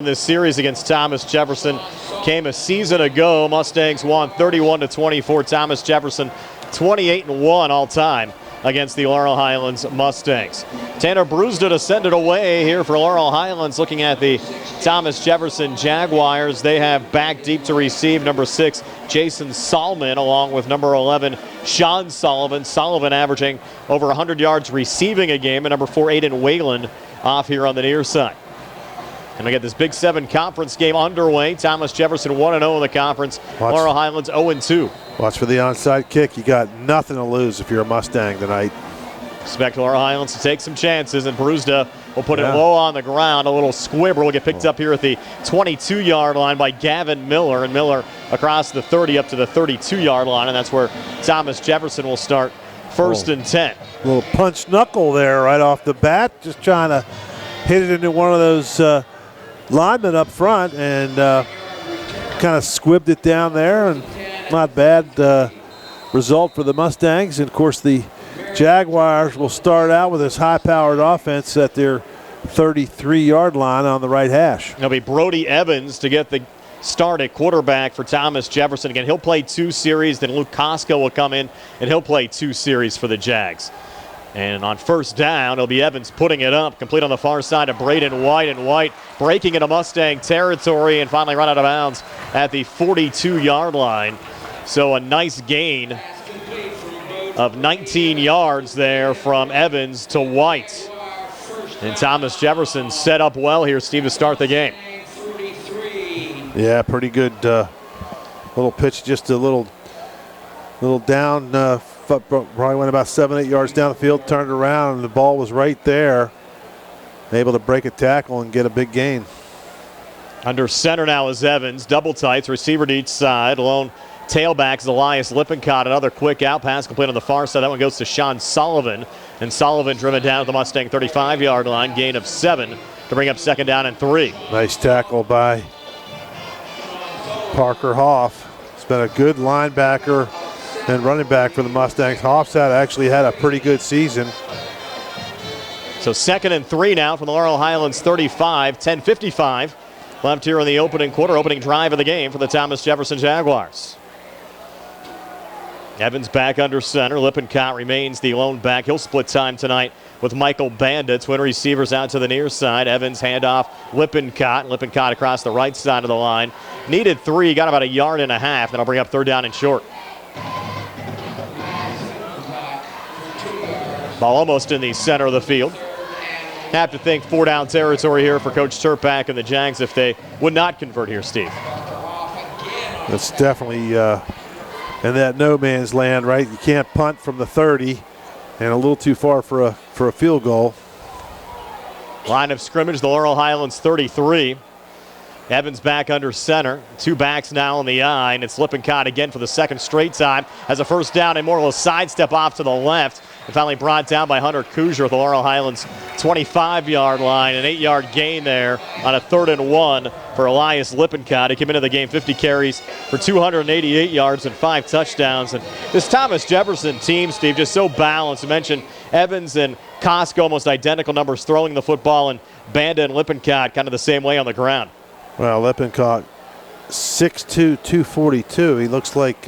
This series against Thomas Jefferson came a season ago. Mustangs won 31-24. Thomas Jefferson 28-1 all time against the Laurel Highlands Mustangs. Tanner Brusda to send it away here for Laurel Highlands. Looking at the Thomas Jefferson Jaguars, they have back deep to receive number 6 Jason Solomon along with number 11 Sean Sullivan. Sullivan averaging over 100 yards receiving a game, and number 4 Aiden Whalen off here on the near side. And we get this Big 7 conference game underway. Thomas Jefferson 1-0 in the conference. Laurel Highlands 0-2. Watch for the onside kick. You got nothing to lose if you're a Mustang tonight. Expect Laurel Highlands to take some chances, and Brusda will put it low on the ground. A little squibber will get picked up here at the 22-yard line by Gavin Miller. And Miller across the 30 up to the 32-yard line, and that's where Thomas Jefferson will start first and 10. Little punch knuckle there right off the bat. Just trying to hit it into one of those lineman up front, and kind of squibbed it down there, and not bad result for the Mustangs. And of course the Jaguars will start out with this high-powered offense at their 33-yard line on the right hash. It'll be Brody Evans to get the start at quarterback for Thomas Jefferson. Again, he'll play 2 series, then Luke Costco will come in and he'll play 2 series for the Jags. And on first down, it'll be Evans putting it up, complete on the far side of Braden White, and White breaking into Mustang territory and finally run out of bounds at the 42-yard line. So a nice gain of 19 yards there from Evans to White. And Thomas Jefferson set up well here, Steve, to start the game. Yeah, pretty good little pitch, just a little down, probably went about 7-8 yards down the field, turned around, and the ball was right there. Able to break a tackle and get a big gain. Under center now is Evans, double tights, receiver to each side. Lone tailback is Elias Lippincott. Another quick out pass complete on the far side. That one goes to Sean Sullivan, and Sullivan driven down at the Mustang 35-yard line, gain of 7 to bring up second down and 3. Nice tackle by Parker Hoff. It's been a good linebacker and running back for the Mustangs. Hoff's actually had a pretty good season. So second and 3 now from the Laurel Highlands 35, 10:55 left here in the opening quarter, opening drive of the game for the Thomas Jefferson Jaguars. Evans back under center. Lippincott remains the lone back. He'll split time tonight with Michael Banda. Twin receivers out to the near side. Evans handoff Lippincott. Lippincott across the right side of the line. Needed 3, got about 1.5 yards. That'll bring up third down and short. Ball almost in the center of the field. Have to think 4-down territory here for Coach Turpak and the Jags if they would not convert here, Steve. That's definitely in that no man's land, right? You can't punt from the 30, and a little too far for a field goal. Line of scrimmage, the Laurel Highlands 33. Evans back under center. 2 backs now in the eye, and it's Lippincott again for the second straight time. Has a first down and more of a sidestep off to the left. And finally brought down by Hunter Kuzier at the Laurel Highlands 25-yard line. An 8-yard gain there on a 3rd and 1 for Elias Lippincott. He came into the game 50 carries for 288 yards and 5 touchdowns. And this Thomas Jefferson team, Steve, just so balanced. You mentioned Evans and Costco, almost identical numbers throwing the football, and Banda and Lippincott kind of the same way on the ground. Well, Lippincott, 6'2", 242. He looks like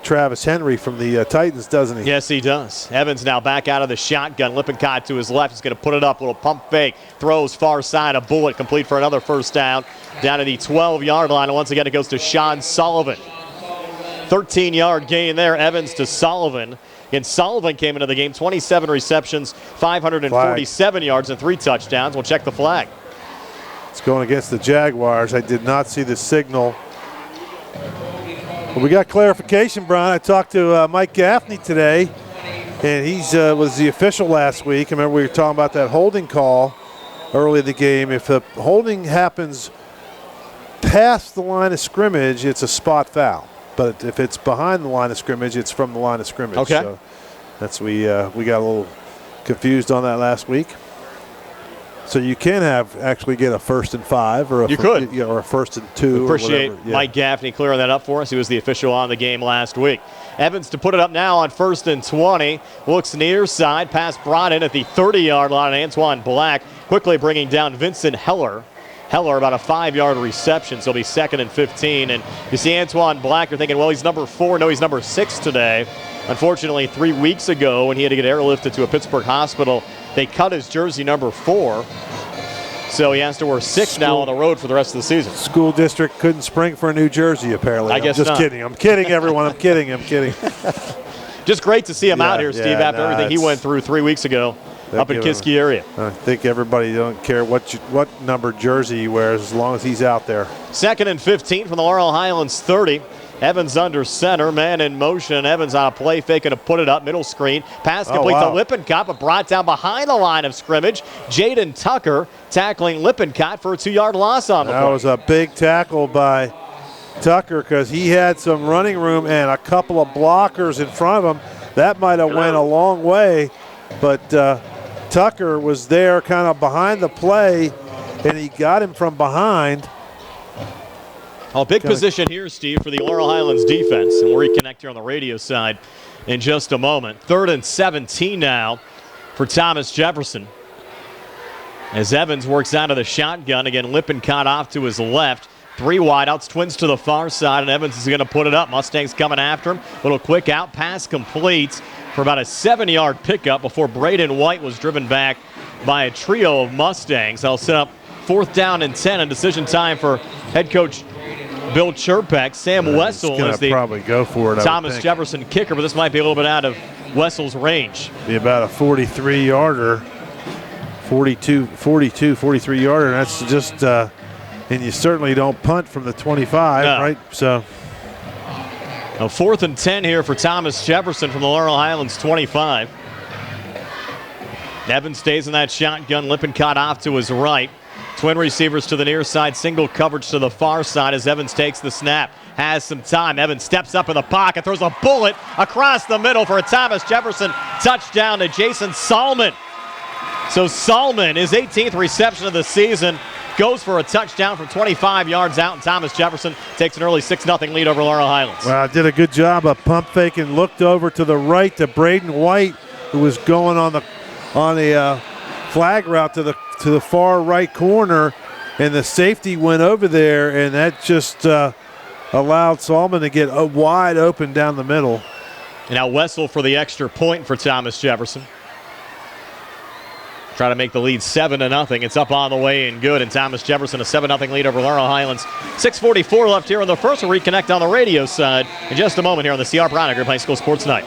Travis Henry from the Titans, doesn't he? Yes, he does. Evans now back out of the shotgun. Lippincott to his left. He's going to put it up. Little pump fake. Throws far side. A bullet complete for another first down. Down to the 12-yard line. And once again, it goes to Sean Sullivan. 13-yard gain there. Evans to Sullivan. And Sullivan came into the game. 27 receptions, 547 yards, and 3 touchdowns. We'll check the flag. It's going against the Jaguars. I did not see the signal. Well, we got clarification, Brian. I talked to Mike Gaffney today, and he was the official last week. I remember we were talking about that holding call early in the game. If the holding happens past the line of scrimmage, it's a spot foul. But if it's behind the line of scrimmage, it's from the line of scrimmage. Okay. So that's we got a little confused on that last week. So you can actually get a 1st and 5, or or a 1st and 2. Appreciate Mike Gaffney clearing that up for us. He was the official on the game last week. Evans to put it up now on 1st and 20. Looks near side. Pass brought in at the 30-yard line. Antoine Black quickly bringing down Vincent Heller Heller about a 5-yard reception, so it'll be 2nd and 15. And you see Antoine Black, you're thinking, well, he's number 4. No, he's number 6 today. Unfortunately, 3 weeks ago when he had to get airlifted to a Pittsburgh hospital, they cut his jersey number 4. So he has to wear 6 now on the road for the rest of the season. School district couldn't spring for a new jersey, apparently. I guess I'm just not. kidding. I'm kidding, everyone. I'm kidding. Just great to see him out here, Steve, after everything he went through 3 weeks ago up in Kiski area. I think everybody don't care what number jersey he wears as long as he's out there. 2nd and 15 from the Laurel Highlands 30. Evans under center, man in motion. Evans on a play fake and to put it up, middle screen. Pass complete to Lippincott, but brought down behind the line of scrimmage. Jaden Tucker tackling Lippincott for a 2-yard loss on the play. That was a big tackle by Tucker because he had some running room and a couple of blockers in front of him. That might have went a long way, but Tucker was there kind of behind the play, and he got him from behind. Oh, big position here, Steve, for the Laurel Highlands defense. And we'll reconnect here on the radio side in just a moment. 3rd and 17 now for Thomas Jefferson. As Evans works out of the shotgun. Again, Lippincott off to his left. 3 wideouts, twins to the far side, and Evans is going to put it up. Mustangs coming after him. Little quick out, pass complete for about a 7-yard pickup before Braden White was driven back by a trio of Mustangs. That'll set up 4th down and 10, and decision time for head coach Bill Chirpak. Sam Wessel is the probably go for it, Thomas Jefferson kicker, but this might be a little bit out of Wessel's range. Be about a 43-yarder, 43-yarder. That's just, and you certainly don't punt from the 25, right? So, a 4th and 10 here for Thomas Jefferson from the Laurel Highlands 25. Evans stays in that shotgun. Lippincott off to his right. Twin receivers to the near side, single coverage to the far side as Evans takes the snap. Has some time. Evans steps up in the pocket, throws a bullet across the middle for a Thomas Jefferson touchdown to Jason Salmon. So Salmon, his 18th reception of the season, goes for a touchdown from 25 yards out, and Thomas Jefferson takes an early 6-0 lead over Laurel Highlands. Well, did a good job of pump faking, looked over to the right to Braden White, who was going on the flag route to the far right corner, and the safety went over there, and that just allowed Salmon to get wide open down the middle. And now Wessel for the extra point for Thomas Jefferson. Try to make the lead 7-0. It's up on the way and good, and Thomas Jefferson a 7-0 lead over Laurel Highlands. 6:44 left here in the first. We'll reconnect on the radio side in just a moment here on the CR Brown Group High School Sports Night.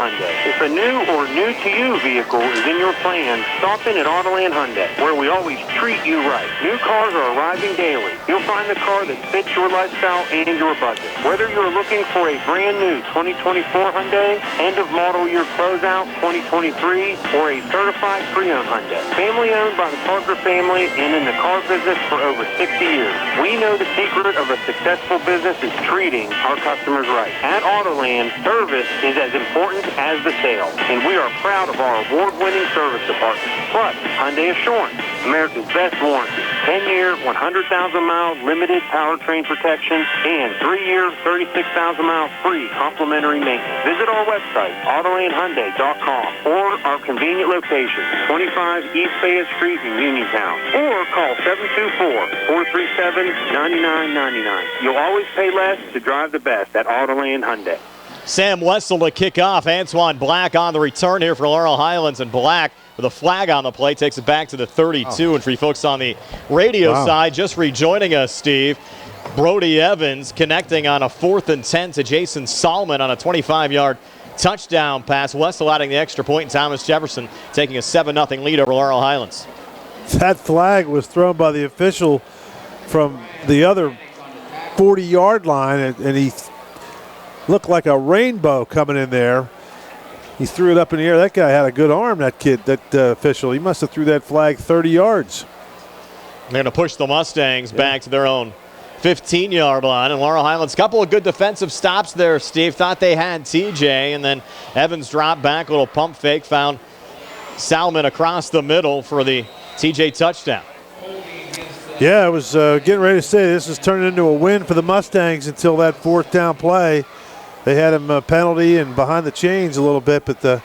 Hyundai. If a new or new-to-you vehicle is in your plan, stop in at Autoland Hyundai, where we always treat you right. New cars are arriving daily. You'll find the car that fits your lifestyle and your budget. Whether you're looking for a brand new 2024 Hyundai, end-of-model year closeout 2023, or a certified pre-owned Hyundai. Family-owned by the Parker family and in the car business for over 60 years. We know the secret of a successful business is treating our customers right. At Autoland, service is as important as the sale, and we are proud of our award-winning service department. Plus, Hyundai Assurance, America's best warranty, 10-year, 100,000-mile limited powertrain protection, and 3-year, 36,000-mile free complimentary maintenance. Visit our website, AutolandHyundai.com, or our convenient location, 25 East Fayette Street in Uniontown, or call 724-437-9999. You'll always pay less to drive the best at Autoland Hyundai. Sam Wessel to kick off. Antoine Black on the return here for Laurel Highlands, and Black with a flag on the play takes it back to the 32. And for you folks on the radio side, just rejoining us, Steve, Brody Evans connecting on a 4th and 10 to Jason Salmon on a 25-yard touchdown pass. Wessel adding the extra point, and Thomas Jefferson taking a 7-0 lead over Laurel Highlands. That flag was thrown by the official from the other 40-yard line, and he looked like a rainbow coming in there. He threw it up in the air. That guy had a good arm, that kid, that official. He must have threw that flag 30 yards. They're going to push the Mustangs back to their own 15-yard line. And Laurel Highlands, couple of good defensive stops there, Steve. Thought they had TJ, and then Evans dropped back, a little pump fake, found Salmon across the middle for the TJ touchdown. Yeah, I was getting ready to say this is turning into a win for the Mustangs until that fourth down play. They had him penalty and behind the chains a little bit, but the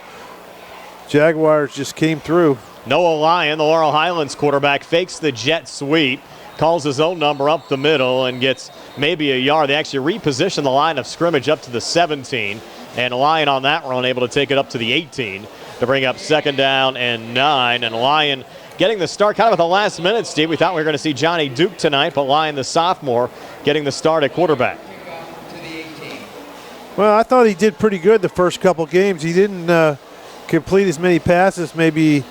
Jaguars just came through. Noah Lyon, the Laurel Highlands quarterback, fakes the jet sweep, calls his own number up the middle, and gets maybe a yard. They actually reposition the line of scrimmage up to the 17, and Lyon on that run able to take it up to the 18 to bring up 2nd down and 9. And Lyon getting the start kind of at the last minute, Steve. We thought we were going to see Johnny Duke tonight, but Lyon, the sophomore, getting the start at quarterback. Well, I thought he did pretty good the first couple games. He didn't complete as many passes maybe,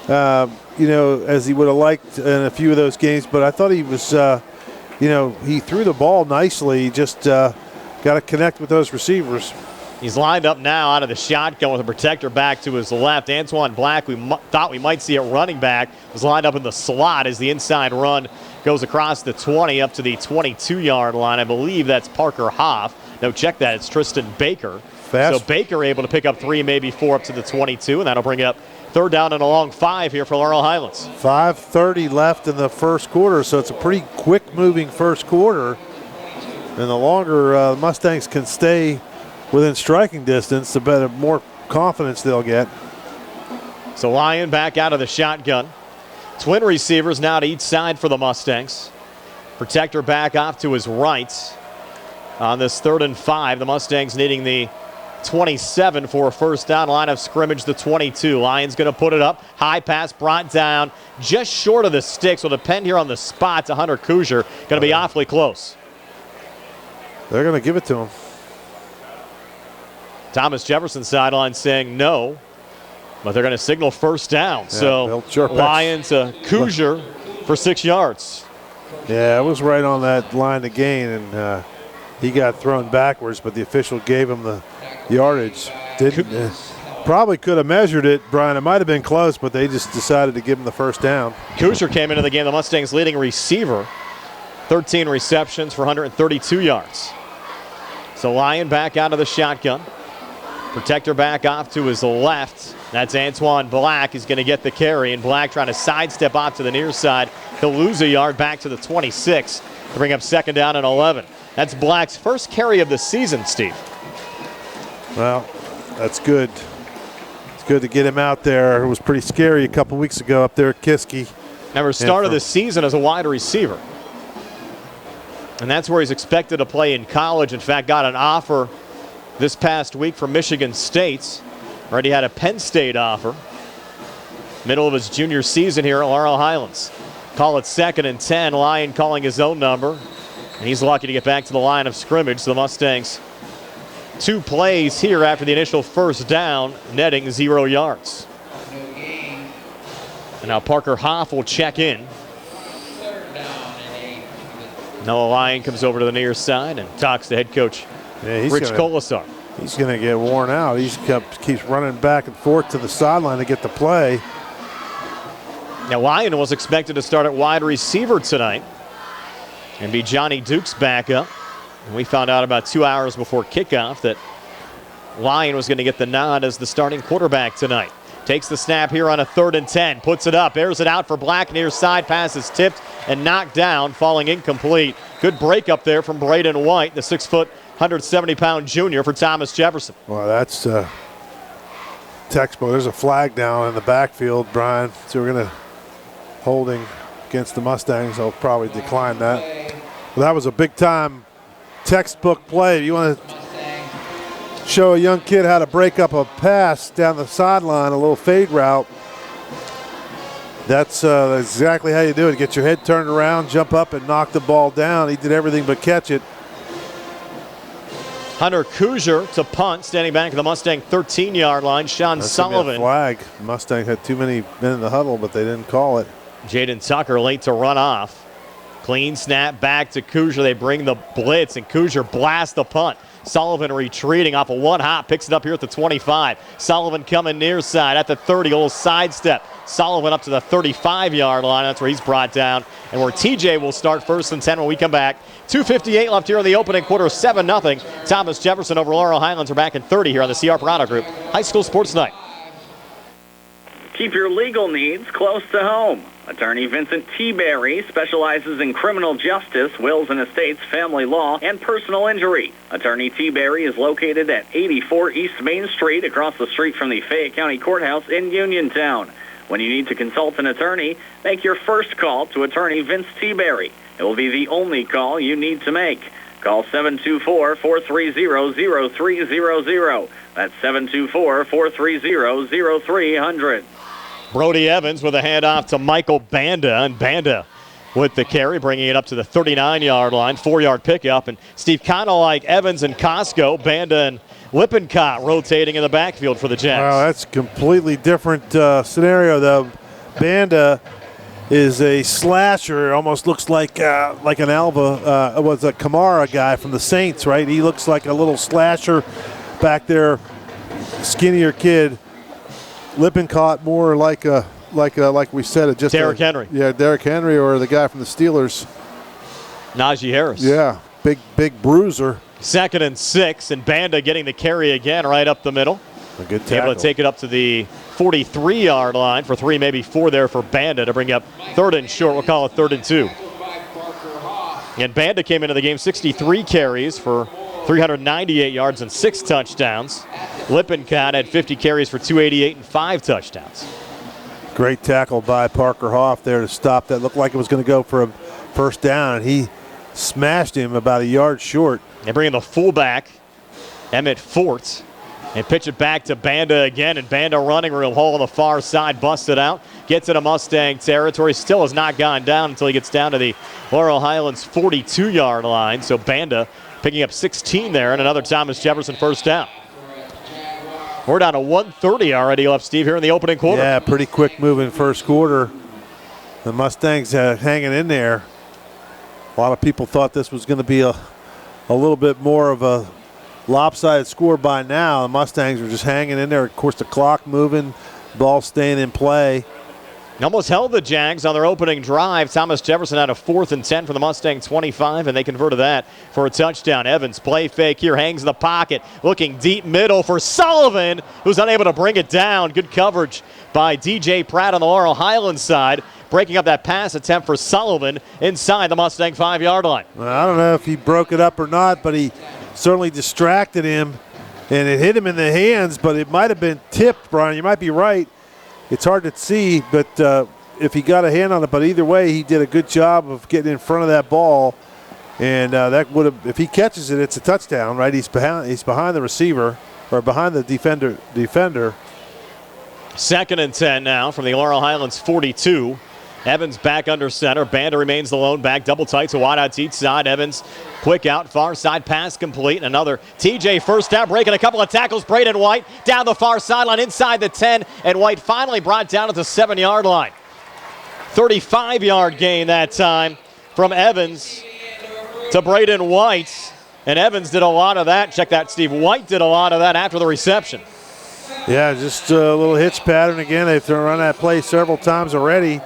as he would have liked in a few of those games, but I thought he was, he threw the ball nicely. He just got to connect with those receivers. He's lined up now out of the shotgun with a protector back to his left. Antoine Black, we thought we might see it running back, was lined up in the slot as the inside run goes across the 20 up to the 22-yard line. I believe that's Parker Hoff. No, check that. It's Tristan Baker. Fast. So Baker able to pick up 3, maybe 4 up to the 22, and that'll bring up 3rd down and a long 5 here for Laurel Highlands. 5:30 left in the first quarter, so it's a pretty quick-moving first quarter. And the longer the Mustangs can stay within striking distance, the better, more confidence they'll get. So Lyon back out of the shotgun. Twin receivers now to each side for the Mustangs. Protector back off to his right on this 3rd and 5. The Mustangs needing the 27 for a first down. Line of scrimmage, the 22. Lyon's going to put it up. High pass brought down just short of the sticks. Will depend here on the spot to Hunter Kuzier. Going to be awfully close. They're going to give it to him. Thomas Jefferson sideline saying no, but they're going to signal first down. Yeah, so Lyon to Kuzier for 6 yards. Yeah, it was right on that line to gain, and he got thrown backwards, but the official gave him the yardage. Didn't probably could have measured it, Brian. It might have been close, but they just decided to give him the first down. Kuzier came into the game, the Mustangs' leading receiver. 13 receptions for 132 yards. So Lyon back out of the shotgun. Protector back off to his left. That's Antoine Black. He's going to get the carry, and Black trying to sidestep off to the near side. He'll lose a yard back to the 26 to bring up 2nd down and 11. That's Black's first carry of the season, Steve. Well, that's good. It's good to get him out there. It was pretty scary a couple weeks ago up there at Kiski. Never started the season as a wide receiver. And that's where he's expected to play in college. In fact, got an offer this past week from Michigan State. Already had a Penn State offer. Middle of his junior season here at Laurel Highlands. Call it 2nd and 10. Lyon calling his own number. And he's lucky to get back to the line of scrimmage. So the Mustangs, 2 plays here after the initial first down, netting 0 yards. And now Parker Hoff will check in. Noah Lyon comes over to the near side and talks to head coach Rich Colasar. He's going to get worn out. He keeps running back and forth to the sideline to get the play. Now Lyon was expected to start at wide receiver tonight and be Johnny Duke's backup. And we found out about 2 hours before kickoff that Lyon was going to get the nod as the starting quarterback tonight. Takes the snap here on a 3rd and 10. Puts it up. Airs it out for Black. Near side. Pass is tipped and knocked down. Falling incomplete. Good break up there from Braden White, the 6-foot, 170-pound junior for Thomas Jefferson. Well, that's textbook. There's a flag down in the backfield, Brian. So we're going to holding against the Mustangs. I'll probably decline that. Well, that was a big-time textbook play. You want to show a young kid how to break up a pass down the sideline, a little fade route. That's exactly how you do it. Get your head turned around, jump up, and knock the ball down. He did everything but catch it. Hunter Kuzier to punt, standing back at the Mustang 13-yard line. Sean Sullivan. A flag. Mustang had too many men in the huddle, but they didn't call it. Jaden Tucker late to run off. Clean snap back to Kuzier. They bring the blitz, and Kuzier blasts the punt. Sullivan retreating off of one hop, picks it up here at the 25. Sullivan coming near side at the 30, a little sidestep. Sullivan up to the 35-yard line. That's where he's brought down, and where TJ will start 1st and 10 when we come back. 2:58 left here in the opening quarter, 7-0. Thomas Jefferson over Laurel Highlands are back in 30 here on the CR Parada Group High School Sports Night. Keep your legal needs close to home. Attorney Vincent T. Berry specializes in criminal justice, wills and estates, family law, and personal injury. Attorney T. Berry is located at 84 East Main Street, across the street from the Fayette County Courthouse in Uniontown. When you need to consult an attorney, make your first call to Attorney Vince T. Berry. It will be the only call you need to make. Call 724-430-0300. That's 724-430-0300. Brody Evans with a handoff to Michael Banda, and Banda with the carry, bringing it up to the 39-yard line, 4-yard pickup. And Steve, kind of like Evans and Costco, Banda and Lippincott rotating in the backfield for the Jags. Wow, that's a completely different scenario, though. Banda is a slasher. Almost looks like an Alva, was a Kamara guy from the Saints, right? He looks like a little slasher back there, skinnier kid. Lippincott more like we said, just Derrick Henry. Yeah, Derrick Henry, or the guy from the Steelers, Najee Harris. Yeah, big bruiser. 2nd and 6, and Banda getting the carry again right up the middle. A good tackle. Able to take it up to the 43-yard line for 3, maybe 4 there for Banda to bring up 3rd and short. We'll call it 3rd and 2. And Banda came into the game 63 carries for 398 yards and 6 touchdowns. Lippincott had 50 carries for 288 and 5 touchdowns. Great tackle by Parker Hoff there to stop that. Looked like it was going to go for a first down, and he smashed him about a yard short. They bring in the fullback, Emmett Fort, and pitch it back to Banda again, and Banda running room, hole on the far side, busted out, gets into Mustang territory, still has not gone down until he gets down to the Laurel Highlands 42-yard line. So Banda picking up 16 there, and another Thomas Jefferson first down. We're down to 1:30 already left, Steve, here in the opening quarter. Yeah, pretty quick moving first quarter. The Mustangs hanging in there. A lot of people thought this was going to be a little bit more of a lopsided score by now. The Mustangs are just hanging in there. Of course, the clock moving, ball staying in play. Almost held the Jags on their opening drive. Thomas Jefferson had a 4th and 10 for the Mustang 25, and they converted that for a touchdown. Evans, play fake here, hangs in the pocket, looking deep middle for Sullivan, who's unable to bring it down. Good coverage by DJ Pratt on the Laurel Highlands side, breaking up that pass attempt for Sullivan inside the Mustang 5-yard line. Well, I don't know if he broke it up or not, but he certainly distracted him, and it hit him in the hands, but it might have been tipped, Brian. You might be right. It's hard to see, but if he got a hand on it, but either way, he did a good job of getting in front of that ball, and that would have, if he catches it, it's a touchdown, right? He's behind the receiver, or behind the defender. 2nd and 10 now from the Laurel Highlands 42. Evans back under center. Banda remains the lone back. Double tight to wide out to each side. Evans quick out, far side pass complete. And another TJ first down, breaking a couple of tackles. Braden White down the far sideline inside the 10. And White finally brought down at the 7-yard line. 35-yard gain that time from Evans to Braden White. And Evans did a lot of that. Check that, Steve. White did a lot of that after the reception. Yeah, just a little hitch pattern again. They've run that play several times already.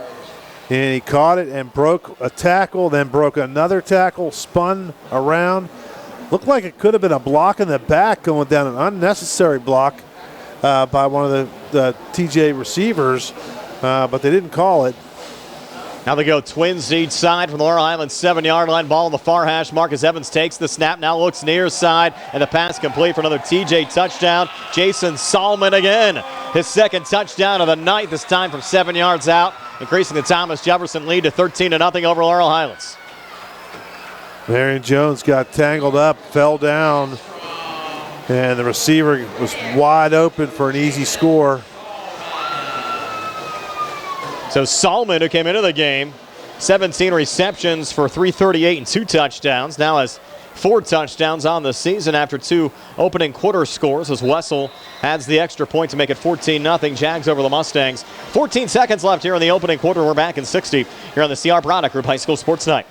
And he caught it and broke a tackle, then broke another tackle, spun around. Looked like it could have been a block in the back going down, an unnecessary block by one of the TJ receivers, but they didn't call it. Now they go twins each side from the Laurel Highlands 7-yard line. Ball on the far hash mark as Evans takes the snap. Now looks near side, and the pass complete for another TJ touchdown. Jason Solomon again. His 2nd touchdown of the night, this time from 7 yards out, increasing the Thomas Jefferson lead to 13-0 over Laurel Highlands. Marion Jones got tangled up, fell down, and the receiver was wide open for an easy score. So Solomon, who came into the game, 17 receptions for 338 and 2 touchdowns, now has 4 touchdowns on the season after 2 opening quarter scores as Wessel adds the extra point to make it 14-0. Jags over the Mustangs. 14 seconds left here in the opening quarter. We're back in 60 here on the CR Product Group High School Sports Night.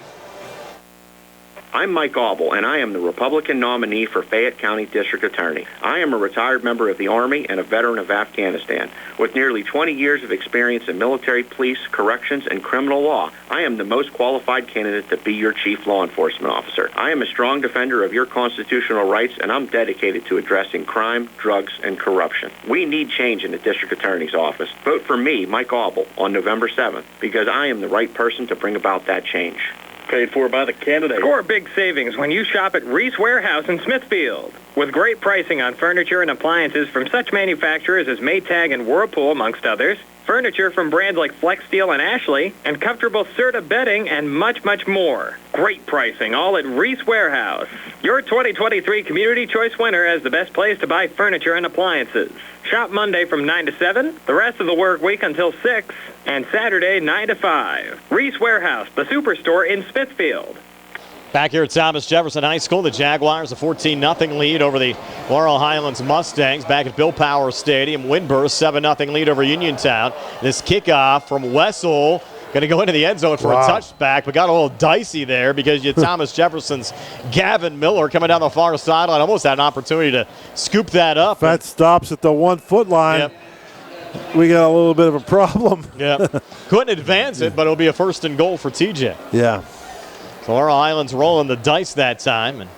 I'm Mike Auble, and I am the Republican nominee for Fayette County District Attorney. I am a retired member of the Army and a veteran of Afghanistan. With nearly 20 years of experience in military, police, corrections, and criminal law, I am the most qualified candidate to be your chief law enforcement officer. I am a strong defender of your constitutional rights, and I'm dedicated to addressing crime, drugs, and corruption. We need change in the District Attorney's office. Vote for me, Mike Auble, on November 7th, because I am the right person to bring about that change. Paid for by the candidate. Score big savings when you shop at Reese Warehouse in Smithfield. With great pricing on furniture and appliances from such manufacturers as Maytag and Whirlpool, amongst others. Furniture from brands like Flex Steel and Ashley, and comfortable Serta bedding, and much, much more. Great pricing, all at Reese Warehouse. Your 2023 Community Choice winner as the best place to buy furniture and appliances. Shop Monday from 9 to 7, the rest of the work week until 6, and Saturday 9 to 5. Reese Warehouse, the superstore in Smithfield. Back here at Thomas Jefferson High School, the Jaguars a 14-0 lead over the Laurel Highlands Mustangs. Back at Bill Power Stadium, Windburst 7-0 lead over Uniontown. This kickoff from Wessel, going to go into the end zone for a touchback, but got a little dicey there because you had Thomas Jefferson's Gavin Miller coming down the far sideline. Almost had an opportunity to scoop that up. That stops at the 1 foot line. Yep. We got a little bit of a problem. Yeah, couldn't advance it, but it'll be a 1st and goal for TJ. Yeah. So Laurel Highlands rolling the dice that time, and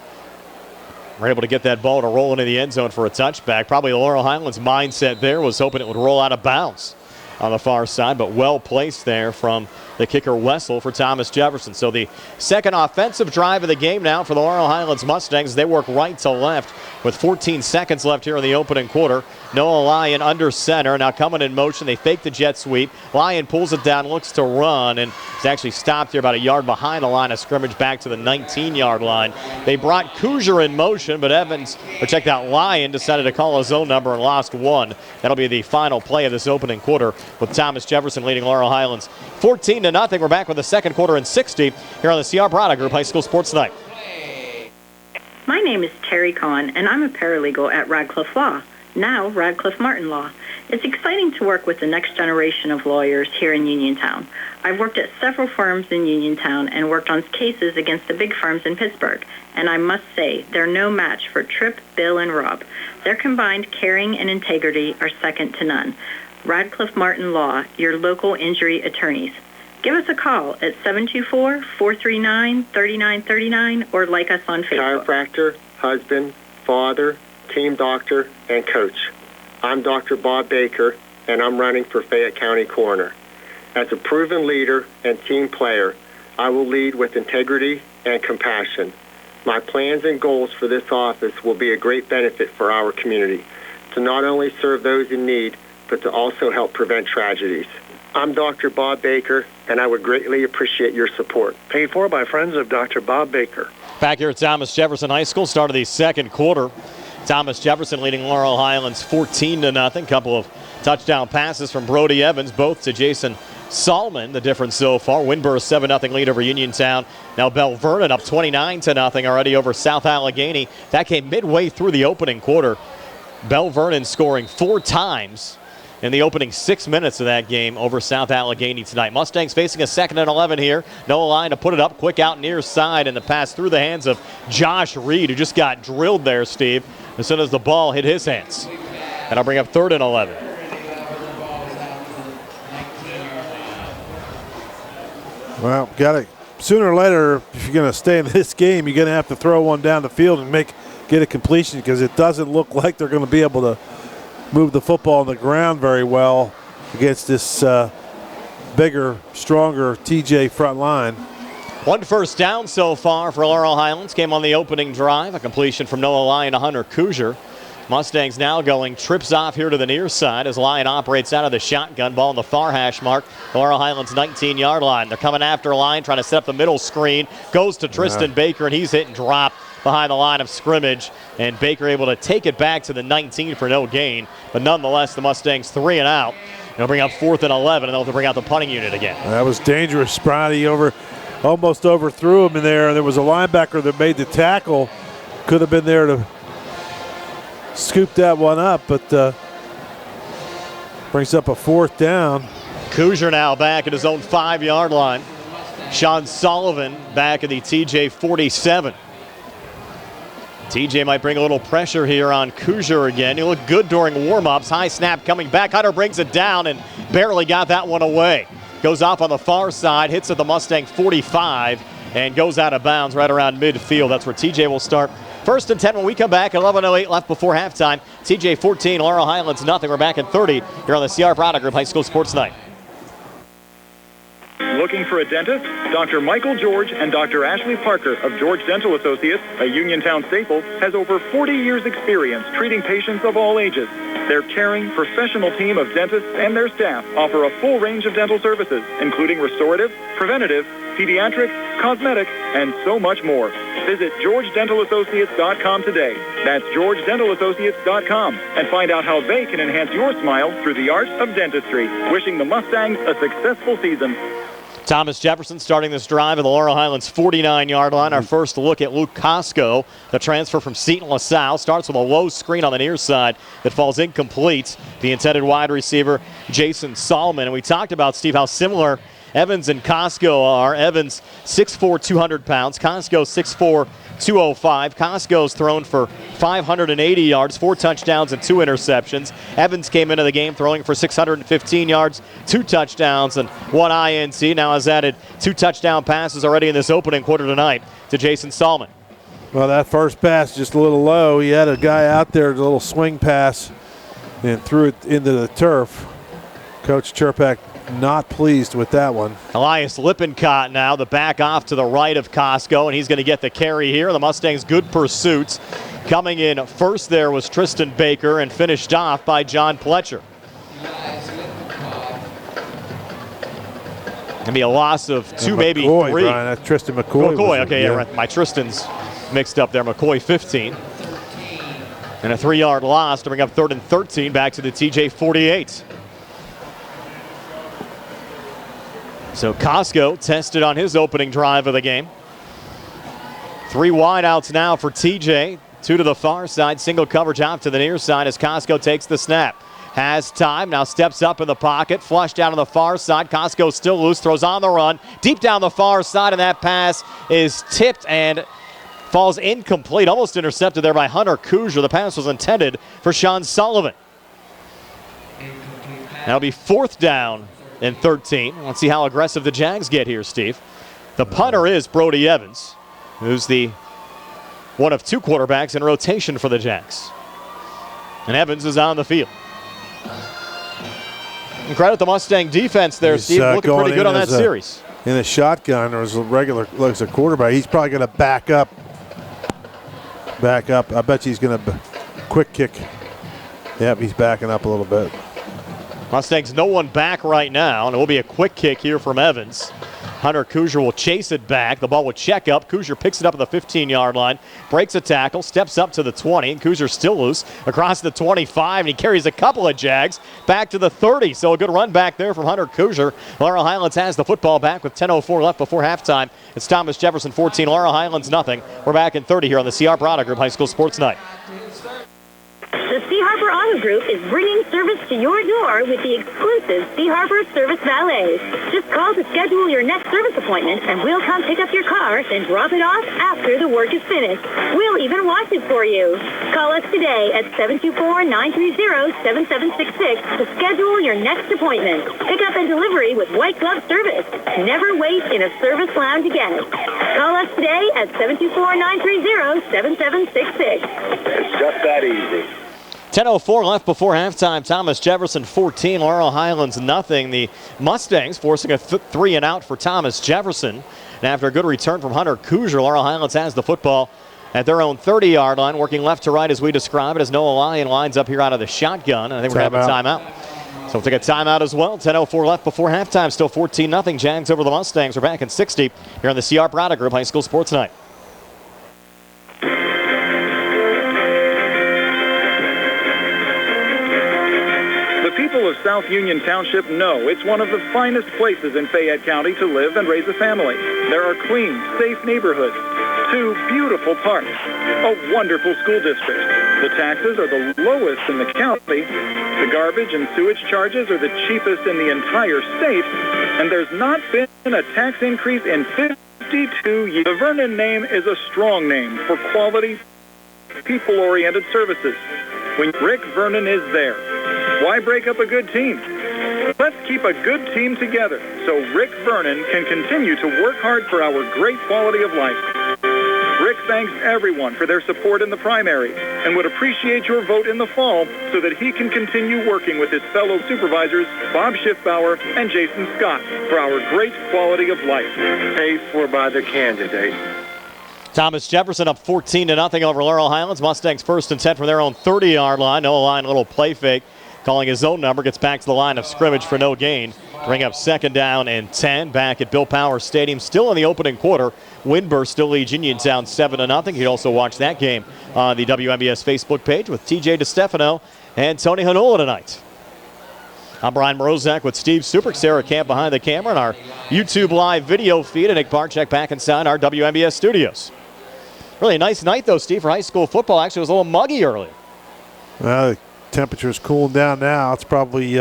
we're able to get that ball to roll into the end zone for a touchback. Probably the Laurel Highlands mindset there was hoping it would roll out of bounds on the far side, but well placed there from the kicker Wessel for Thomas Jefferson. So the second offensive drive of the game now for the Laurel Highlands Mustangs. They work right to left with 14 seconds left here in the opening quarter. Noah Lyon under center. Now coming in motion, they fake the jet sweep. Lyon pulls it down, looks to run, and is actually stopped here about a yard behind the line of scrimmage back to the 19-yard line. They brought Kuzier in motion, but Lyon decided to call his own number and lost one. That'll be the final play of this opening quarter with Thomas Jefferson leading Laurel Highlands 14-0. We're back with the second quarter and 60 here on the CR Brada Group High School Sports Night. My name is Terry Kahn, and I'm a paralegal at Radcliffe Law, now Radcliffe Martin Law. It's exciting to work with the next generation of lawyers here in Uniontown. I've worked at several firms in Uniontown and worked on cases against the big firms in Pittsburgh, and I must say they're no match for Tripp, Bill, and Rob. Their combined caring and integrity are second to none. Radcliffe Martin Law, your local injury attorneys. Give us a call at 724-439-3939 or like us on Facebook. Chiropractor, husband, father, team doctor, and coach. I'm Dr. Bob Baker, and I'm running for Fayette County Coroner. As a proven leader and team player, I will lead with integrity and compassion. My plans and goals for this office will be a great benefit for our community, to not only serve those in need, but to also help prevent tragedies. I'm Dr. Bob Baker, and I would greatly appreciate your support. Paid for by friends of Dr. Bob Baker. Back here at Thomas Jefferson High School, start of the second quarter. Thomas Jefferson leading Laurel Highlands 14-0. Couple of touchdown passes from Brody Evans, both to Jason Salmon. The difference so far. Windburst 7-0 lead over Uniontown. Now Bell Vernon up 29-0 already over South Allegheny. That came midway through the opening quarter. Bell Vernon scoring 4 times in the opening 6 minutes of that game over South Allegheny tonight. Mustangs facing a 2nd and 11 here. Noah Lyon to put it up quick out near side, and the pass through the hands of Josh Reed, who just got drilled there, Steve, as soon as the ball hit his hands. And I'll bring up 3rd and 11. Well, sooner or later, if you're going to stay in this game, you're going to have to throw one down the field and get a completion, because it doesn't look like they're going to be able to move the football on the ground very well against this bigger, stronger TJ front line. 1 first down so far for Laurel Highlands. Came on the opening drive. A completion from Noah Lyon to Hunter Kuzier. Mustangs now going trips off here to the near side as Lyon operates out of the shotgun. Ball in the far hash mark. Laurel Highlands 19-yard line. They're coming after Lyon, trying to set up the middle screen. Goes to Tristan Baker, and he's hit and dropped behind the line of scrimmage, and Baker able to take it back to the 19 for no gain. But nonetheless, the Mustangs 3 and out. They'll bring up 4th and 11, and they'll have to bring out the punting unit again. That was dangerous. Sprouty almost overthrew him in there, and there was a linebacker that made the tackle. Could have been there to scoop that one up, but brings up a 4th down. Kuzier now back at his own 5-yard line. Sean Sullivan back in the TJ 47. TJ might bring a little pressure here on Kujar again. He looked good during warm-ups. High snap coming back. Hunter brings it down and barely got that one away. Goes off on the far side, hits at the Mustang 45, and goes out of bounds right around midfield. That's where TJ will start. 1st and 10 when we come back. 11:08 left before halftime. TJ 14, Laurel Highlands nothing. We're back at 30 here on the CR Product Group High School Sports Night. Looking for a dentist? Dr. Michael George and Dr. Ashley Parker of George Dental Associates, a Uniontown staple, has over 40 years experience treating patients of all ages. Their caring, professional team of dentists and their staff offer a full range of dental services, including restorative, preventative, pediatric, cosmetic, and so much more. Visit GeorgeDentalAssociates.com today. That's GeorgeDentalAssociates.com, and find out how they can enhance your smile through the art of dentistry. Wishing the Mustangs a successful season. Thomas Jefferson starting this drive at the Laurel Highlands 49-yard line. Our first look at Luke Costco, the transfer from Seton LaSalle. Starts with a low screen on the near side that falls incomplete. The intended wide receiver, Jason Solomon. And we talked about, Steve, how similar Evans and Costco are. Evans 6'4", 200 pounds. Costco 6'4", 205. Costco's thrown for 580 yards, 4 touchdowns and 2 interceptions. Evans came into the game throwing for 615 yards, 2 touchdowns and 1 INT. Now has added 2 touchdown passes already in this opening quarter tonight to Jason Solomon. Well, that first pass just a little low. He had a guy out there, a little swing pass, and threw it into the turf. Coach Cherpak not pleased with that one. Elias Lippincott now, the back off to the right of Costco, and he's going to get the carry here. The Mustangs' good pursuits. Coming in first there was Tristan Baker and finished off by John Pletcher. Going to be a loss of 2, maybe 3. Brian, that's Tristan McCoy. Okay, yeah, right. My Tristan's mixed up there. McCoy 15. And a 3-yard loss to bring up 3rd and 13 back to the TJ 48. So Costco tested on his opening drive of the game. 3 wideouts now for TJ. 2 to the far side. Single coverage out to the near side as Costco takes the snap. Has time. Now steps up in the pocket. Flushed down to the far side. Costco still loose. Throws on the run. Deep down the far side, and that pass is tipped and falls incomplete. Almost intercepted there by Hunter Kujar. The pass was intended for Sean Sullivan. That'll be 4th down and 13. Let's see how aggressive the Jags get here, Steve. The punter is Brody Evans, who's the one of 2 quarterbacks in rotation for the Jags. And Evans is on the field. And credit the Mustang defense there, Steve. Looking pretty good on that series. In a shotgun or as a regular, looks a quarterback, he's probably going to back up. I bet he's going to quick kick. Yep, he's backing up a little bit. Mustangs no one back right now, and it will be a quick kick here from Evans. Hunter Kujar will chase it back. The ball will check up. Kujar picks it up at the 15-yard line, breaks a tackle, steps up to the 20, and Kujar's still loose across the 25, and he carries a couple of Jags back to the 30. So a good run back there from Hunter Kujar. Laurel Highlands has the football back with 10:04 left before halftime. It's Thomas Jefferson 14, Laurel Highlands nothing. We're back in 30 here on the CR Product Group High School Sports Night. The Sea Harbor Auto Group is bringing service to your door with the exclusive Sea Harbor Service Valet. Just call to schedule your next service appointment, and we'll come pick up your car, then drop it off after the work is finished. We'll even wash it for you. Call us today at 724-930-7766 to schedule your next appointment. Pickup and delivery with white glove service. Never wait in a service lounge again. Call us today at 724-930-7766. It's just that easy. 10:04 left before halftime. Thomas Jefferson 14, Laurel Highlands nothing. The Mustangs forcing a 3 and out for Thomas Jefferson. And after a good return from Hunter Kujar, Laurel Highlands has the football at their own 30-yard line, working left to right as we describe it, as Noah Lyon lines up here out of the shotgun. And I think we're going to have a timeout. So we'll take a timeout as well. 10:04 left before halftime. Still 14-0. Jags over the Mustangs. We're back in 60 here on the CR Product Group High School Sports Night. The people of South Union Township know it's one of the finest places in Fayette County to live and raise a family. There are clean, safe neighborhoods, 2 beautiful parks, a wonderful school district. The taxes are the lowest in the county. The garbage and sewage charges are the cheapest in the entire state. And there's not been a tax increase in 52 years. The Vernon name is a strong name for quality, people-oriented services. When Rick Vernon is there, why break up a good team? Let's keep a good team together so Rick Vernon can continue to work hard for our great quality of life. Rick thanks everyone for their support in the primary and would appreciate your vote in the fall so that he can continue working with his fellow supervisors, Bob Schiffbauer and Jason Scott, for our great quality of life. Paid for by the candidate. Thomas Jefferson up 14-0 over Laurel Highlands. Mustangs 1st and 10 from their own 30-yard line. Noah Line, a little play fake, calling his own number, gets back to the line of scrimmage for no gain. Bring up 2nd down and 10 back at Bill Power Stadium. Still in the opening quarter. Windburst still leads Uniontown 7-0. You can also watch that game on the WMBS Facebook page with TJ DeStefano and Tony Hanula tonight. I'm Brian Morozak with Steve Suprick, Sarah Camp behind the camera, and our YouTube live video feed, and Nick Barczyk back inside our WMBS studios. Really nice night, though, Steve, for high school football. Actually, it was a little muggy earlier. Well, the temperature's cooling down now. It's probably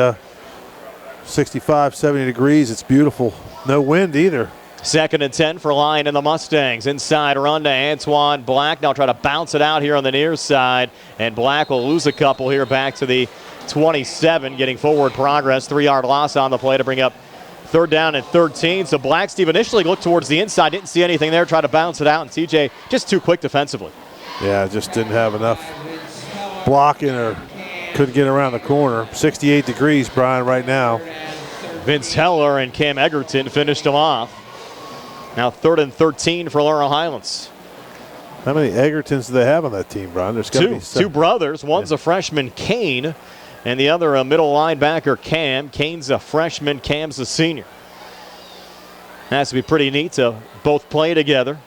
65, 70 degrees. It's beautiful. No wind either. 2nd and 10 for Lyon and the Mustangs. Inside run to Antoine Black. Now try to bounce it out here on the near side. And Black will lose a couple here back to the 27, getting forward progress. 3-yard loss on the play to bring up 3rd down and 13. So Black, Steve, initially looked towards the inside. Didn't see anything there. Tried to bounce it out. And TJ just too quick defensively. Yeah, just didn't have enough blocking or couldn't get around the corner. 68 degrees, Brian, right now. Vince Heller and Cam Egerton finished him off. Now 3rd and 13 for Laurel Highlands. How many Egertons do they have on that team, Brian? There's got to be two brothers. One's a freshman, Kane, and the other a middle linebacker, Cam. Kane's a freshman, Cam's a senior. Has to be pretty neat to both play together.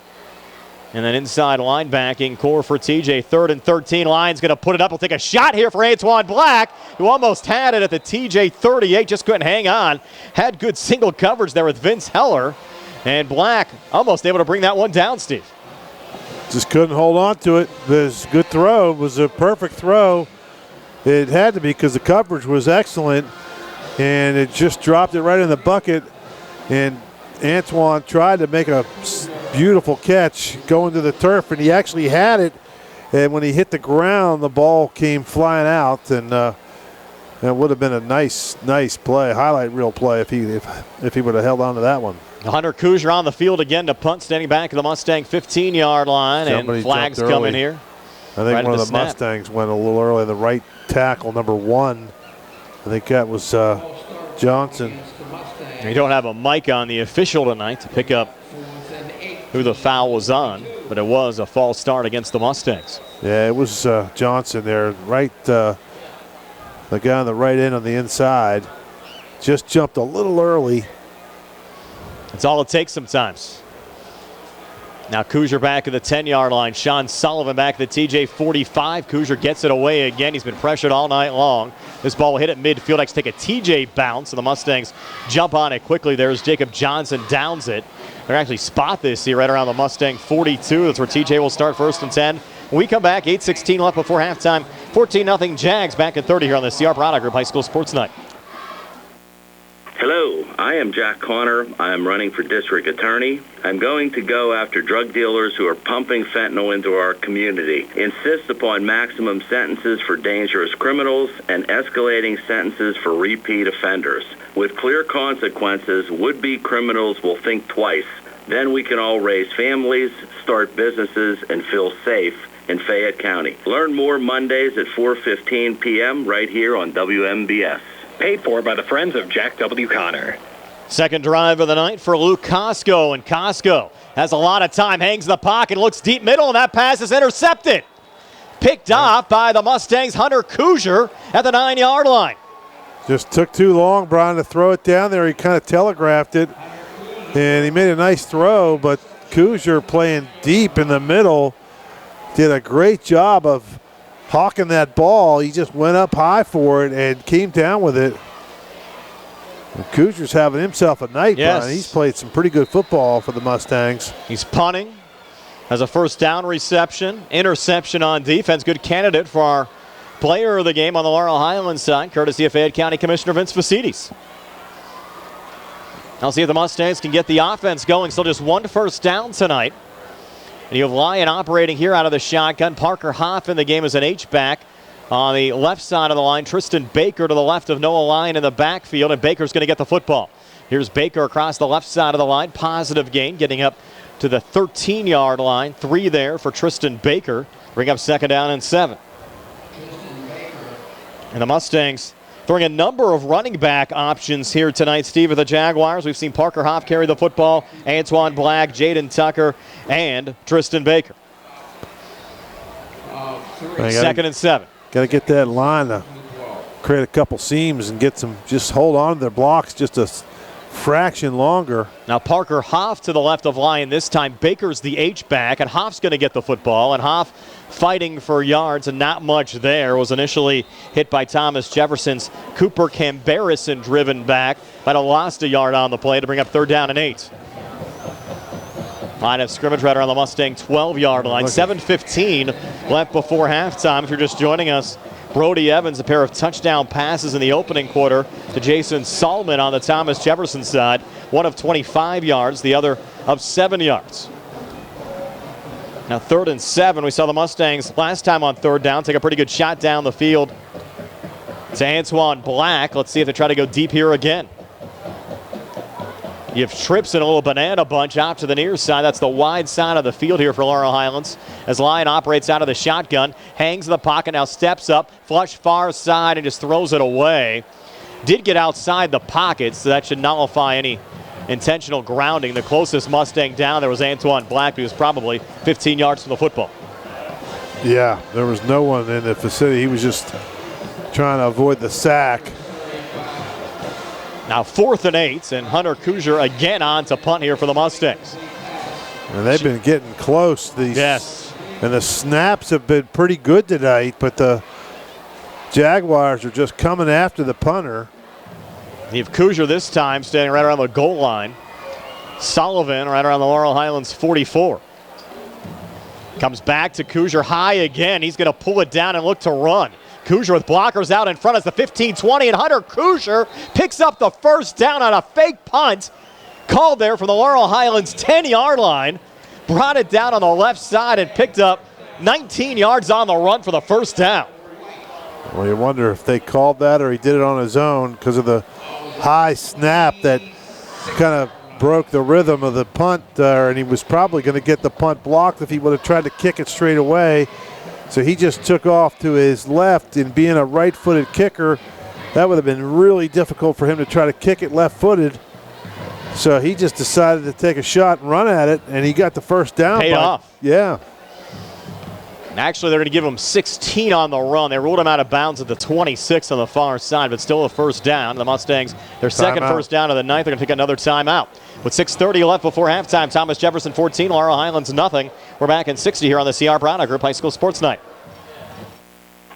And then inside linebacking core for TJ. 3rd and 13. Lyon's going to put it up. We'll take a shot here for Antoine Black, who almost had it at the TJ 38. Just couldn't hang on. Had good single coverage there with Vince Heller. And Black almost able to bring that one down, Steve. Just couldn't hold on to it. It was a good throw. It was a perfect throw. It had to be because the coverage was excellent. And it just dropped it right in the bucket. And Antoine tried to make a beautiful catch going to the turf, and he actually had it. And when he hit the ground, the ball came flying out, and it would have been a nice play, highlight reel play if he would have held on to that one. Hunter Kuzier on the field again to punt, standing back at the Mustang 15-yard line, and flags coming here. I think one of the Mustangs went a little early. The right tackle, number 1. I think that was Johnson. We don't have a mic on the official tonight to pick up who the foul was on, but it was a false start against the Mustangs. Yeah, it was Johnson there, right. The guy on the right end on the inside just jumped a little early. That's all it takes sometimes. Now Kuzier back at the 10-yard line. Sean Sullivan back at the TJ 45. Kuzier gets it away again. He's been pressured all night long. This ball will hit at midfield. Next take a TJ bounce, and the Mustangs jump on it quickly. There's Jacob Johnson, downs it. They're actually spot this here right around the Mustang 42. That's where TJ will start 1st and 10. When we come back, 8:16 left before halftime. 14-0 Jags back at 30 here on the CR Product Group High School Sports Night. Hello, I am Jack Conner. I'm running for district attorney. I'm going to go after drug dealers who are pumping fentanyl into our community, insist upon maximum sentences for dangerous criminals, and escalating sentences for repeat offenders. With clear consequences, would-be criminals will think twice. Then we can all raise families, start businesses, and feel safe in Fayette County. Learn more Mondays at 4:15 p.m. right here on WMBS. Paid for by the Friends of Jack W. Conner. Second drive of the night for Luke Costco, and Costco has a lot of time, hangs in the pocket, looks deep middle, and that pass is intercepted. Picked off by the Mustangs' Hunter Kuzier at the 9-yard line. Just took too long, Brian, to throw it down there. He kind of telegraphed it, and he made a nice throw, but Kuzier playing deep in the middle did a great job of hawking that ball. He just went up high for it and came down with it. And Kuzier's having himself a night, yes. Brian. He's played some pretty good football for the Mustangs. He's punting. has a first down reception, interception on defense. Good candidate for our player of the game on the Laurel Highlands side, courtesy of Fayette County Commissioner Vince Facides. I'll see if the Mustangs can get the offense going. Still just one first down tonight. And you have Lyon operating here out of the shotgun. Parker Hoff in the game as an H-back. On the left side of the line, Tristan Baker to the left of Noah Lyon in the backfield, and Baker's going to get the football. Here's Baker across the left side of the line. Positive gain, getting up to the 13-yard line. 3 there for Tristan Baker. Bring up second down and 7. And the Mustangs throwing a number of running back options here tonight, Steve, with the Jaguars. We've seen Parker Hoff carry the football, Antoine Black, Jaden Tucker, and Tristan Baker. Second and 7. Got to get that line to create a couple seams and get some, just hold on to their blocks just a fraction longer. Now Parker Hoff to the left of Lyon this time. Baker's the H-back, and Hoff's going to get the football. And Hoff fighting for yards, and not much there. Was initially hit by Thomas Jefferson's Cooper Cambarison driven back. Might have lost a yard on the play to bring up third down and 8. Line of scrimmage right around the Mustang 12-yard line. 7:15 left before halftime. If you're just joining us, Brody Evans, a pair of touchdown passes in the opening quarter to Jason Salman on the Thomas Jefferson side. One of 25 yards, the other of 7 yards. Now 3rd and 7. We saw the Mustangs last time on third down take a pretty good shot down the field to Antoine Black. Let's see if they try to go deep here again. You have trips and a little banana bunch out to the near side. That's the wide side of the field here for Laurel Highlands. As Lyon operates out of the shotgun, hangs in the pocket, now steps up, flush far side, and just throws it away. Did get outside the pocket, so that should nullify any intentional grounding. The closest Mustang down there was Antoine Black, who was probably 15 yards from the football. Yeah, there was no one in the vicinity. He was just trying to avoid the sack. Now 4th and 8, and Hunter Kuzier again on to punt here for the Mustangs. And they've been getting close. Yes. And the snaps have been pretty good tonight, but the Jaguars are just coming after the punter. You have Kuzier this time standing right around the goal line. Sullivan right around the Laurel Highlands 44. Comes back to Kuzier high again. He's going to pull it down and look to run. Kuzier with blockers out in front as the 15-20, and Hunter Kuzier picks up the first down on a fake punt called there from the Laurel Highlands 10-yard line. Brought it down on the left side and picked up 19 yards on the run for the first down. Well, you wonder if they called that or he did it on his own because of the high snap that kind of broke the rhythm of the punt, and he was probably going to get the punt blocked if he would have tried to kick it straight away. So he just took off to his left, and being a right-footed kicker, that would have been really difficult for him to try to kick it left-footed. So he just decided to take a shot and run at it, and he got the first down. Paid off. Yeah. Actually, they're going to give him 16 on the run. They ruled him out of bounds at the 26 on the far side, but still a first down. The Mustangs, their second first down of the ninth. They're going to take another timeout. With 6:30 left before halftime, Thomas Jefferson 14, Laurel Highlands nothing. We're back in 60 here on the CR Product Group High School Sports Night.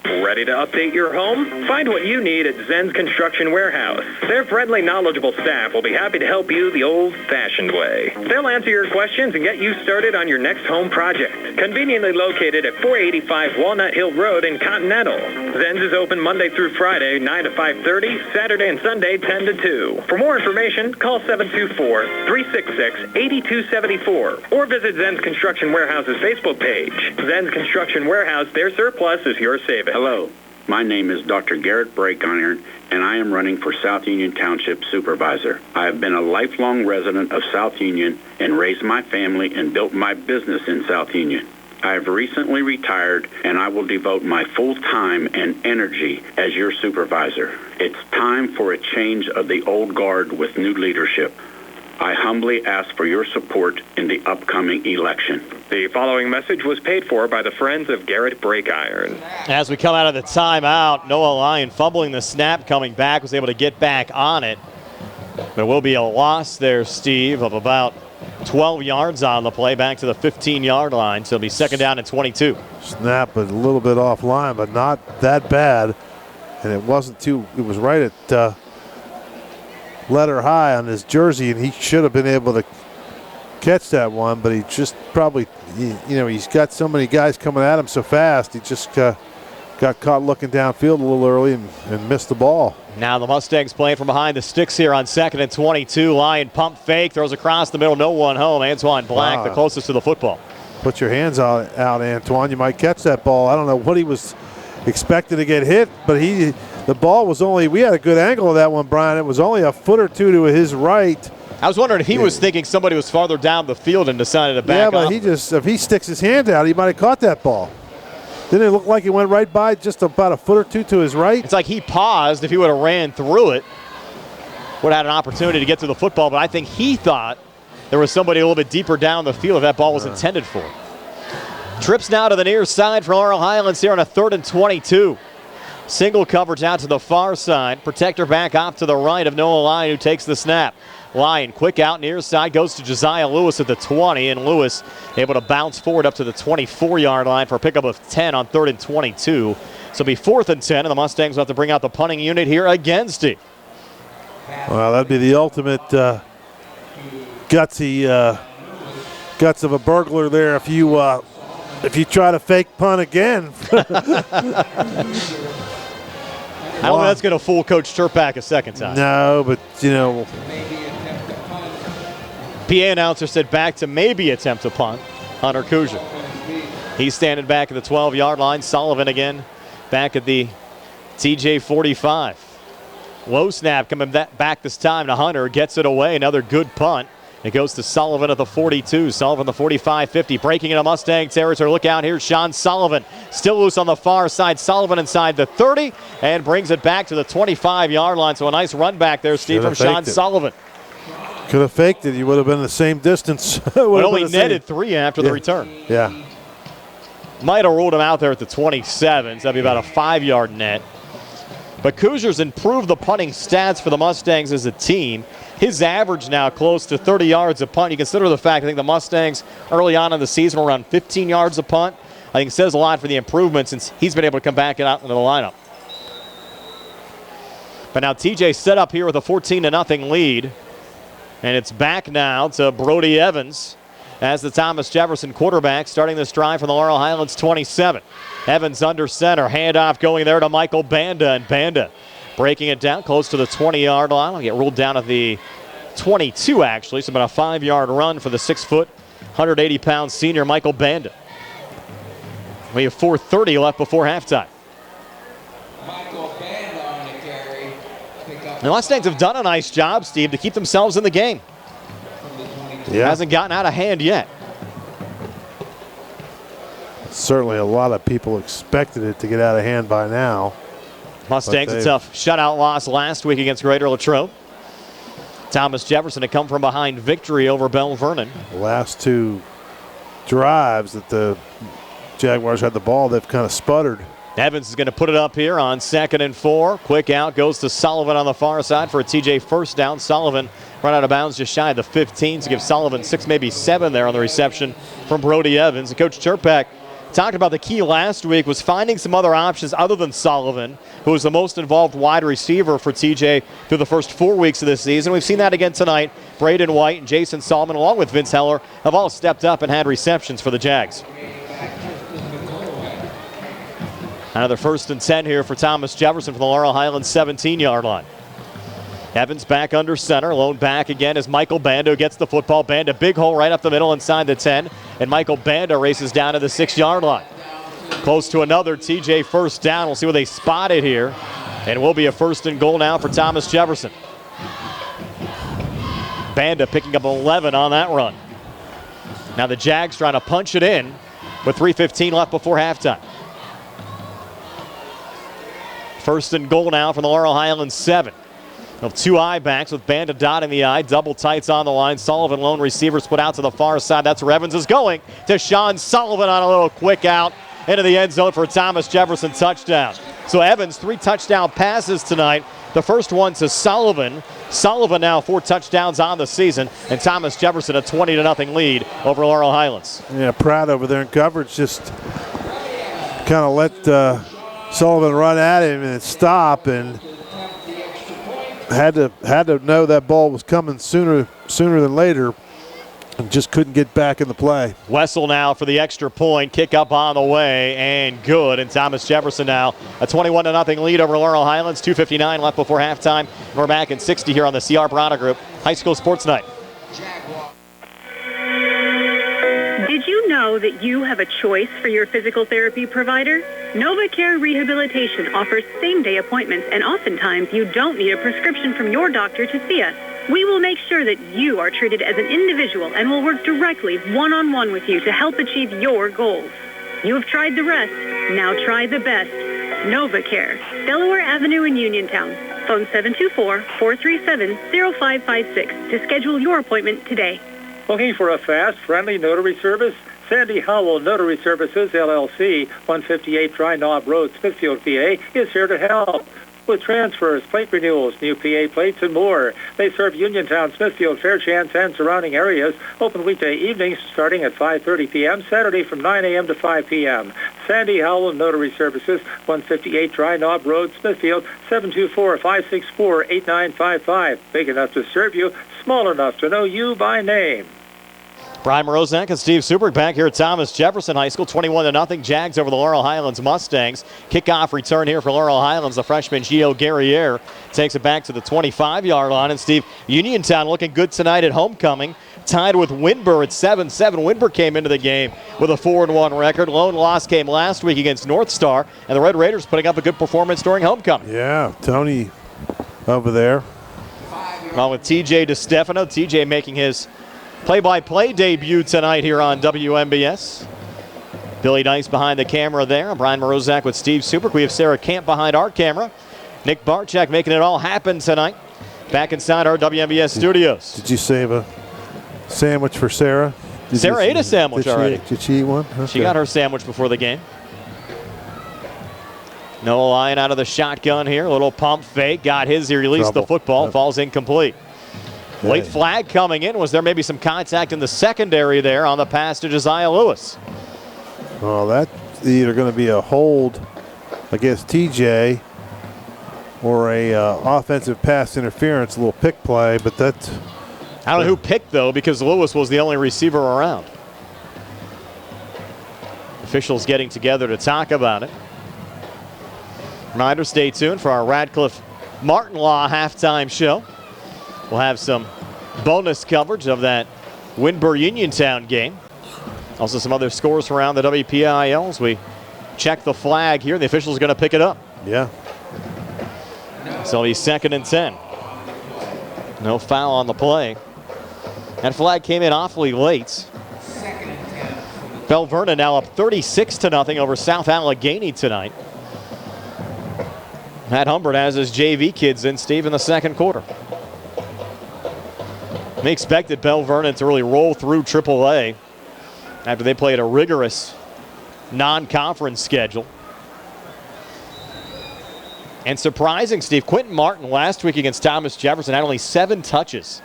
Ready to update your home? Find what you need at Zen's Construction Warehouse. Their friendly, knowledgeable staff will be happy to help you the old-fashioned way. They'll answer your questions and get you started on your next home project. Conveniently located at 485 Walnut Hill Road in Continental. Zen's is open Monday through Friday, 9 to 5:30, Saturday and Sunday, 10 to 2. For more information, call 724-366-8274 or visit Zen's Construction Warehouse's Facebook page. Zen's Construction Warehouse, their surplus is your savings. Hello, my name is Dr. Garrett Breakiron, and I am running for South Union Township Supervisor. I have been a lifelong resident of South Union and raised my family and built my business in South Union. I have recently retired, and I will devote my full time and energy as your supervisor. It's time for a change of the old guard with new leadership. I humbly ask for your support in the upcoming election. The following message was paid for by the Friends of Garrett Breakiron. As we come out of the timeout, Noah Lyon fumbling the snap, coming back, was able to get back on it. There will be a loss there, Steve, of about 12 yards on the play, back to the 15-yard line. So it'll be second down and 22. Snap a little bit offline, but not that bad. And it wasn't too, it was right at letter high on his jersey, and he should have been able to catch that one, but he just probably, he's got so many guys coming at him so fast. He just got caught looking downfield a little early and missed the ball. Now the Mustangs playing from behind the sticks here on 2nd and 22. Lyon pump fake, throws across the middle, no one home. Antoine Black, the closest to the football. Put your hands out, Antoine. You might catch that ball. I don't know what he was expecting to get hit, but the ball was only, we had a good angle of that one, Brian. It was only a foot or two to his right. I was wondering if he was thinking somebody was farther down the field and decided to back up. Yeah, but if he sticks his hand out, he might have caught that ball. Didn't it look like he went right by just about a foot or two to his right? It's like he paused. If he would have ran through it, would have had an opportunity to get to the football, but I think he thought there was somebody a little bit deeper down the field if that ball was intended for. Trips now to the near side for Laurel Highlands here on a 3rd and 22. Single coverage out to the far side. Protector back off to the right of Noah Lyon, who takes the snap. Lyon quick out near side, goes to Josiah Lewis at the 20, and Lewis able to bounce forward up to the 24-yard line for a pickup of 10 on 3rd and 22. So it'll be 4th and 10, and the Mustangs will have to bring out the punting unit here again, Steve. Well, that'd be the ultimate guts of a burglar there if you try to fake punt again. I don't think that's going to fool Coach Turpak a second time. No, but, PA announcer said back to maybe attempt to punt. Hunter Kuzier. He's standing back at the 12-yard line. Sullivan again back at the TJ 45. Low snap coming back this time to Hunter. Gets it away. Another good punt. It goes to Sullivan at the 42. Sullivan the 45-50. Breaking into Mustang territory. Look out here. Sean Sullivan still loose on the far side. Sullivan inside the 30 and brings it back to the 25-yard line. So a nice run back there, Steve, from Sean Sullivan. Could have faked it. He would have been the same distance. But only netted 3 after the return. Yeah. Might have ruled him out there at the 27, so that'd be about a 5-yard net. But Kuzier's improved the punting stats for the Mustangs as a team. His average now close to 30 yards a punt. You consider the fact I think the Mustangs early on in the season were around 15 yards a punt. I think it says a lot for the improvement since he's been able to come back and out into the lineup. But now TJ set up here with a 14-0 lead. And it's back now to Brody Evans as the Thomas Jefferson quarterback starting this drive from the Laurel Highlands 27. Evans under center, handoff going there to Michael Banda, and Banda breaking it down close to the 20-yard line. I'll get ruled down at the 22 actually, so about a 5-yard run for the 6-foot, 180-pound senior Michael Banda. We have 4:30 left before halftime. The Mustangs have done a nice job, Steve, to keep themselves in the game. It hasn't gotten out of hand yet. Certainly a lot of people expected it to get out of hand by now. Mustangs a tough shutout loss last week against Greater Latrobe. Thomas Jefferson to come from behind victory over Bell Vernon. The last 2 drives that the Jaguars had the ball, they've kind of sputtered. Evans is going to put it up here on 2nd and 4. Quick out goes to Sullivan on the far side for a TJ first down. Sullivan run out of bounds just shy of the 15 to give Sullivan 6, maybe 7 there on the reception from Brody Evans. And Coach Turpak talked about the key last week was finding some other options other than Sullivan, who was the most involved wide receiver for TJ through the first 4 weeks of this season. We've seen that again tonight. Braden White and Jason Solomon, along with Vince Heller, have all stepped up and had receptions for the Jags. Another 1st and 10 here for Thomas Jefferson from the Laurel Highlands 17-yard line. Evans back under center. Lone back again as Michael Banda gets the football. Banda big hole right up the middle inside the 10. And Michael Banda races down to the 6-yard line. Close to another TJ first down. We'll see where they spot it here. And it will be a 1st and goal now for Thomas Jefferson. Banda picking up 11 on that run. Now the Jags trying to punch it in with 3:15 left before halftime. 1st and goal now from the Laurel Highlands 7. 2 eye backs with Banda dotting the eye. Double tights on the line. Sullivan lone receiver split out to the far side. That's where Evans is going to Sean Sullivan on a little quick out into the end zone for a Thomas Jefferson touchdown. So Evans 3 touchdown passes tonight. The first one to Sullivan. Sullivan now 4 touchdowns on the season. And Thomas Jefferson a 20-0 lead over Laurel Highlands. Yeah, Pratt over there in coverage just kind of let Sullivan run at him and stop, and had to know that ball was coming sooner than later. and just couldn't get back in the play. Wessel now for the extra point. Kick up on the way and good. And Thomas Jefferson now a 21-0 lead over Laurel Highlands. 2:59 left before halftime. We're back in 60 here on the CR Barada Group High School Sports Night. Did you know that you have a choice for your physical therapy provider? NovaCare Rehabilitation offers same-day appointments, and oftentimes you don't need a prescription from your doctor to see us. We will make sure that you are treated as an individual and will work directly one-on-one with you to help achieve your goals. You have tried the rest. Now try the best. NovaCare, Delaware Avenue in Uniontown. Phone 724-437-0556 to schedule your appointment today. Looking for a fast, friendly notary service? Sandy Howell Notary Services, LLC, 158 Dry Knob Road, Smithfield, PA, is here to help with transfers, plate renewals, new PA plates, and more. They serve Uniontown, Smithfield, Fairchance, and surrounding areas. Open weekday evenings starting at 5:30 p.m., Saturday from 9 a.m. to 5 p.m. Sandy Howell Notary Services, 158 Dry Knob Road, Smithfield, 724-564-8955. Big enough to serve you, small enough to know you by name. Brian Morozak and Steve Suberg back here at Thomas Jefferson High School. 21-0 Jags over the Laurel Highlands Mustangs. Kickoff return here for Laurel Highlands. The freshman Gio Guerriere takes it back to the 25-yard line. And Steve, Uniontown looking good tonight at homecoming. Tied with Windber at 7-7. Windber came into the game with a 4-1 record. Lone loss came last week against North Star. And the Red Raiders putting up a good performance during homecoming. Yeah, Tony over there. Along with TJ DeStefano. TJ making his play-by-play debut tonight here on WMBS. Billy Dice behind the camera there. Brian Morozak with Steve Suberg. We have Sarah Camp behind our camera. Nick Barchak making it all happen tonight. Back inside our WMBS studios. Did you save a sandwich for Sarah? Sarah ate a sandwich already. Did she eat one? Okay. She got her sandwich before the game. Noah Lyon out of the shotgun here. A little pump fake. Got his. He released the football. Yep. Falls incomplete. Late flag coming in. Was there maybe some contact in the secondary there on the pass to Josiah Lewis? Well, that's either going to be a hold against TJ or a offensive pass interference, a little pick play, but that's... I don't know who picked, though, because Lewis was the only receiver around. Officials getting together to talk about it. Reminder, stay tuned for our Radcliffe Martin Law halftime show. We'll have some bonus coverage of that Windber Uniontown game. Also some other scores around the WPIAL as we check the flag here. The officials are going to pick it up. Yeah. So it'll be 2nd and 10. No foul on the play. That flag came in awfully late. Bell Vernon now up 36-0 over South Allegheny tonight. Matt Humbert has his JV kids in, Steve, in the second quarter. We expected Bell Vernon to really roll through AAA after they played a rigorous non-conference schedule. And surprising, Steve, Quentin Martin last week against Thomas Jefferson had only 7 touches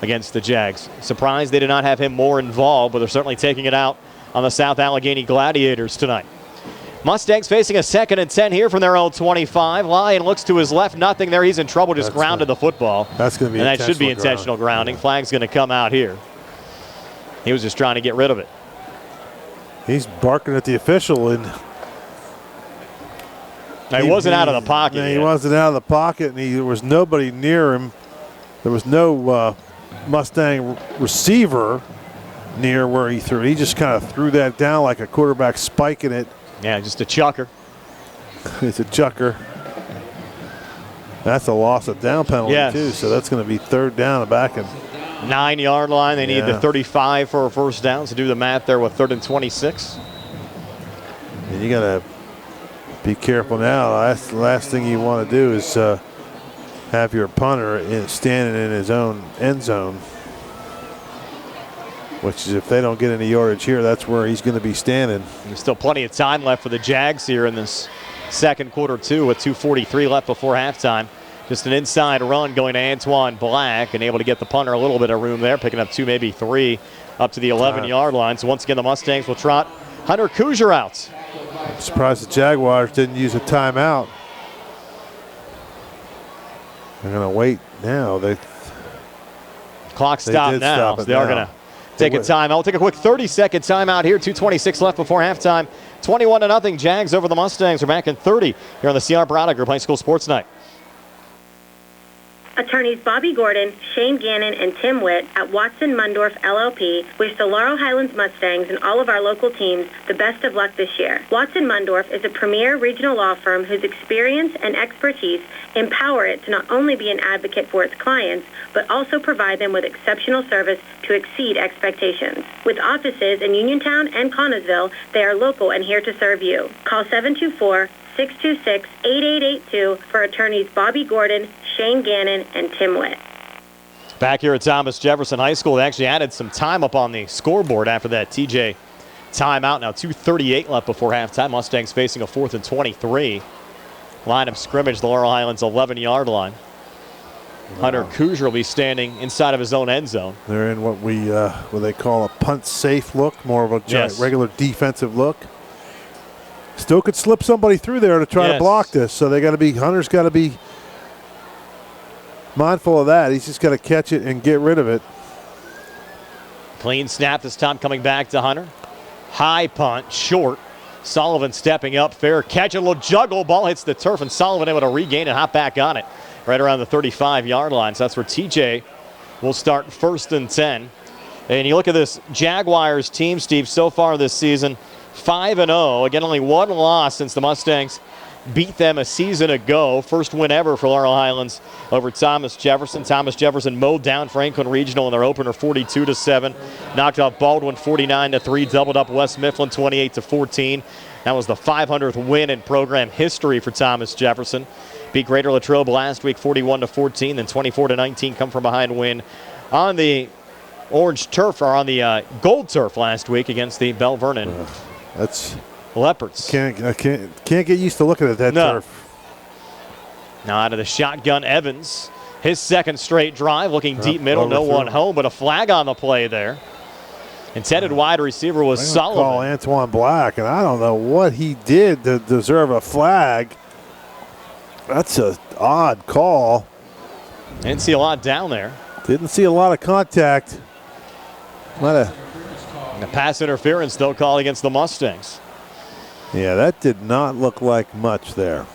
against the Jags. Surprised they did not have him more involved, but they're certainly taking it out on the South Allegheny Gladiators tonight. Mustangs facing a 2nd and 10 here from their own 25. Lyon looks to his left, nothing there. He's in trouble, just grounded the football. That's going to be and that should be intentional grounding. Flag's going to come out here. He was just trying to get rid of it. He's barking at the official, and he wasn't out of the pocket. He wasn't out of the pocket, and there was nobody near him. There was no Mustang receiver near where he threw it. He just kind of threw that down like a quarterback spiking it. Yeah, just a chucker. It's a chucker. That's a loss of down penalty, too, so that's going to be 3rd down and back. 9-yard line. They need the 35 for a first down. So do the math there with 3rd and 26. And you got to be careful now. That's the last thing you want to do is have your punter standing in his own end zone. Which is, if they don't get any yardage here, that's where he's going to be standing. There's still plenty of time left for the Jags here in this second quarter, too, with 2:43 left before halftime. Just an inside run going to Antoine Black and able to get the punter a little bit of room there, picking up 2, maybe 3, up to the 11-yard line. So once again, the Mustangs will trot Hunter Kujar out. I'm surprised the Jaguars didn't use a timeout. They're going to wait now. Clock stopped now. So they are going to take a timeout. We'll take a quick 30-second timeout here. 2:26 left before halftime. 21-0 Jags over the Mustangs. We're back in 30 here on the C. Harper Auto Group High School Sports Night. Attorneys Bobby Gordon, Shane Gannon, and Tim Witt at Watson Mundorf LLP wish the Laurel Highlands Mustangs and all of our local teams the best of luck this year. Watson Mundorf is a premier regional law firm whose experience and expertise empower it to not only be an advocate for its clients, but also provide them with exceptional service to exceed expectations. With offices in Uniontown and Connellsville, they are local and here to serve you. Call 724-626-8882 for attorneys Bobby Gordon, Shane Gannon, and Tim Witt. Back here at Thomas Jefferson High School, they actually added some time up on the scoreboard after that TJ timeout. Now 2:38 left before halftime. Mustangs facing a 4th and 23. Line of scrimmage, the Laurel Highlands 11-yard line. Hunter Kujar will be standing inside of his own end zone. They're in what they call a punt-safe look, more of a regular defensive look. Still could slip somebody through there to try to block this, so Hunter's got to be mindful of that. He's just got to catch it and get rid of it. Clean snap this time coming back to Hunter. High punt, short. Sullivan stepping up, fair catch, a little juggle. Ball hits the turf, and Sullivan able to regain and hop back on it right around the 35-yard line. So that's where TJ will start 1st and 10. And you look at this Jaguars team, Steve, so far this season, 5-0. Again, only one loss since the Mustangs beat them a season ago. First win ever for Laurel Highlands over Thomas Jefferson. Thomas Jefferson mowed down Franklin Regional in their opener 42-7. Knocked off Baldwin 49-3. Doubled up West Mifflin 28-14. That was the 500th win in program history for Thomas Jefferson. Beat Greater Latrobe last week 41-14. Then 24-19 come from behind win on the orange turf, or on the gold turf last week against the Bell Vernon Leopards. Can't get used to looking at that turf. Now out of the shotgun, Evans. His second straight drive, looking deep middle, no one home, but a flag on the play there. Intended wide receiver was Sullivan. Call Antoine Black, and I don't know what he did to deserve a flag. That's an odd call. Didn't see a lot down there. Didn't see a lot of contact. A pass interference, though, called against the Mustangs. Yeah, that did not look like much there.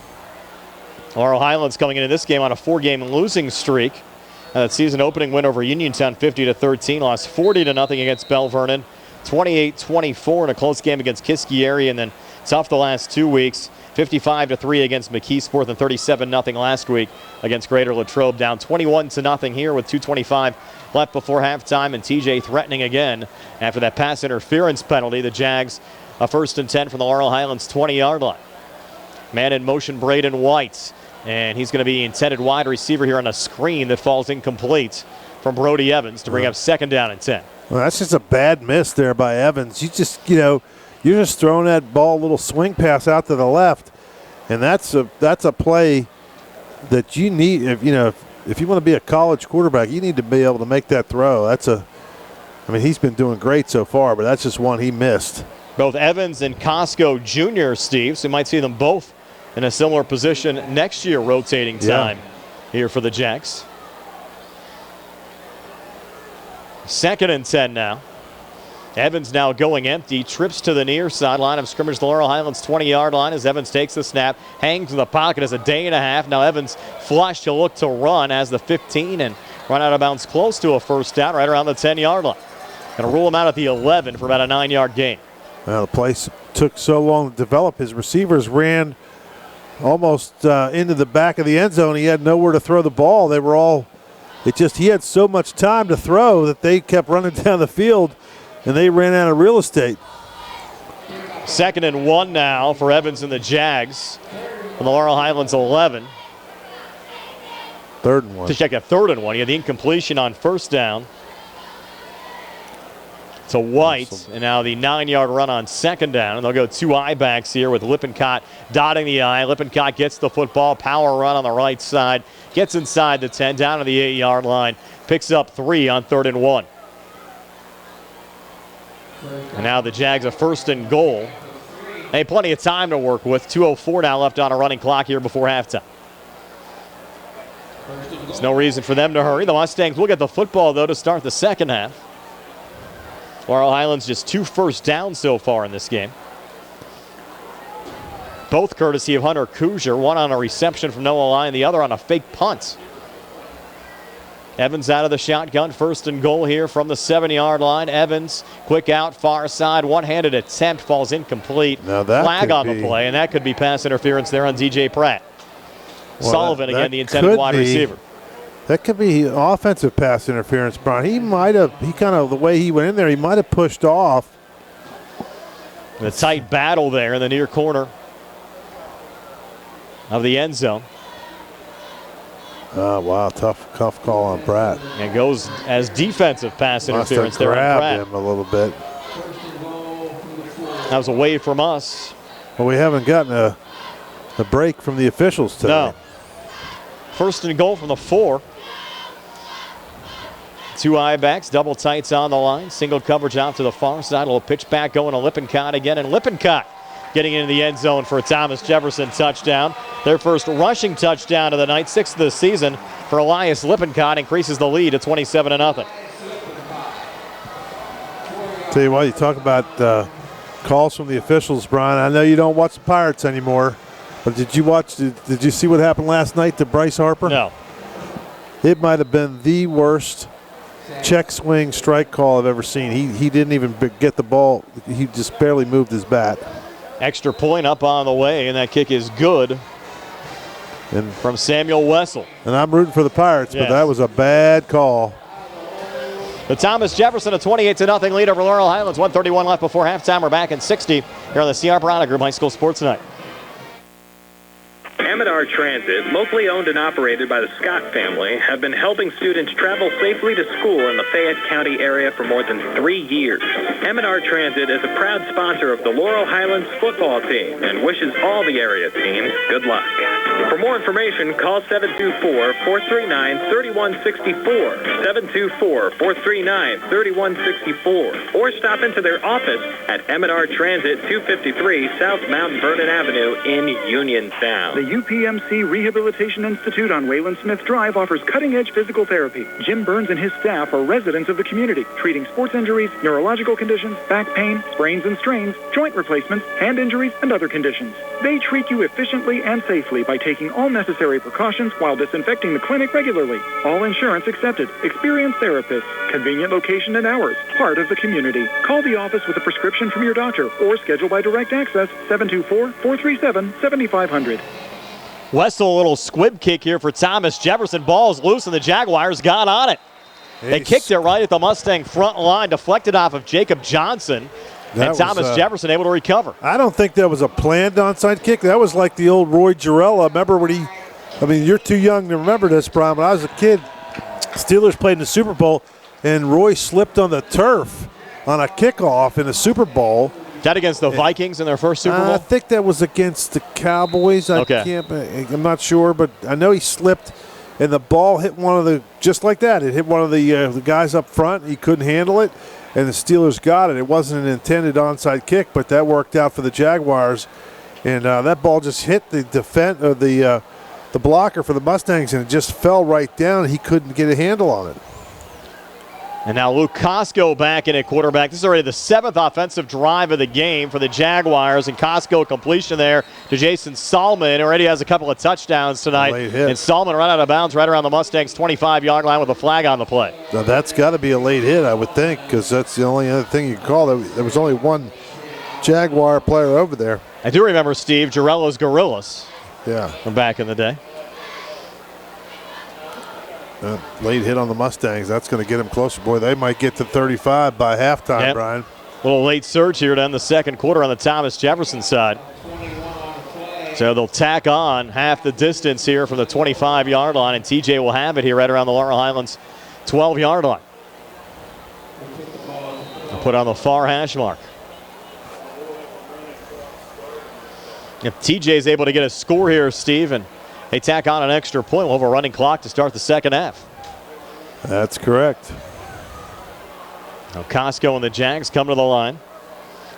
Laurel Highlands coming into this game on a 4-game losing streak. That season opening win over Uniontown 50-13. Lost 40-0 against Bell Vernon. 28-24 in a close game against Kiski-Area, and then tough the last 2 weeks. 55-3 against McKeesport and 37-0 last week against Greater Latrobe. Down 21-0 here with 2:25 left before halftime, and TJ threatening again after that pass interference penalty. The Jags a 1st and 10 from the Laurel Highlands 20-yard line. Man in motion, Braden White, and he's going to be intended wide receiver here on a screen that falls incomplete from Brody Evans to bring up 2nd down and 10. Well, that's just a bad miss there by Evans. You're just throwing that ball, a little swing pass out to the left, and that's a play that you need. If you want to be a college quarterback, you need to be able to make that throw. He's been doing great so far, but that's just one he missed. Both Evans and Costco Jr., Steve, so you might see them both in a similar position next year, rotating time here for the Jacks. 2nd and 10 now. Evans now going empty, trips to the near side line of scrimmage, the Laurel Highlands 20-yard line as Evans takes the snap, hangs in the pocket as a day and a half. Now Evans flush to look to run as the 15 and run out of bounds close to a 1st down right around the 10-yard line. Going to rule him out at the 11 for about a 9-yard gain. Well, the play took so long to develop. His receivers ran almost into the back of the end zone. He had nowhere to throw the ball. He had so much time to throw that they kept running down the field, and they ran out of real estate. 2nd and 1 now for Evans and the Jags from the Laurel Highlands 11. 3rd and 1. To check a 3rd and 1. He had the incompletion on 1st down to White, and now the 9-yard run on 2nd down. And they'll go 2 I-backs here with Lippincott dotting the I. Lippincott gets the football, power run on the right side, gets inside the 10, down to the 8-yard line, picks up 3 on 3rd and 1. And now the Jags a 1st and goal. They have plenty of time to work with. 2:04 now left on a running clock here before halftime. There's no reason for them to hurry. The Mustangs will get the football, though, to start the second half. Laurel Highlands just 2 first downs so far in this game. Both courtesy of Hunter Kuzier, one on a reception from Noah Lyon, the other on a fake punt. Evans out of the shotgun, 1st and goal here from the 7-yard line. Evans, quick out, far side, one-handed attempt, falls incomplete. Flag on the play, and that could be pass interference there on DJ Pratt. Well, Sullivan, again, the intended wide receiver. That could be offensive pass interference, Brian. The way he went in there, he might have pushed off. The tight battle there in the near corner of the end zone. Oh, wow, tough call on Pratt. And goes as defensive pass interference there on Pratt. Him a little bit. That was away from us. Well, we haven't gotten a break from the officials today. No. 1st and goal from the 4. 2 I-backs, double tights on the line. Single coverage out to the far side. A little pitch back going to Lippincott again. And Lippincott getting into the end zone for a Thomas Jefferson touchdown. Their first rushing touchdown of the night, 6th of the season for Elias Lippincott, increases the lead to 27-0. Tell you what, you talk about calls from the officials, Brian. I know you don't watch the Pirates anymore, but did you see what happened last night to Bryce Harper? No. It might have been the worst check swing strike call I've ever seen. He didn't even get the ball. He just barely moved his bat. Extra point up on the way, and that kick is good from Samuel Wessel. And I'm rooting for the Pirates, but that was a bad call. The Thomas Jefferson, a 28-0 lead over Laurel Highlands. 1:31 left before halftime. We're back in 60 here on the C.R. Barana Group High School Sports Night. Amidar Transit, locally owned and operated by the Scott family, have been helping students travel safely to school in the Fayette County area for more than 3 years. Amidar Transit is a proud sponsor of the Laurel Highlands football team and wishes all the area teams good luck. For more information, call 724-439-3164, 724-439-3164, or stop into their office at Amidar Transit, 253 South Mount Vernon Avenue in Uniontown. The UPMC Rehabilitation Institute on Wayland Smith Drive offers cutting-edge physical therapy. Jim Burns and his staff are residents of the community, treating sports injuries, neurological conditions, back pain, sprains and strains, joint replacements, hand injuries, and other conditions. They treat you efficiently and safely by taking all necessary precautions while disinfecting the clinic regularly. All insurance accepted. Experienced therapists. Convenient location and hours. Part of the community. Call the office with a prescription from your doctor or schedule by direct access 724-437-7500. Wessel, a little squib kick here for Thomas Jefferson. Ball's loose, and the Jaguars got on it. They kicked it right at the Mustang front line, deflected off of Jacob Johnson, and Thomas Jefferson able to recover. I don't think that was a planned onside kick. That was like the old Roy Girella. Remember when you're too young to remember this, Brian. When I was a kid, Steelers played in the Super Bowl, and Roy slipped on the turf on a kickoff in the Super Bowl. That against the Vikings in their first Super Bowl? I think that was against the Cowboys. I'm not sure, but I know he slipped, and the ball hit just like that. It hit one of the guys up front. He couldn't handle it, and the Steelers got it. It wasn't an intended onside kick, but that worked out for the Jaguars. And that ball just hit the blocker for the Mustangs, and it just fell right down. He couldn't get a handle on it. And now Luke Costco back in at quarterback. This is already the 7th offensive drive of the game for the Jaguars. And Costco completion there to Jason Salmon. Already has a couple of touchdowns tonight. And Salmon run out of bounds right around the Mustangs' 25-yard line with a flag on the play. Now that's got to be a late hit, I would think, because that's the only other thing you can call it. There was only one Jaguar player over there. I do remember, Steve, Jarello's Gorillas. Yeah. From back in the day. Late hit on the Mustangs. That's going to get them closer. Boy, they might get to 35 by halftime, Brian. A little late surge here to end the second quarter on the Thomas Jefferson side. So they'll tack on half the distance here from the 25-yard line, and TJ will have it here right around the Laurel Highlands 12-yard line. I'll put on the far hash mark. If TJ is able to get a score here, Steve, and they tack on an extra point, we'll have a running clock to start the second half. That's correct. Now Costco and the Jags come to the line.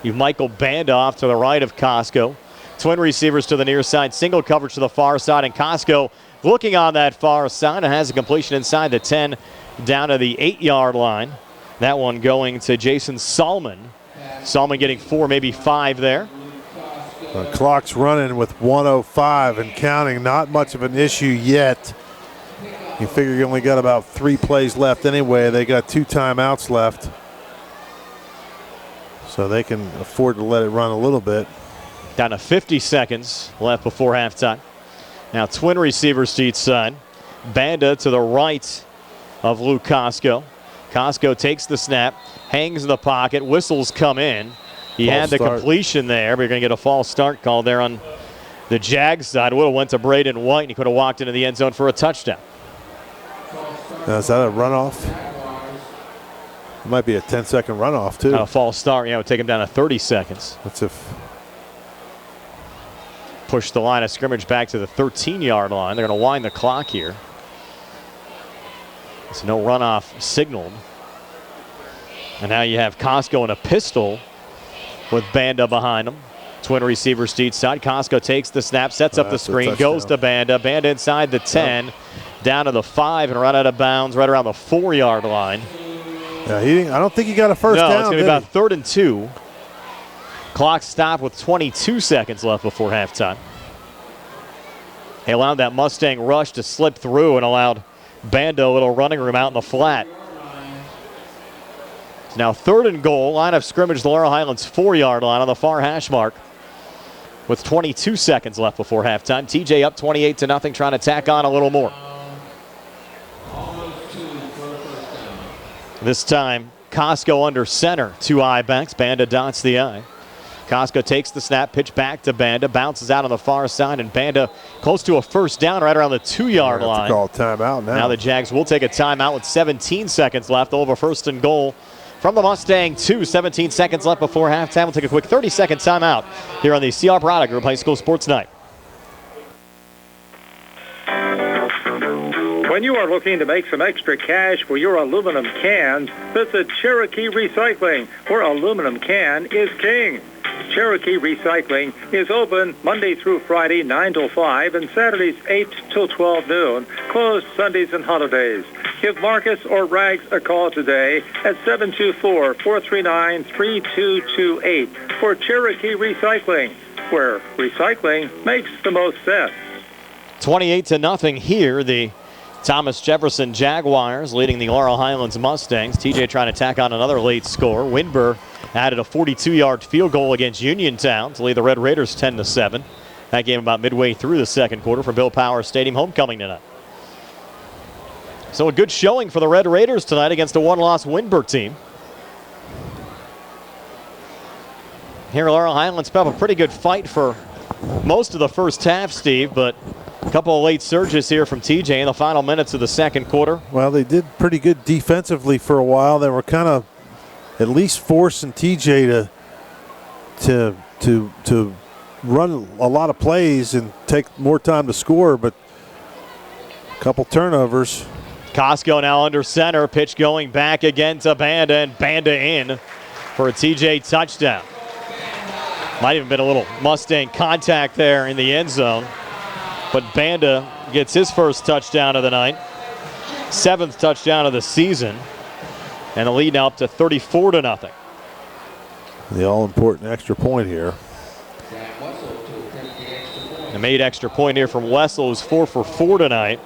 You've Michael Bandoff to the right of Costco. Twin receivers to the near side, single coverage to the far side, and Costco looking on that far side and has a completion inside the 10 down to the 8-yard line. That one going to Jason Salmon. Salmon getting 4, maybe 5 there. The clock's running with 1:05 and counting. Not much of an issue yet. You figure you only got about 3 plays left anyway. They got 2 timeouts left. So they can afford to let it run a little bit. Down to 50 seconds left before halftime. Now twin receivers to each side. Banda to the right of Luke Costco. Costco takes the snap, hangs in the pocket, whistles come in. He had the completion there, but you're going to get a false start call there on the Jags side. Would have went to Braden White, and he could have walked into the end zone for a touchdown. Now, is that a runoff? It might be a 10-second runoff, too. A false start, yeah, it would take him down to 30 seconds. That's if... Push the line of scrimmage back to the 13-yard line. They're going to wind the clock here. There's no runoff signaled. And now you have Costco in a pistol with Banda behind him. Twin receivers to each side. Costco takes the snap, sets up the screen, goes to Banda. Banda inside the 10, down to the 5, and run out of bounds right around the 4-yard line. Yeah, I don't think he got a first down. No, it's going to be about 3rd and 2. Clock stopped with 22 seconds left before halftime. He allowed that Mustang rush to slip through and allowed Banda a little running room out in the flat. It's now 3rd and goal. Line of scrimmage, the Laurel Highlands 4-yard line on the far hash mark with 22 seconds left before halftime. TJ up 28-0, trying to tack on a little more. This time, Costco under center. 2 eye backs. Banda dots the eye. Costco takes the snap, pitch back to Banda, bounces out on the far side, and Banda close to a first down right around the 2-yard line. Call timeout now. Now the Jags will take a timeout with 17 seconds left. They'll have a 1st and goal from the Mustang 2. 17 seconds left before halftime. We'll take a quick 30-second timeout here on the CR Prada Group High School Sports Night. When you are looking to make some extra cash for your aluminum cans, visit Cherokee Recycling, where aluminum can is king. Cherokee Recycling is open Monday through Friday, 9 till 5, and Saturdays, 8 till 12 noon, closed Sundays and holidays. Give Marcus or Rags a call today at 724-439-3228 for Cherokee Recycling, where recycling makes the most sense. 28-0 here. The Thomas Jefferson Jaguars leading the Laurel Highlands Mustangs. TJ trying to tack on another late score. Winber added a 42-yard field goal against Uniontown to lead the Red Raiders 10-7. That game about midway through the second quarter for Bill Power Stadium homecoming tonight. So a good showing for the Red Raiders tonight against a one-loss Winber team. Here Laurel Highlands put up a pretty good fight for most of the first half, Steve, but a couple of late surges here from TJ in the final minutes of the second quarter. Well, they did pretty good defensively for a while. They were kind of at least forcing TJ to run a lot of plays and take more time to score, but a couple turnovers. Costco now under center, pitch going back again to Banda, and Banda in for a TJ touchdown. Might even been a little Mustang contact there in the end zone, but Banda gets his first touchdown of the night, 7th touchdown of the season, and the lead now up to 34-0. The all-important extra point here. The made extra point here from Wessel, who's 4 for 4 tonight.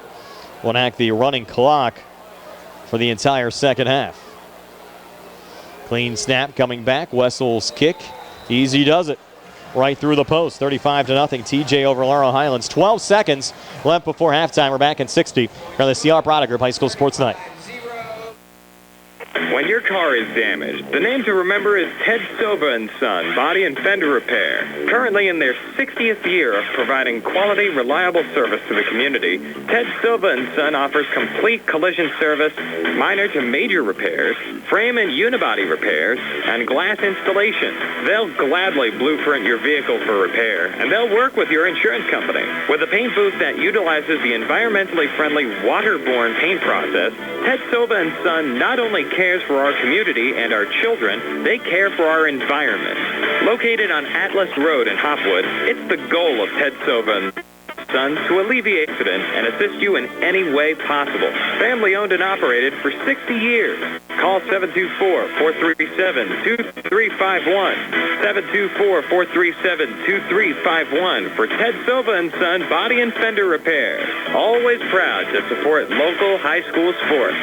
Will act the running clock for the entire second half. Clean snap coming back. Wessel's kick. Easy does it. Right through the post. 35-0. TJ over Laurel Highlands. 12 seconds left before halftime. We're back in 60 for the CR Prada Group High School Sports Night. When your car is damaged, the name to remember is Ted Silva & Son, Body and Fender Repair. Currently in their 60th year of providing quality, reliable service to the community, Ted Silva & Son offers complete collision service, minor to major repairs, frame and unibody repairs, and glass installation. They'll gladly blueprint your vehicle for repair, and they'll work with your insurance company. With a paint booth that utilizes the environmentally friendly waterborne paint process, Ted Silva & Son not only cares for our community and our children, they care for our environment. Located on Atlas Road in Hopwood, it's the goal of Ted Sova & Sons to alleviate accident and assist you in any way possible. Family owned and operated for 60 years. Call 724-437-2351. 724-437-2351 for Ted Sova & Son Body and Fender Repair. Always proud to support local high school sports.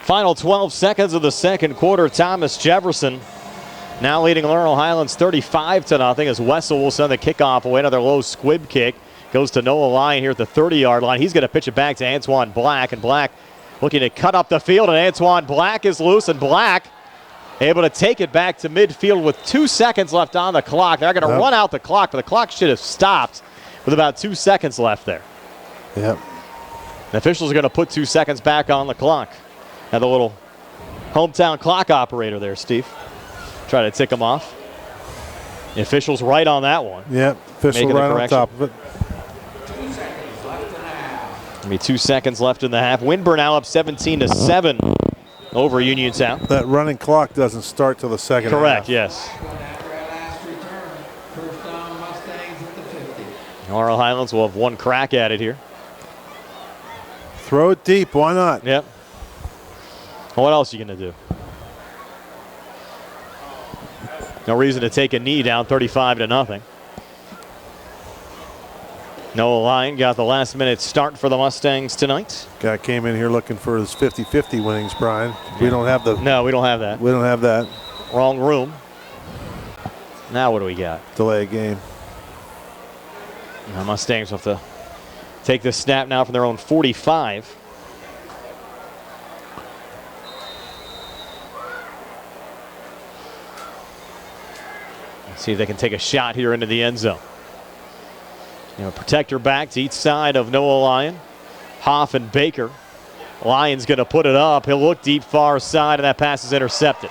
Final 12 seconds of the second quarter. Thomas Jefferson now leading Laurel Highlands 35-0 as Wessel will send the kickoff away. Another low squib kick. Goes to Noah Lyon here at the 30-yard line. He's going to pitch it back to Antoine Black, and Black looking to cut up the field, and Antoine Black is loose, and Black able to take it back to midfield with 2 seconds left on the clock. They're going to run out the clock, but the clock should have stopped with about 2 seconds left there. Yep. The officials are going to put 2 seconds back on the clock. Now the little hometown clock operator there, Steve. Try to tick them off. The official's right on that one. Yep, official right on top of it. Be 2 seconds left in the half. Winburn now up 17-7 over Uniontown. That running clock doesn't start till the second Correct, half. Yes. Laurel Highlands will have one crack at it here. Throw it deep, why not? Yep. What else are you going to do? No reason to take a knee down 35-0. Noah Lyon got the last-minute start for the Mustangs tonight. Guy came in here looking for his 50-50 winnings, Brian. We don't have the... No, we don't have that. We don't have that. Wrong room. Now what do we got? Delay a game. The Mustangs have to take the snap now from their own 45. Let's see if they can take a shot here into the end zone. Protector back to each side of Noah Lyon. Hoff and Baker. Lyon's going to put it up. He'll look deep far side, and that pass is intercepted.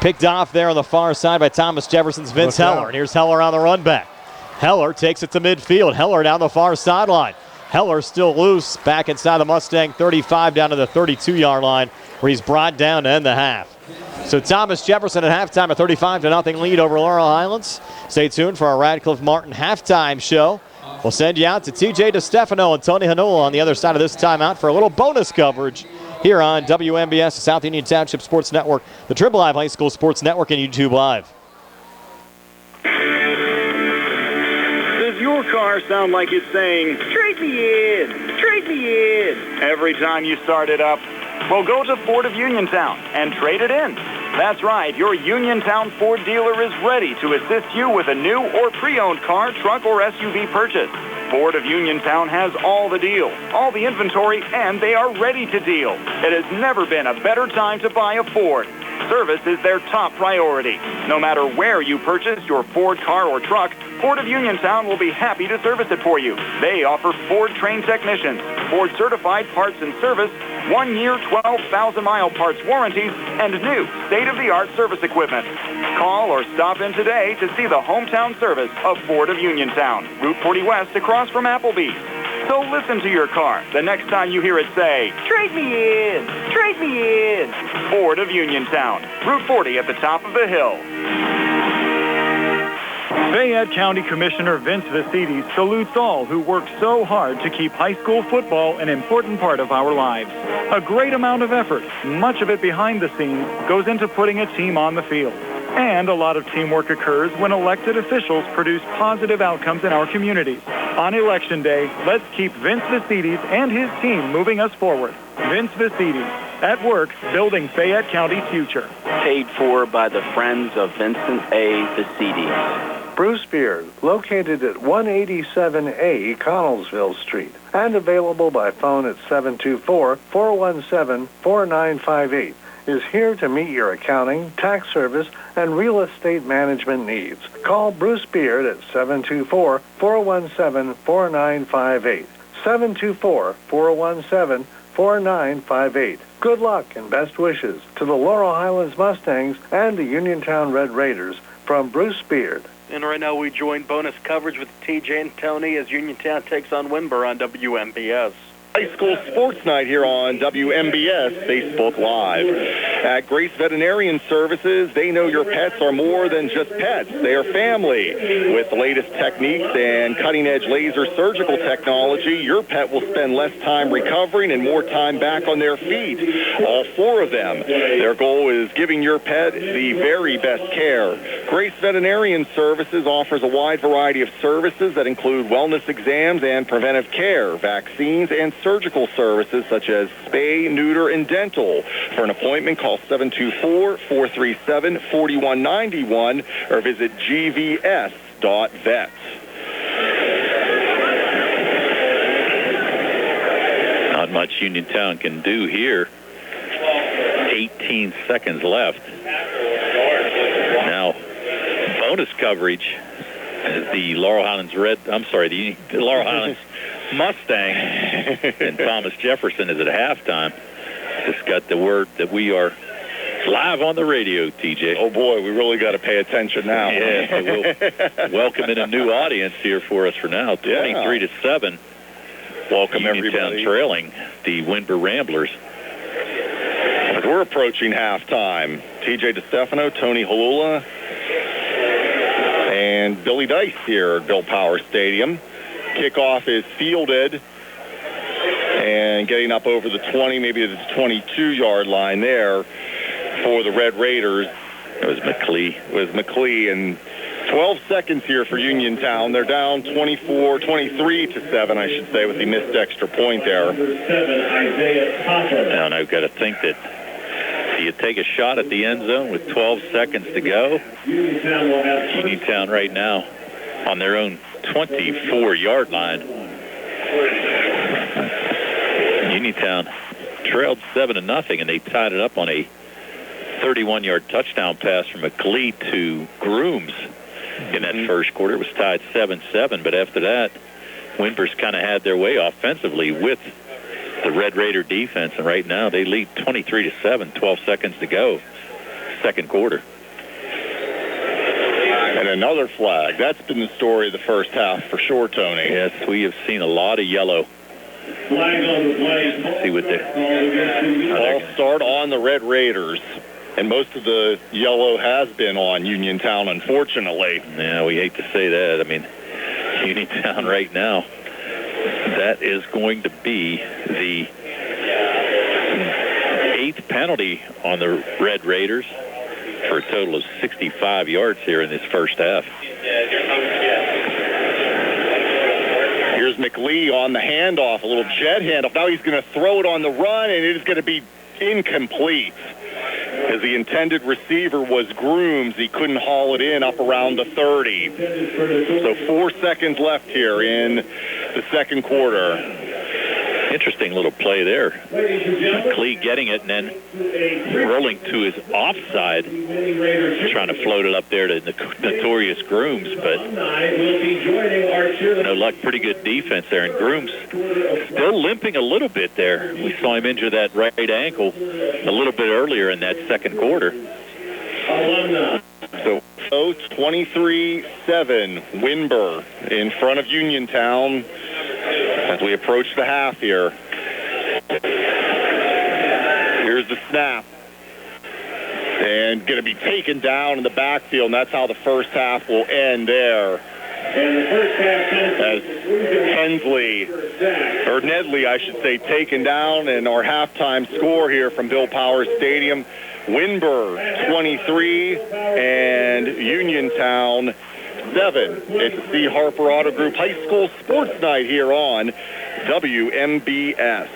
Picked off there on the far side by Thomas Jefferson's Vince Heller. And here's Heller on the run back. Heller takes it to midfield. Heller down the far sideline. Heller still loose. Back inside the Mustang 35 down to the 32-yard line where he's brought down to end the half. So Thomas Jefferson at halftime, a 35-0 lead over Laurel Highlands. Stay tuned for our Radcliffe Martin halftime show. We'll send you out to TJ DeStefano and Tony Hanola on the other side of this timeout for a little bonus coverage here on WMBS, the South Union Township Sports Network, the Trimble Live High School Sports Network, and YouTube Live. Does your car sound like it's saying, "Trade me in, trade me in," every time you start it up? Well, go to Ford of Uniontown and trade it in. That's right, your Uniontown Ford dealer is ready to assist you with a new or pre-owned car, truck, or SUV purchase. Ford of Uniontown has all the deals, all the inventory, and they are ready to deal. It has never been a better time to buy a Ford. Service is their top priority. No matter where you purchase your Ford car or truck, Ford of Uniontown will be happy to service it for you. They offer Ford-trained technicians, Ford-certified parts and service, 1 year, 12,000-mile parts warranties, and new state-of-the-art service equipment. Call or stop in today to see the hometown service of Ford of Uniontown, Route 40 West across from Applebee's. So listen to your car the next time you hear it say, "Trade me in, trade me in." Ford of Uniontown, Route 40 at the top of the hill. Fayette County Commissioner Vince Vicides salutes all who work so hard to keep high school football an important part of our lives. A great amount of effort, much of it behind the scenes, goes into putting a team on the field. And a lot of teamwork occurs when elected officials produce positive outcomes in our communities. On Election Day, let's keep Vince Vicides and his team moving us forward. Vince Vicides, at work building Fayette County's future. Paid for by the Friends of Vincent A. Vicides. Bruce Beard, located at 187A Connellsville Street, and available by phone at 724-417-4958, is here to meet your accounting, tax service, and real estate management needs. Call Bruce Beard at 724-417-4958. 724-417-4958. Good luck and best wishes to the Laurel Highlands Mustangs and the Uniontown Red Raiders from Bruce Beard. And right now we join bonus coverage with TJ and Tony as Uniontown takes on Winburn on WMBS. High School Sports Night here on WMBS Facebook Live. At Grace Veterinarian Services, they know your pets are more than just pets. They are family. With the latest techniques and cutting-edge laser surgical technology, your pet will spend less time recovering and more time back on their feet. All 4 of them. Their goal is giving your pet the very best care. Grace Veterinarian Services offers a wide variety of services that include wellness exams and preventive care, vaccines, and surgical services such as spay, neuter, and dental. For an appointment, call 724-437-4191 or visit gvs.vet. Not much Uniontown can do here. 18 seconds left. Now, bonus coverage. The Laurel Highlands the Laurel Highlands Mustang and Thomas Jefferson is at halftime. Just got the word that we are live on the radio, TJ. Oh, boy, we really got to pay attention now. Yeah, so we'll welcome in a new audience here for us for now. 23-7. Welcome, Uniontown everybody. Trailing the Windber Ramblers. As we're approaching halftime, TJ DeStefano, Tony Halula, and Billy Dice here at Bill Power Stadium. Kickoff is fielded and getting up over the 20, maybe the 22-yard line there for the Red Raiders. It was McLee. And 12 seconds here for Uniontown. They're down 23-7, I should say, with the missed extra point there. Now I've got to think that you take a shot at the end zone with 12 seconds to go. Uniontown right now on their own 24-yard line. Uniontown trailed 7-0, and they tied it up on a 31-yard touchdown pass from McLee to Grooms in that first quarter. It was tied 7-7, but after that, Windber's kind of had their way offensively with the Red Raider defense, and right now they lead 23-7, 12 seconds to go, second quarter. And another flag. That's been the story of the first half for sure, Tony. Yes, we have seen a lot of yellow. Let's see what they all start on the Red Raiders, and most of the yellow has been on Uniontown, unfortunately. Yeah, we hate to say that. I mean, Uniontown right now, that is going to be the 8th penalty on the Red Raiders for a total of 65 yards here in this first half. Here's McLee on the handoff, a little jet handoff. Now he's going to throw it on the run, and it is going to be incomplete. As the intended receiver was Grooms, he couldn't haul it in up around the 30. So 4 seconds left here in the second quarter. Interesting little play there. McLee getting it and then rolling to his offside, trying to float it up there to notorious Grooms, but no luck. Pretty good defense there, and Grooms still limping a little bit there. We saw him injure that right ankle a little bit earlier in that second quarter. So 23-7, Windber in front of Uniontown as we approach the half here. Here's the snap. And going to be taken down in the backfield, and that's how the first half will end there. As Nedley, I should say, taken down, and our halftime score here from Bill Power Stadium, Windber 23 and Uniontown 7. It's the C. Harper Auto Group High School Sports Night here on WMBS.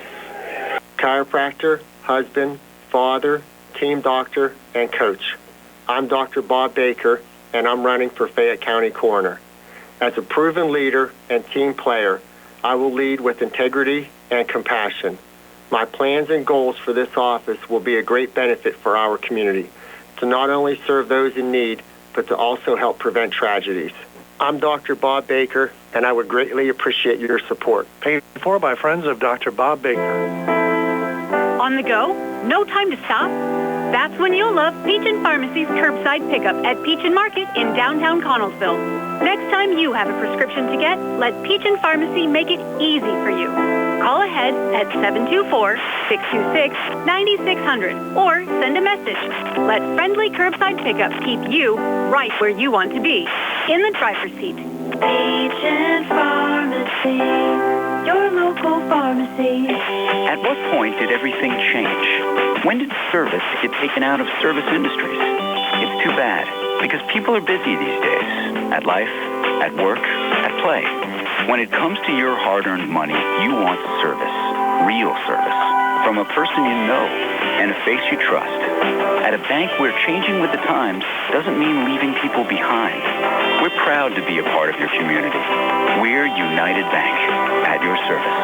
Chiropractor, husband, father, team doctor, and coach. I'm Dr. Bob Baker, and I'm running for Fayette County Coroner. As a proven leader and team player, I will lead with integrity and compassion. My plans and goals for this office will be a great benefit for our community, to not only serve those in need, but to also help prevent tragedies. I'm Dr. Bob Baker, and I would greatly appreciate your support. Paid for by friends of Dr. Bob Baker. On the go? No time to stop? That's when you'll love Peachin Pharmacy's curbside pickup at Peachin Market in downtown Connellsville. Next time you have a prescription to get, let Peachin Pharmacy make it easy for you. Call ahead at 724-626-9600 or send a message. Let friendly curbside pickup keep you right where you want to be, in the driver's seat. Peachin Pharmacy, your local pharmacy. At what point did everything change? When did service get taken out of service industries? It's too bad, because people are busy these days. At life, at work, at play. When it comes to your hard-earned money, you want service. Real service. From a person you know and a face you trust. At a bank where changing with the times doesn't mean leaving people behind. We're proud to be a part of your community. We're United Bank, at your service.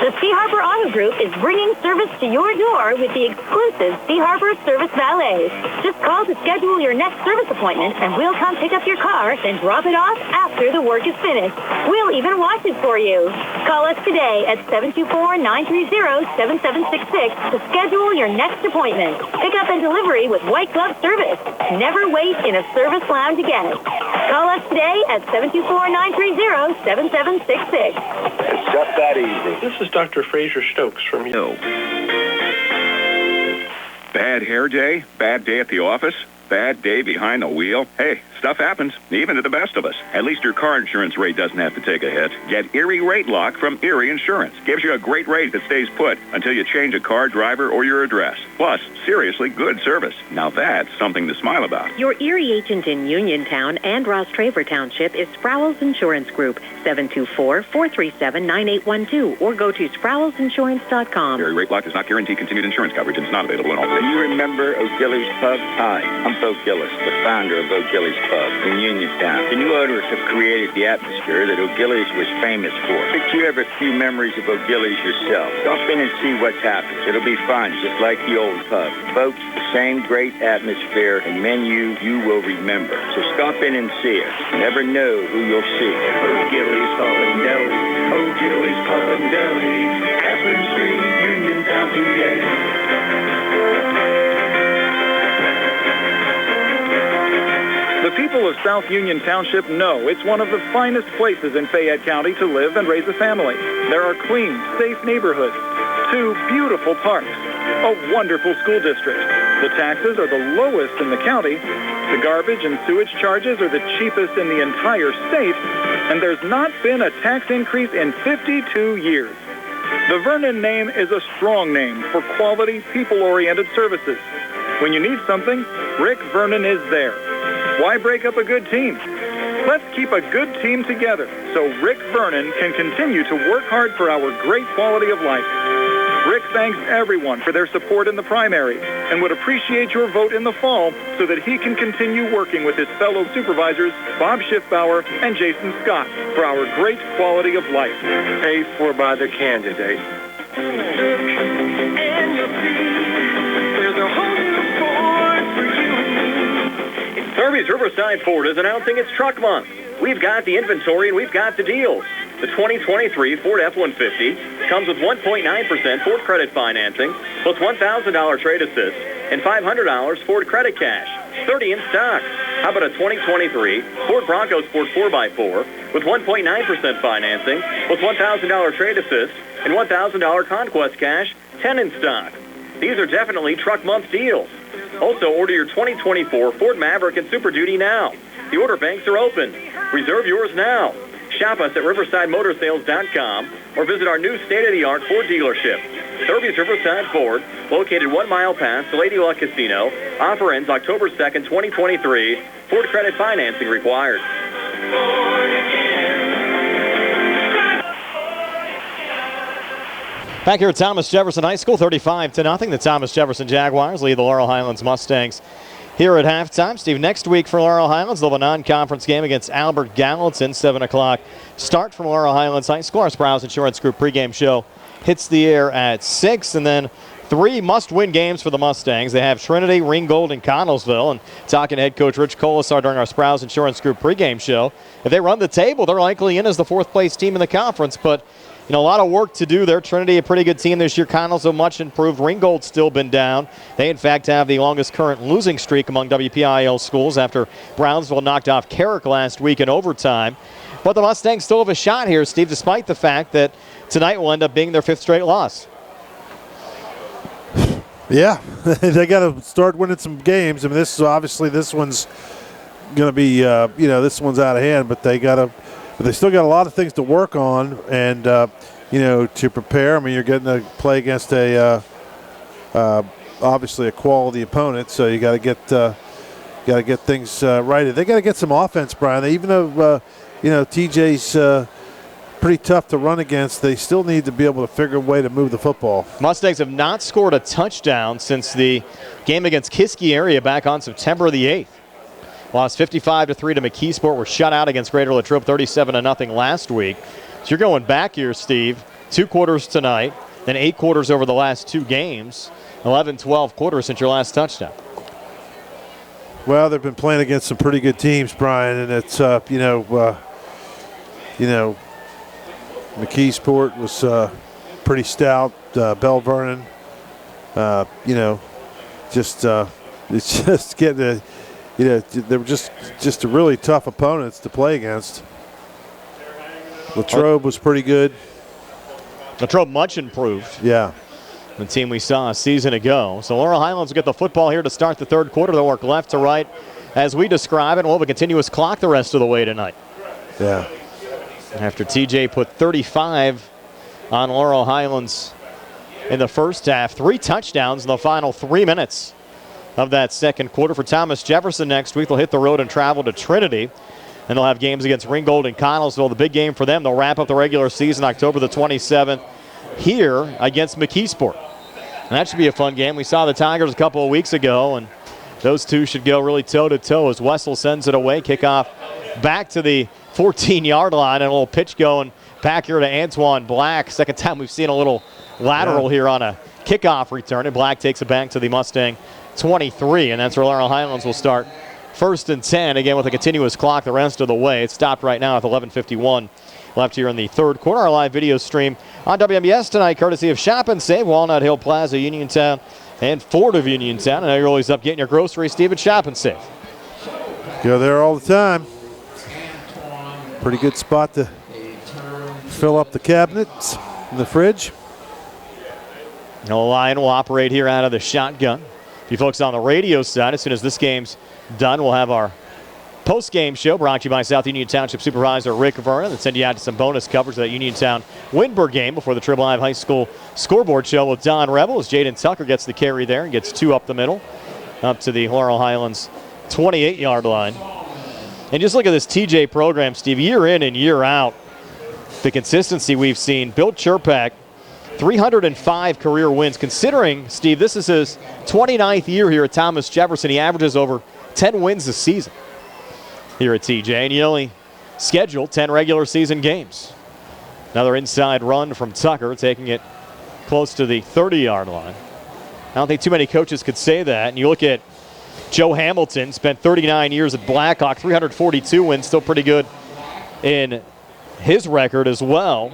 The Sea Harbor Auto Group is bringing service to your door with the exclusive Sea Harbor Service Valets. Just call to schedule your next service appointment, and we'll come pick up your car and drop it off after the work is finished. We'll even wash it for you. Call us today at 724-930-7766 to schedule your next appointment. Pickup and delivery with white glove service. Never wait in a service lounge again. Call us today at 724-930-7766. It's just that easy. This is Dr. Fraser Stokes from No. Bad hair day? Bad day at the office? Bad day behind the wheel? Hey, stuff happens, even to the best of us. At least your car insurance rate doesn't have to take a hit. Get Erie Rate Lock from Erie Insurance. Gives you a great rate that stays put until you change a car, driver, or your address. Plus, seriously good service. Now that's something to smile about. Your Erie agent in Uniontown and Ross Traver Township is Sproul's Insurance Group, 724-437-9812, or go to sproulsinsurance.com. Erie Rate Lock does not guarantee continued insurance coverage and is not available in all states. Do you remember O'Gilly's Pub? Hi, I'm Bo Gillis, the founder of O'Gilly's Pub in Uniontown. The new owners have created the atmosphere that O'Gilly's was famous for. Pick you have a few memories of O'Gilly's yourself. Stop in and see what's happened. It'll be fun, just like the old pub. Folks, the same great atmosphere and menu you will remember. So stop in and see us. You never know who you'll see. O'Gilly's Pub and Deli. O'Gilly's Pub and Deli. Aspen Street, Uniontown, PA. The people of South Union Township know it's one of the finest places in Fayette County to live and raise a family. There are clean, safe neighborhoods, 2 beautiful parks, a wonderful school district. The taxes are the lowest in the county. The garbage and sewage charges are the cheapest in the entire state. And there's not been a tax increase in 52 years. The Vernon name is a strong name for quality, people-oriented services. When you need something, Rick Vernon is there. Why break up a good team? Let's keep a good team together so Rick Vernon can continue to work hard for our great quality of life. Rick thanks everyone for their support in the primary and would appreciate your vote in the fall so that he can continue working with his fellow supervisors, Bob Schiffbauer and Jason Scott, for our great quality of life. Paid for by the candidate. Darby's Riverside Ford is announcing its Truck Month. We've got the inventory and we've got the deals. The 2023 Ford F-150 comes with 1.9% Ford credit financing, plus $1,000 trade assist, and $500 Ford credit cash, 30 in stock. How about a 2023 Ford Bronco Sport 4x4 with 1.9% financing, plus $1,000 trade assist, and $1,000 Conquest cash, 10 in stock. These are definitely Truck Month deals. Also, order your 2024 Ford Maverick and Super Duty now. The order banks are open. Reserve yours now. Shop us at riversidemotorsales.com or visit our new state-of-the-art Ford dealership. Derby's Riverside Ford, located 1 mile past the Lady Luck Casino. Offer ends October 2nd, 2023. Ford credit financing required. Back here at Thomas Jefferson High School, 35-0. The Thomas Jefferson Jaguars lead the Laurel Highlands Mustangs here at halftime. Steve, next week for Laurel Highlands, they'll have a non-conference game against Albert Gallatin, 7 o'clock. Start from Laurel Highlands High School. Our Sprouse Insurance Group pregame show hits the air at 6, and then 3 must-win games for the Mustangs. They have Trinity, Ringgold, and Connellsville. And talking to head coach Rich Colasar during our Sprouse Insurance Group pregame show, if they run the table, they're likely in as the 4th-place team in the conference. But, a lot of work to do there. Trinity, a pretty good team this year. Connellsville, much improved. Ringgold's still been down. They, in fact, have the longest current losing streak among WPIAL schools after Brownsville knocked off Carrick last week in overtime. But the Mustangs still have a shot here, Steve, despite the fact that tonight will end up being their 5th straight loss. Yeah, they got to start winning some games. I mean, this one's going to be, this one's out of hand, but they still got a lot of things to work on and, to prepare. I mean, you're getting to play against obviously a quality opponent, so you got to get things right. They got to get some offense, Brian. Even though, TJ's pretty tough to run against, they still need to be able to figure a way to move the football. Mustangs have not scored a touchdown since the game against Kiski area back on September the 8th. Lost 55-3 to McKeesport. Were shut out against Greater Latrobe 37-0 last week. So you're going back here, Steve. 2 quarters tonight, then 8 quarters over the last 2 games. 11-12 quarters since your last touchdown. Well, they've been playing against some pretty good teams, Brian, and it's McKeesport was pretty stout. Bell Vernon, it's just getting they were just really tough opponents to play against. Latrobe was pretty good. Latrobe much improved. Yeah. The team we saw a season ago. So Laurel Highlands will get the football here to start the 3rd quarter. They'll work left to right as we describe it. We'll have a continuous clock the rest of the way tonight. Yeah. After TJ put 35 on Laurel Highlands in the first half. 3 touchdowns in the final 3 minutes of that 2nd quarter. For Thomas Jefferson next week, they'll hit the road and travel to Trinity. And they'll have games against Ringgold and Connellsville. The big game for them, they'll wrap up the regular season October the 27th here against McKeesport. And that should be a fun game. We saw the Tigers a couple of weeks ago, and those two should go really toe-to-toe as Wessel sends it away. Kickoff back to the 14-yard line, and a little pitch going back here to Antoine Black. Second time we've seen a little lateral here on a kickoff return, and Black takes it back to the Mustang 23, and that's where Laurel Highlands will start 1st and 10, again with a continuous clock the rest of the way. It's stopped right now with 11:51 left here in the 3rd quarter. Our live video stream on WMBS tonight, courtesy of Shop and Save, Walnut Hill, Plaza, Uniontown, and Ford of Uniontown. I know you're always up getting your groceries, Steve, at Shop and Save. Go there all the time. Pretty good spot to fill up the cabinets in the fridge. The line will operate here out of the shotgun. If you folks on the radio side, as soon as this game's done, we'll have our post-game show brought to you by South Union Township Supervisor Rick Vernon and send you out to some bonus coverage of that Uniontown-Windburg game before the Tribble Live High School scoreboard show with Don Rebel as Jaden Tucker gets the carry there and gets 2 up the middle, up to the Laurel Highlands 28-yard line. And just look at this TJ program, Steve, year in and year out, the consistency we've seen. Bill Chirpak, 305 career wins. Considering, Steve, this is his 29th year here at Thomas Jefferson, he averages over 10 wins a season here at TJ, and he only scheduled 10 regular season games. Another inside run from Tucker, taking it close to the 30-yard line. I don't think too many coaches could say that. And you look at Joe Hamilton, spent 39 years at Blackhawk, 342 wins, still pretty good in his record as well.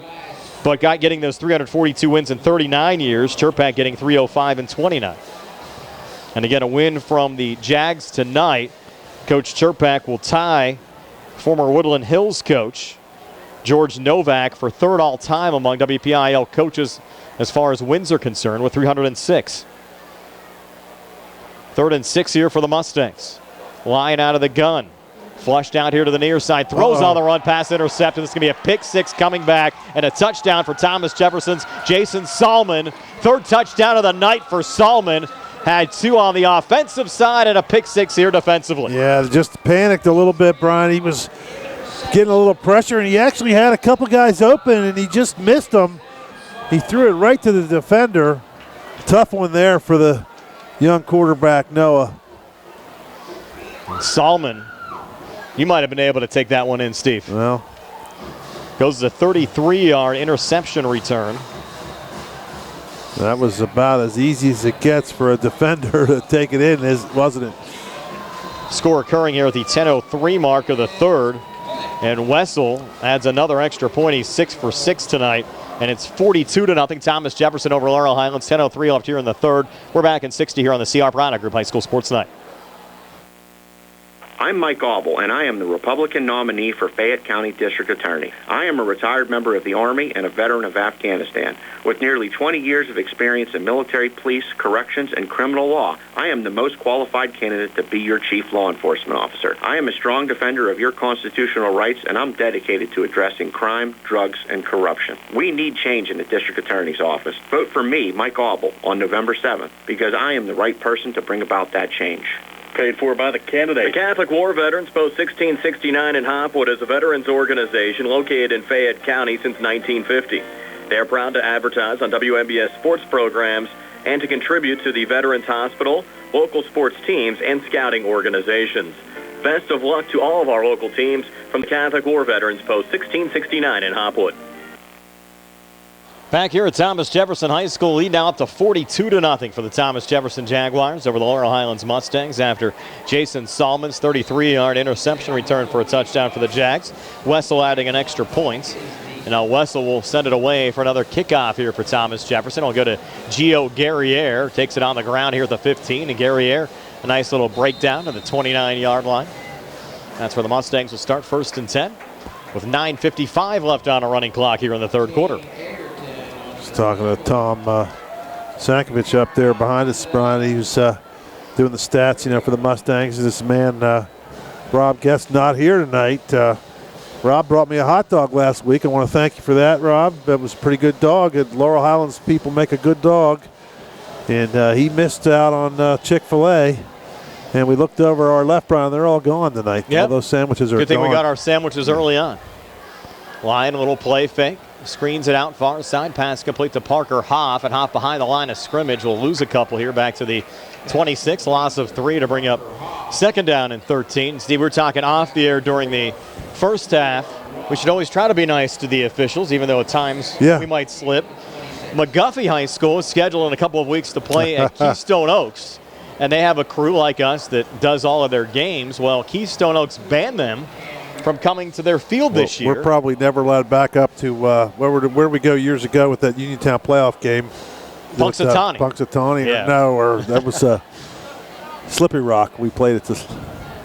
But getting those 342 wins in 39 years, Chirpak getting 305 in 29. And again, a win from the Jags tonight. Coach Chirpak will tie former Woodland Hills coach George Novak for 3rd all-time among WPIAL coaches as far as wins are concerned with 306. 3rd and 6 here for the Mustangs. Line out of the gun. Flushed out here to the near side. Throws on the run. Pass intercepted. This is going to be a pick 6 coming back. And a touchdown for Thomas Jefferson's Jason Salmon. 3rd touchdown of the night for Salmon. Had 2 on the offensive side and a pick 6 here defensively. Yeah, just panicked a little bit, Brian. He was getting a little pressure, and he actually had a couple guys open, and he just missed them. He threw it right to the defender. Tough one there for the young quarterback, Noah. Salmon, you might have been able to take that one in, Steve. Well. Goes to the 33-yard interception return. That was about as easy as it gets for a defender to take it in, wasn't it? Score occurring here at the 10:03 mark of the third. And Wessel adds another extra point. He's 6 for 6 tonight. And it's 42-0. Thomas Jefferson over Laurel Highlands. 10:03 left here in the third. We're back in 60 here on the CR Product Group High School Sports Night. I'm Mike Auble, and I am the Republican nominee for Fayette County District Attorney. I am a retired member of the Army and a veteran of Afghanistan. With nearly 20 years of experience in military, police, corrections, and criminal law, I am the most qualified candidate to be your chief law enforcement officer. I am a strong defender of your constitutional rights, and I'm dedicated to addressing crime, drugs, and corruption. We need change in the District Attorney's office. Vote for me, Mike Auble, on November 7th, because I am the right person to bring about that change. Paid for by the candidate. The Catholic War Veterans Post 1669 in Hopwood is a veterans organization located in Fayette County since 1950. They are proud to advertise on WMBS sports programs and to contribute to the Veterans Hospital, local sports teams, and scouting organizations. Best of luck to all of our local teams from the Catholic War Veterans Post 1669 in Hopwood. Back here at Thomas Jefferson High School, lead now up to 42-0 for the Thomas Jefferson Jaguars over the Laurel Highlands Mustangs after Jason Salmon's 33-yard interception return for a touchdown for the Jags. Wessel adding an extra point. And now Wessel will send it away for another kickoff here for Thomas Jefferson. It'll go to Gio Guerriere. Takes it on the ground here at the 15. And Guerriere, a nice little breakdown to the 29-yard line. That's where the Mustangs will start 1st and 10 with 9:55 left on a running clock here in the third quarter. Talking to Tom Sankovich up there behind us, Brian. He was doing the stats, for the Mustangs. This man, Rob Guest, not here tonight. Rob brought me a hot dog last week. I want to thank you for that, Rob. That was a pretty good dog. Laurel Highlands people make a good dog. And he missed out on Chick-fil-A. And we looked over our left, Brian. They're all gone tonight. Yep. All those sandwiches are gone. Good thing we got our sandwiches early on. Lion, a little play fake. Screens it out far side. Pass complete to Parker Hoff. And Hoff behind the line of scrimmage. Will lose a couple here back to the 26. Loss of 3 to bring up 2nd down and 13. Steve, we were talking off the air during the first half. We should always try to be nice to the officials, even though at times we might slip. McGuffey High School is scheduled in a couple of weeks to play at Keystone Oaks. And they have a crew like us that does all of their games. Well, Keystone Oaks banned them from coming to their field this year. We're probably never allowed back up to where we go years ago with that Uniontown playoff game. Punxsutawney. Or that was Slippery Rock. We played at this.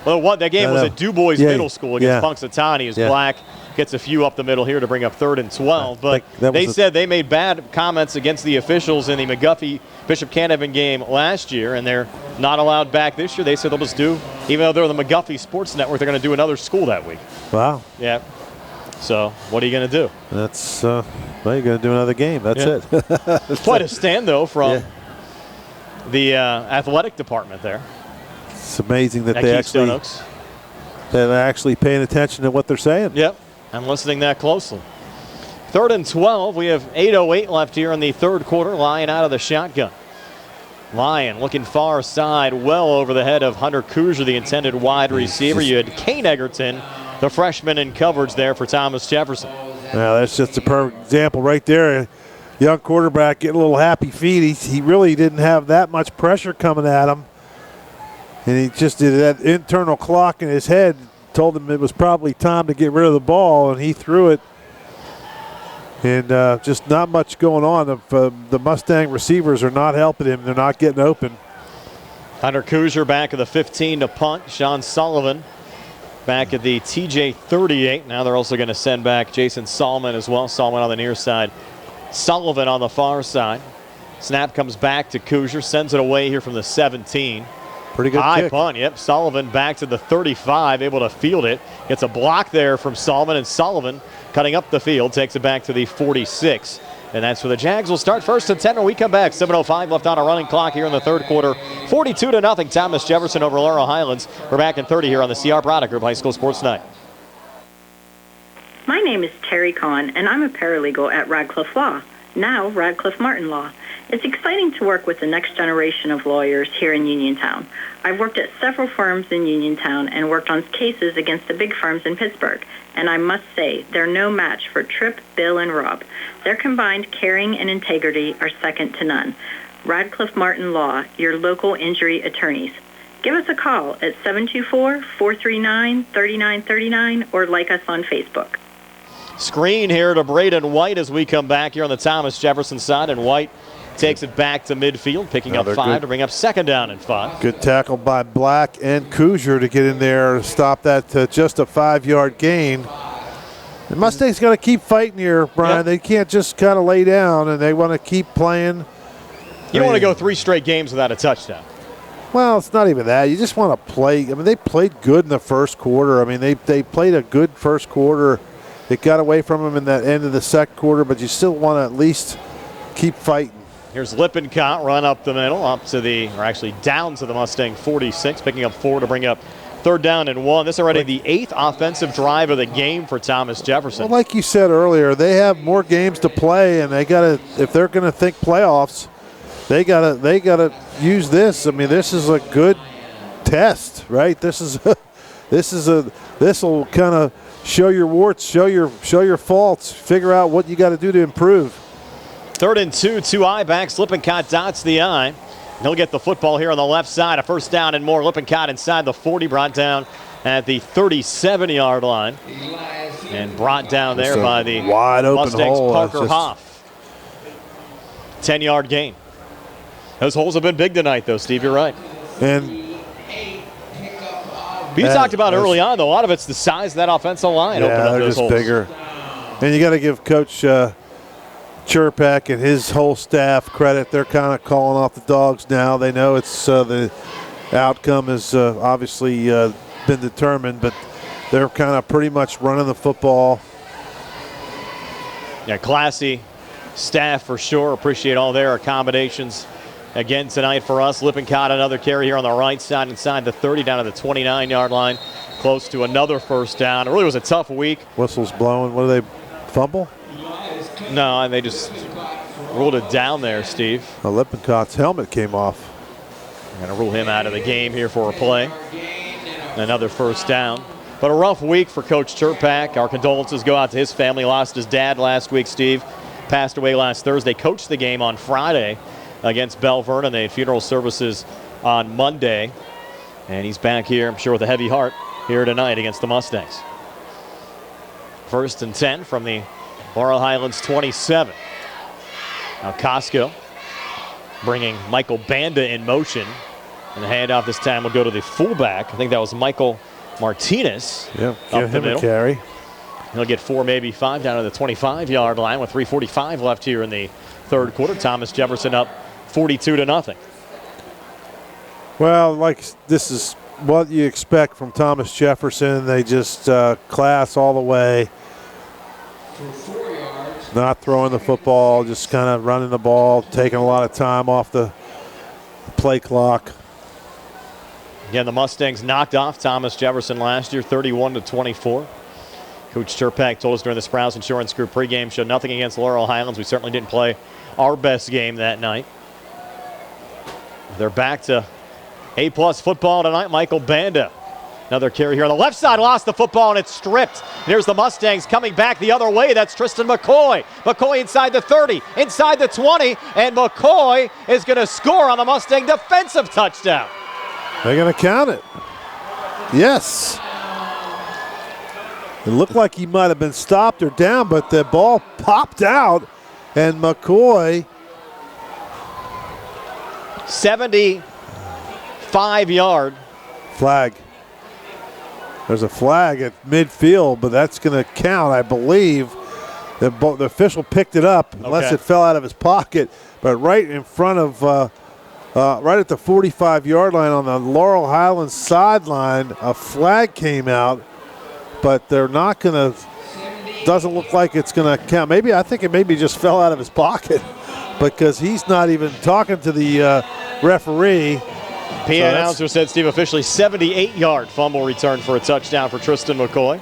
Well, that game was at Du Bois Middle School against Punxsutawney. As Black gets a few up the middle here to bring up 3rd and 12. But they said they made bad comments against the officials in the McGuffey Bishop Canevin game last year, and they're not allowed back this year. They said they'll just do, even though they're the McGuffey Sports Network, they're going to do another school that week. Wow. Yeah. So what are you going to do? That's you're going to do another game. That's it. Quite a stand, though, from the athletic department there. It's amazing that they're actually paying attention to what they're saying. Yep, I'm listening that closely. 3rd and 12. We have 8:08 left here in the third quarter. Lion out of the shotgun. Lion looking far side, well over the head of Hunter Kuzier, the intended wide receiver. You had Kane Egerton, the freshman, in coverage there for Thomas Jefferson. Yeah, that's just a perfect example right there. Young quarterback getting a little happy feet. He really didn't have that much pressure coming at him. And he just did that internal clock in his head, told him it was probably time to get rid of the ball, and he threw it. And just not much going on. The Mustang receivers are not helping him. They're not getting open. Hunter Kuzier back at the 15 to punt. Sean Sullivan back at the TJ 38. Now they're also going to send back Jason Salmon as well. Salmon on the near side. Sullivan on the far side. Snap comes back to Kuzier. Sends it away here from the 17. Pretty good high kick. punt. Yep, Sullivan back to the 35, able to field it. Gets a block there from Sullivan, and Sullivan cutting up the field takes it back to the 46. And that's where the Jags will start 1st and 10 when we come back. 7:05 left on a running clock here in the third quarter. 42-0 Thomas Jefferson over Laurel Highlands. We're back in 30 here on the CR Product Group High School Sports Night. My name is Terry Kahn, and I'm a paralegal at Radcliffe Law. now Radcliffe Martin Law. It's exciting to work with the next generation of lawyers here in Uniontown. I've worked at several firms in Uniontown and worked on cases against the big firms in Pittsburgh. And I must say, they're no match for Tripp, Bill, and Rob. Their combined caring and integrity are second to none. Radcliffe Martin Law, your local injury attorneys. Give us a call at 724-439-3939 or like us on Facebook. Screen here to Braden White as we come back here on the Thomas Jefferson side, and White takes it back to midfield, picking up 5 to bring up 2nd down and 5. Good tackle by Black and Kuzier to get in there to stop that to just a 5-yard gain. The Mustangs got to keep fighting here, Brian. Yep. They can't just kind of lay down, and they want to keep playing. You don't want to go 3 straight games without a touchdown. Well, it's not even that. You just want to play. I mean, they played good in the first quarter. I mean, they played a good first quarter. It got away from them in that end of the second quarter, but you still want to at least keep fighting. Here's Lippincott, run up the middle, down to the Mustang 46, picking up 4 to bring up 3rd down and 1. This is already the 8th offensive drive of the game for Thomas Jefferson. Well, like you said earlier, they have more games to play, and they got to, if they're going to think playoffs, they gotta use this. I mean, this is a good test, right? This will kind of show your warts, show your faults, figure out what you got to do to improve. 3rd and 2 eye backs. Lippincott dots the eye. He'll get the football here on the left side. A 1st down and more. Lippincott inside the 40, brought down at the 37-yard line, and brought down there by the wide open Mustangs' hole. Parker Hoff. 10-yard gain. Those holes have been big tonight, though, Steve. You're right. And you talked about early on, though, a lot of it's the size of that offensive line. Yeah, they're just holes. Bigger. And you got to give Coach Chirpak and his whole staff credit. They're kind of calling off the dogs now. They know it's the outcome has obviously been determined, but they're kind of pretty much running the football. Yeah, classy staff for sure. Appreciate all their accommodations. Again tonight for us, Lippincott another carry here on the right side inside the 30 down to the 29-yard line, close to another 1st down. It really was a tough week. Whistles blowing. What do they fumble? No, they just ruled it down there, Steve. Lippincott's helmet came off. Going to rule him out of the game here for a play. Another 1st down. But a rough week for Coach Chirpak. Our condolences go out to his family. Lost his dad last week, Steve. Passed away last Thursday. Coached the game on Friday against Belle Vernon. They had funeral services on Monday. And he's back here, I'm sure, with a heavy heart here tonight against the Mustangs. 1st and 10 from the Laurel Highlands 27. Now Costco bringing Michael Banda in motion. And the handoff this time will go to the fullback. I think that was Michael Martinez. Yeah, up the middle. A carry. He'll get 4, maybe 5 down to the 25-yard line with 3:45 left here in the 3rd quarter. Thomas Jefferson up 42-0. Well, this is what you expect from Thomas Jefferson. They just class all the way. Not throwing the football, just kind of running the ball, taking a lot of time off the play clock. Again, the Mustangs knocked off Thomas Jefferson last year, 31-24. Coach Chirpak told us during the Sprouse Insurance Group pregame show, nothing against Laurel Highlands. We certainly didn't play our best game that night. They're back to A+ football tonight. Michael Banda. Another carry here on the left side, lost the football, and it's stripped. Here's the Mustangs coming back the other way. That's Tristan McCoy. McCoy inside the 30, inside the 20, and McCoy is going to score on the Mustang defensive touchdown. They're going to count it. Yes. It looked like he might have been stopped or down, but the ball popped out, and McCoy. 75-yard. Flag. There's a flag at midfield, but that's going to count, I believe. The official picked it up, unless it fell out of his pocket. But right in front of, right at the 45-yard line on the Laurel Highlands sideline, a flag came out. But they're not going to, doesn't look like it's going to count. I think it maybe just fell out of his pocket because he's not even talking to the referee. PA announcer said, Steve, officially 78-yard fumble return for a touchdown for Tristan McCoy.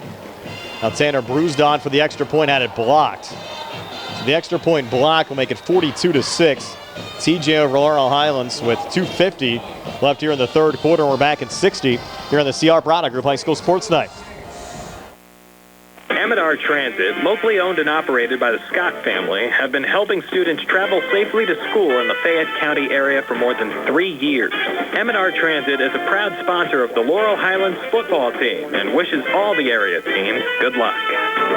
Now Tanner bruised on for the extra point, had it blocked. The extra point block will make it 42-6. TJ over Laurel Highlands with 2:50 left here in the third quarter. We're back at 60 here on the CR Product Group High School Sports Night. Amador Transit, locally owned and operated by the Scott family, have been helping students travel safely to school in the Fayette County area for more than 3 years. Amador Transit is a proud sponsor of the Laurel Highlands football team and wishes all the area teams good luck.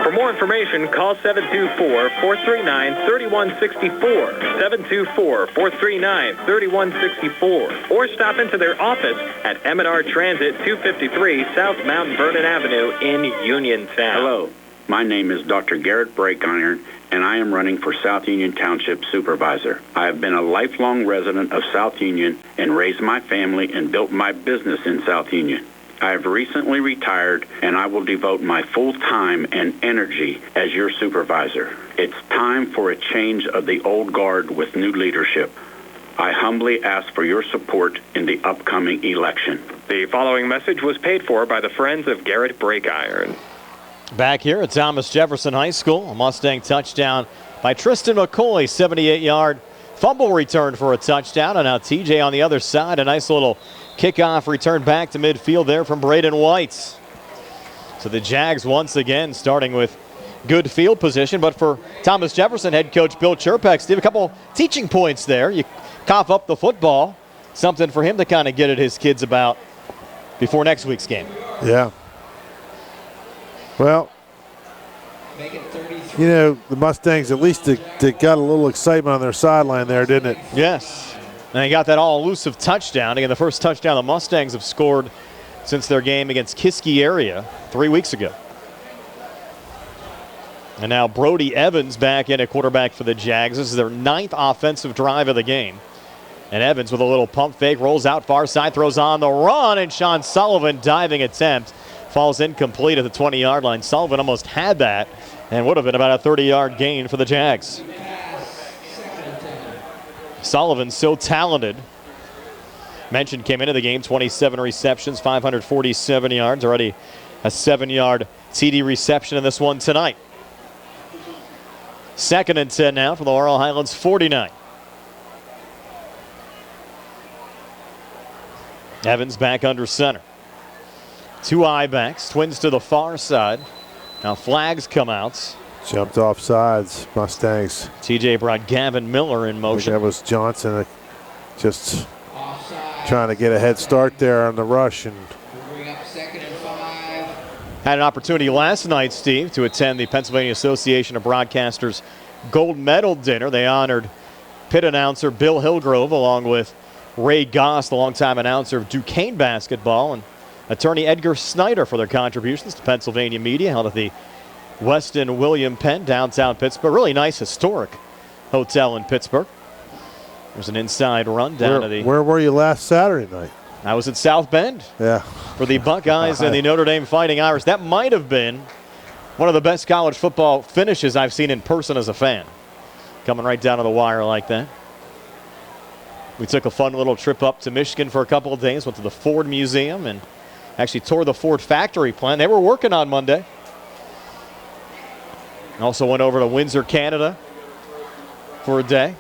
For more information, call 724-439-3164, 724-439-3164, or stop into their office at Amador Transit, 253 South Mount Vernon Avenue in Uniontown. Hello, my name is Dr. Garrett Breakiron, and I am running for South Union Township Supervisor. I have been a lifelong resident of South Union and raised my family and built my business in South Union. I have recently retired, and I will devote my full time and energy as your supervisor. It's time for a change of the old guard with new leadership. I humbly ask for your support in the upcoming election. The following message was paid for by the Friends of Garrett Breakiron. Back here at Thomas Jefferson High School, a Mustang touchdown by Tristan McCoy, 78-yard fumble return for a touchdown. And now TJ on the other side, a nice little kickoff return back to midfield there from Braden White. So the Jags once again starting with good field position. But for Thomas Jefferson head coach Bill Chirpak, Steve, a couple teaching points there. You cough up the football, something for him to kind of get at his kids about before next week's game. Yeah. Well, you know, the Mustangs, at least they got a little excitement on their sideline there, didn't it? Yes. And they got that all-elusive touchdown. Again, the first touchdown the Mustangs have scored since their game against Kiski area 3 weeks ago. And now Brody Evans back in at quarterback for the Jags. This is their 9th offensive drive of the game. And Evans with a little pump fake, rolls out far side, throws on the run, and Sean Sullivan diving attempt falls incomplete at the 20-yard line. Sullivan almost had that and would have been about a 30-yard gain for the Jags. Sullivan so talented. Mentioned came into the game, 27 receptions, 547 yards, already a 7-yard TD reception in this one tonight. 2nd and 10 now for the Laurel Highlands 49. Evans back under center. 2 I-backs, twins to the far side. Now flags come out. Jumped off sides, Mustangs. TJ brought Gavin Miller in motion. That was Johnson just trying to get a head start there on the rush. And had an opportunity last night, Steve, to attend the Pennsylvania Association of Broadcasters Gold Medal Dinner. They honored pit announcer Bill Hillgrove along with Ray Goss, the longtime announcer of Duquesne basketball, and attorney Edgar Snyder for their contributions to Pennsylvania media, held at the Westin William Penn, downtown Pittsburgh. Really nice, historic hotel in Pittsburgh. There's an inside run down to the... Where were you last Saturday night? I was at South Bend. Yeah. For the Buckeyes and the Notre Dame Fighting Irish. That might have been one of the best college football finishes I've seen in person as a fan. Coming right down to the wire like that. We took a fun little trip up to Michigan for a couple of days, went to the Ford Museum and actually toured the Ford factory plant. They were working on Monday. Also went over to Windsor, Canada for a day.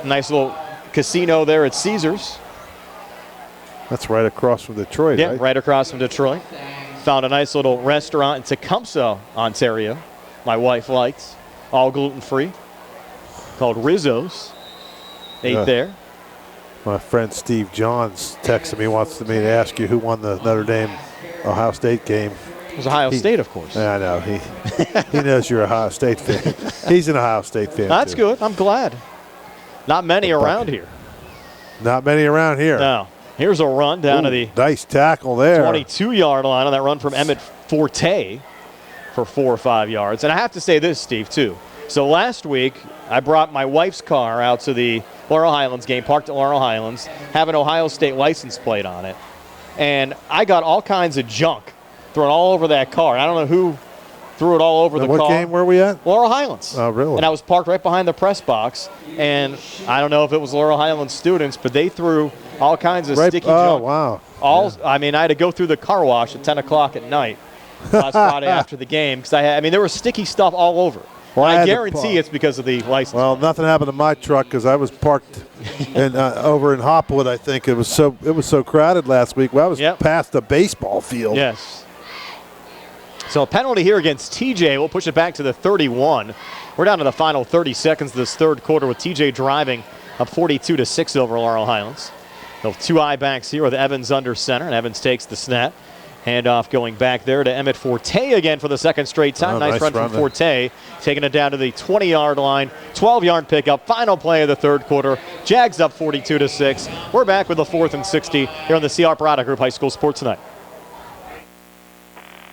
Nice little casino there at Caesars. That's right across from Detroit, yeah, right across from Detroit. Found a nice little restaurant in Tecumseh, Ontario. My wife liked. All gluten-free. Called Rizzo's. Ate there. My friend Steve Johns texted me, wants me to ask you who won the Notre Dame-Ohio State game. It was Ohio State, of course. Yeah, I know. He knows you're a Ohio State fan. He's an Ohio State fan, That's good. I'm glad. Not many around here. Not many around here. No. Here's a run down to the nice tackle there. 22-yard line on that run from Emmett Forte for 4 or 5 yards. And I have to say this, Steve, too. So last week, I brought my wife's car out to the Laurel Highlands game, parked at Laurel Highlands, have an Ohio State license plate on it. And I got all kinds of junk thrown all over that car. I don't know who threw it all over the car. What game were we at? Laurel Highlands. Oh, really? And I was parked right behind the press box. And I don't know if it was Laurel Highlands students, but they threw all kinds of sticky junk. Oh, wow. I mean, I had to go through the car wash at 10 o'clock at night last Friday after the game because there was sticky stuff all over. Well, I guarantee it's because of the license. Well, nothing happened to my truck because I was parked over in Hopwood. I think it was so crowded last week. Well, I was past a baseball field. Yes. So a penalty here against TJ. We'll push it back to the 31. We're down to the final 30 seconds of this third quarter with TJ driving up 42-6 over Laurel Highlands. They'll have two I-backs here with Evans under center, and Evans takes the snap. Handoff going back there to Emmett Forte again for the second straight time. Nice run from Forte, taking it down to the 20-yard line. 12-yard pickup, final play of the third quarter. Jags up 42-6. We're back with the 4th and 60 here on the CR Parada Group High School Sports Tonight.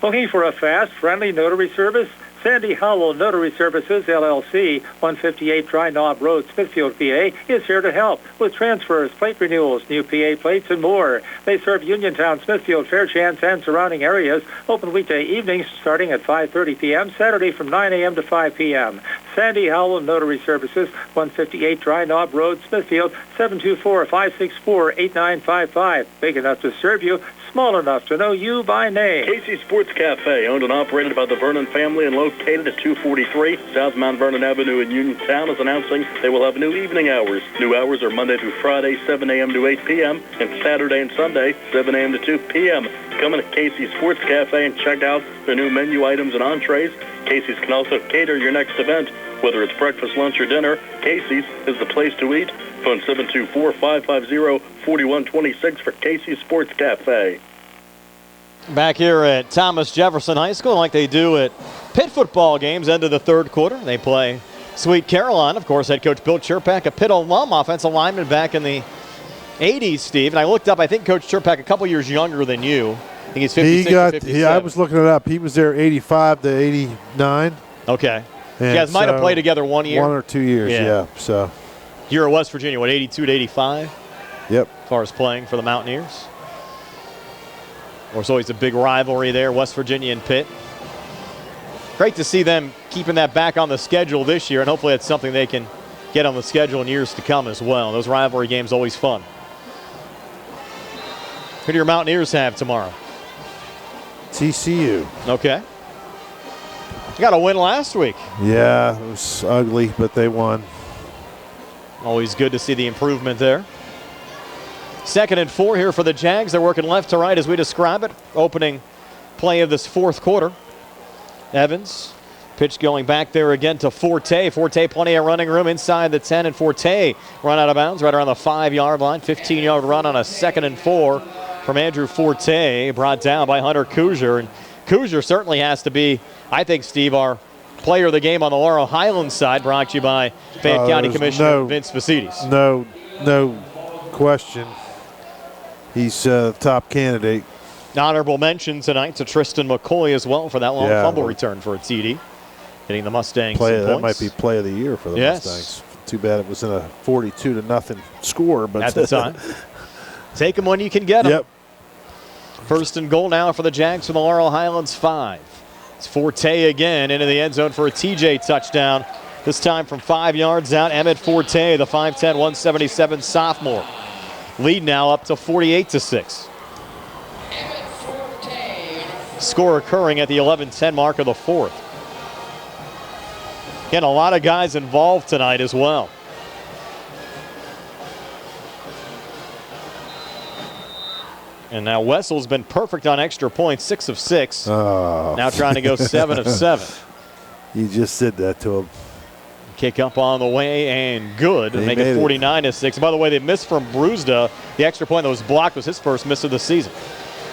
Looking for a fast, friendly notary service? Sandy Howell Notary Services, LLC, 158 Dry Knob Road, Smithfield, PA, is here to help with transfers, plate renewals, new PA plates, and more. They serve Uniontown, Smithfield, Fairchance, and surrounding areas. Open weekday evenings starting at 5:30 p.m., Saturday from 9 a.m. to 5 p.m. Sandy Howell Notary Services, 158 Dry Knob Road, Smithfield, 724-564-8955. Big enough to serve you, small enough to know you by name. Casey's Sports Cafe, owned and operated by the Vernon family and located at 243 South Mount Vernon Avenue in Uniontown, is announcing they will have new evening hours. New hours are Monday through Friday, 7 a.m. to 8 p.m., and Saturday and Sunday, 7 a.m. to 2 p.m. Come in to Casey's Sports Cafe and check out their new menu items and entrees. Casey's can also cater your next event. Whether it's breakfast, lunch, or dinner, Casey's is the place to eat. Phone 724-550-4126 for Casey's Sports Cafe. Back here at Thomas Jefferson High School, like they do at Pitt football games, end of the third quarter. They play Sweet Caroline. Of course, head coach Bill Chirpak, a Pitt alum, offensive lineman back in the 80s, Steve. And I looked up, I think Coach Chirpak a couple years younger than you. I think he's 56 or 57. I was looking it up. He was there 85 to 89. Okay. You guys might have played together 1 year. 1 or 2 years, yeah. So you're at West Virginia, what, 82 to 85? Yep. As far as playing for the Mountaineers. There's always a big rivalry there, West Virginia and Pitt. Great to see them keeping that back on the schedule this year, and hopefully it's something they can get on the schedule in years to come as well. Those rivalry games always fun. Who do your Mountaineers have tomorrow? TCU. Okay. You got a win last week. Yeah, it was ugly, but they won. Always good to see the improvement there. 2nd and 4 here for the Jags. They're working left to right as we describe it. Opening play of this fourth quarter. Evans, pitch going back there again to Forte. Forte, plenty of running room inside the 10, and Forte run out of bounds right around the 5-yard line. 15-yard run on a 2nd and 4 from Andrew Forte, brought down by Hunter Kuzier. And Kuzier certainly has to be, I think, Steve, our player of the game on the Laurel Highlands side, brought to you by Fayette County Commissioner Vince Vasides. No question. He's the top candidate. Honorable mention tonight to Tristan McCoy as well for that long fumble return for a TD. Hitting the Mustangs some points. That might be play of the year for the Mustangs. Too bad it was in a 42-0 score. But at the time. Take them when you can get them. Yep. 1st and goal now for the Jags from the Laurel Highlands 5. It's Forte again into the end zone for a TJ touchdown. This time from 5 yards out, Emmett Forte, the 5'10", 177 sophomore. Lead now up to 48-6. Score occurring at the 11-10 mark of the fourth. Again, a lot of guys involved tonight as well. And now Wessel's been perfect on extra points, 6 of 6. Oh. Now trying to go 7 of 7. You just said that to him. Kick up on the way and good. Make it 49-6. By the way, they missed from Brewsda. The extra point that was blocked was his first miss of the season.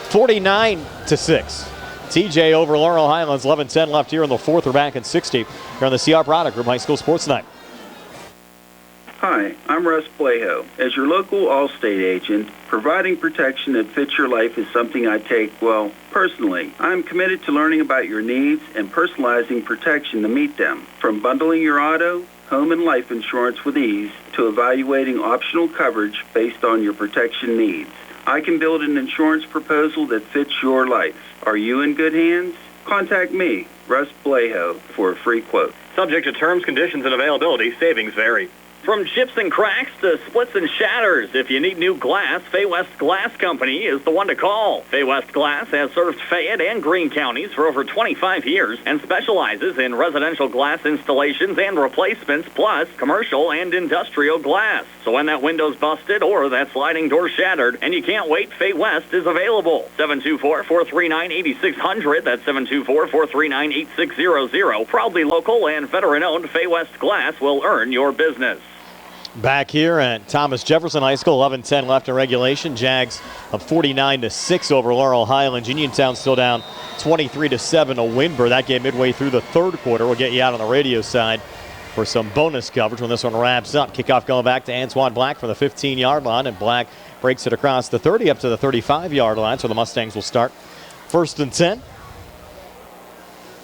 49-6. TJ over Laurel Highlands. 11-10 left here in the fourth. We're back at 60 here on the CR Product Group High School Sports Night. Hi, I'm Russ Blejo. As your local Allstate agent, providing protection that fits your life is something I take, well, personally. I'm committed to learning about your needs and personalizing protection to meet them. From bundling your auto, home, and life insurance with ease to evaluating optional coverage based on your protection needs. I can build an insurance proposal that fits your life. Are you in good hands? Contact me, Russ Blejo, for a free quote. Subject to terms, conditions, and availability. Savings vary. From chips and cracks to splits and shatters, if you need new glass, Fay West Glass Company is the one to call. Fay West Glass has served Fayette and Greene counties for over 25 years and specializes in residential glass installations and replacements, plus commercial and industrial glass. So when that window's busted or that sliding door shattered and you can't wait, Fay West is available. 724-439-8600. That's 724-439-8600. Proudly local and veteran-owned, Fay West Glass will earn your business. Back here at Thomas Jefferson High School, 11-10 left in regulation. Jags up 49-6 over Laurel Highlands. Uniontown still down 23-7 to Windber. That game midway through the third quarter. We'll get you out on the radio side for some bonus coverage when this one wraps up. Kickoff going back to Antoine Black from the 15-yard line, and Black breaks it across the 30 up to the 35-yard line, so the Mustangs will start 1st and 10.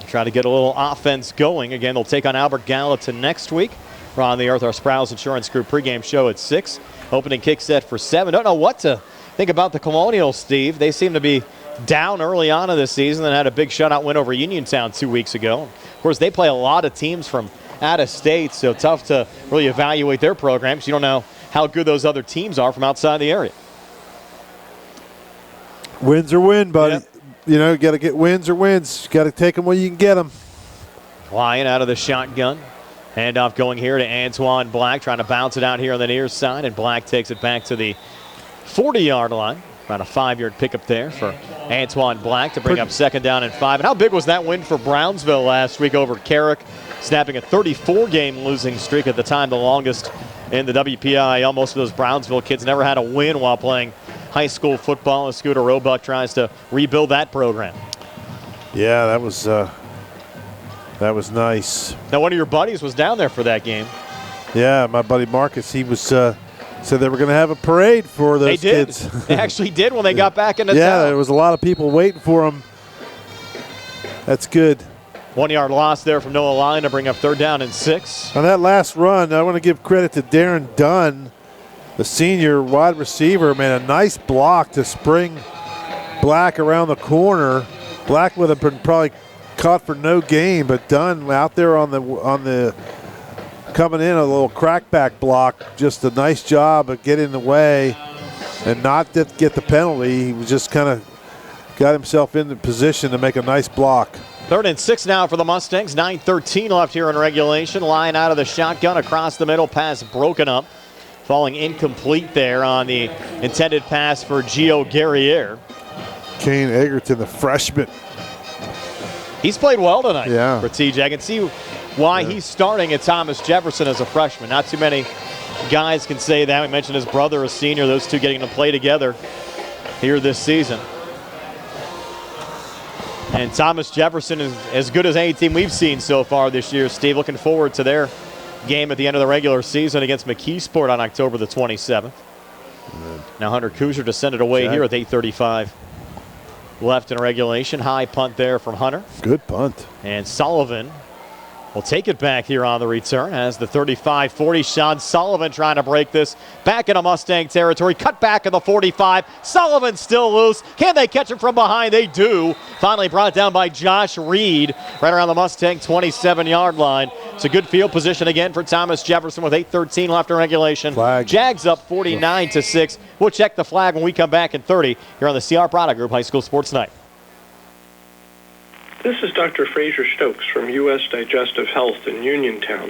Try to get a little offense going. Again, they'll take on Albert Gallatin next week. We're on the earth, our Sprouse Insurance Group pregame show at 6. Opening kick set for 7. Don't know what to think about the Colonials, Steve. They seem to be down early on in this season and had a big shutout win over Uniontown 2 weeks ago. Of course, they play a lot of teams from out of state, so tough to really evaluate their programs. You don't know how good those other teams are from outside the area. Wins or win, buddy. Yep. You know, you got to get wins or wins. You got to take them when you can get them. Flying out of the shotgun. Handoff going here to Antoine Black, trying to bounce it out here on the near side, and Black takes it back to the 40-yard line. About a 5-yard pickup there for Antoine Black to bring up 2nd down and 5. And how big was that win for Brownsville last week over Carrick, snapping a 34-game losing streak, at the time the longest in the WPIAL. Most of those Brownsville kids never had a win while playing high school football, and Scooter Roebuck tries to rebuild that program. Yeah, that was nice. Now, one of your buddies was down there for that game. Yeah, my buddy Marcus, he was said they were going to have a parade for those kids. They actually did when they got back into town. Yeah, there was a lot of people waiting for them. That's good. 1-yard loss there from Noah Lyon to bring up 3rd down and 6. On that last run, I want to give credit to Darren Dunn, the senior wide receiver. Man, a nice block to spring Black around the corner. Black would have been probably caught for no gain, but Dunn out there on the coming in, a little crackback block. Just a nice job of getting in the way and not get the penalty. He was just kind of got himself in the position to make a nice block. 3rd and 6 now for the Mustangs. 9:13 left here in regulation. Line out of the shotgun across the middle. Pass broken up. Falling incomplete there on the intended pass for Gio Guerriere. Kane Egerton, the freshman. He's played well tonight for TJ. I can see why he's starting at Thomas Jefferson as a freshman. Not too many guys can say that. We mentioned his brother, a senior, those two getting to play together here this season. And Thomas Jefferson is as good as any team we've seen so far this year, Steve. Looking forward to their game at the end of the regular season against McKeesport on October the 27th. Now Hunter Kuzier to send it away here with 8:35 left in regulation. High punt there from Hunter. Good punt. And Sullivan will take it back here on the return as the 35-40. Sean Sullivan trying to break this back into Mustang territory. Cut back at the 45. Sullivan still loose. Can they catch him from behind? They do. Finally brought down by Josh Reed right around the Mustang 27-yard line. It's a good field position again for Thomas Jefferson with 8:13 left in regulation. Flag. Jags up 49-6. We'll check the flag when we come back in 30 here on the CR Product Group High School Sports Night. This is Dr. Fraser Stokes from U.S. Digestive Health in Uniontown.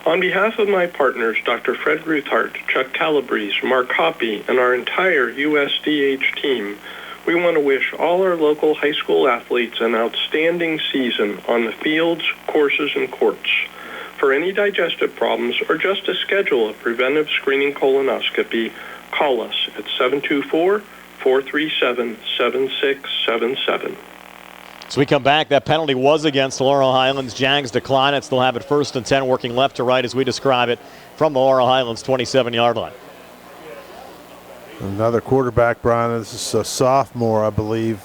On behalf of my partners, Dr. Fred Ruthart, Chuck Calabrese, Mark Hoppy, and our entire USDH team, we want to wish all our local high school athletes an outstanding season on the fields, courses, and courts. For any digestive problems or just to schedule a preventive screening colonoscopy, call us at 724-437-7677. So we come back. That penalty was against the Laurel Highlands. Jags decline it. Still have it 1st and 10, working left to right as we describe it from the Laurel Highlands 27-yard line. Another quarterback, Brian. This is a sophomore, I believe.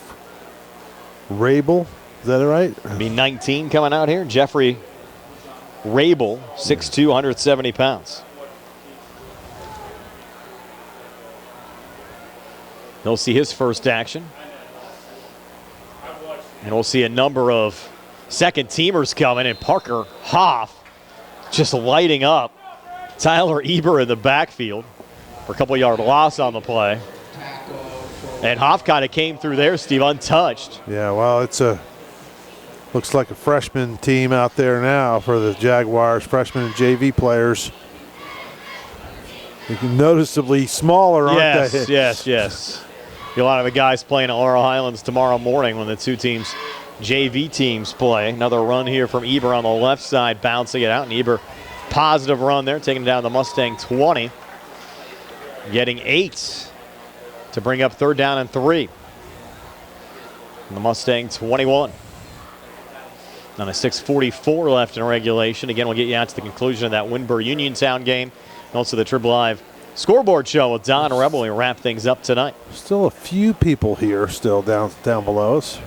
Rabel, is that right? Be 19 coming out here. Jeffrey Rabel, 6'2", 170 pounds. They'll see his first action. And we'll see a number of second-teamers coming, and Parker Hoff just lighting up Tyler Eber in the backfield for a couple-yard loss on the play. And Hoff kind of came through there, Steve, untouched. Yeah, well, looks like a freshman team out there now for the Jaguars, freshman and JV players. Noticeably smaller, aren't they? Yes. A lot of the guys playing at Laurel Highlands tomorrow morning when the two teams, JV teams, play. Another run here from Eber on the left side, bouncing it out. And Eber, positive run there, taking down the Mustang 20. Getting 8 to bring up 3rd down and 3. And the Mustang 21. On a 6:44 left in regulation. Again, we'll get you out to the conclusion of that Winburn Uniontown game. And also the Trib Live scoreboard show with Don Rebel. We wrap things up tonight. Still a few people here still down below us.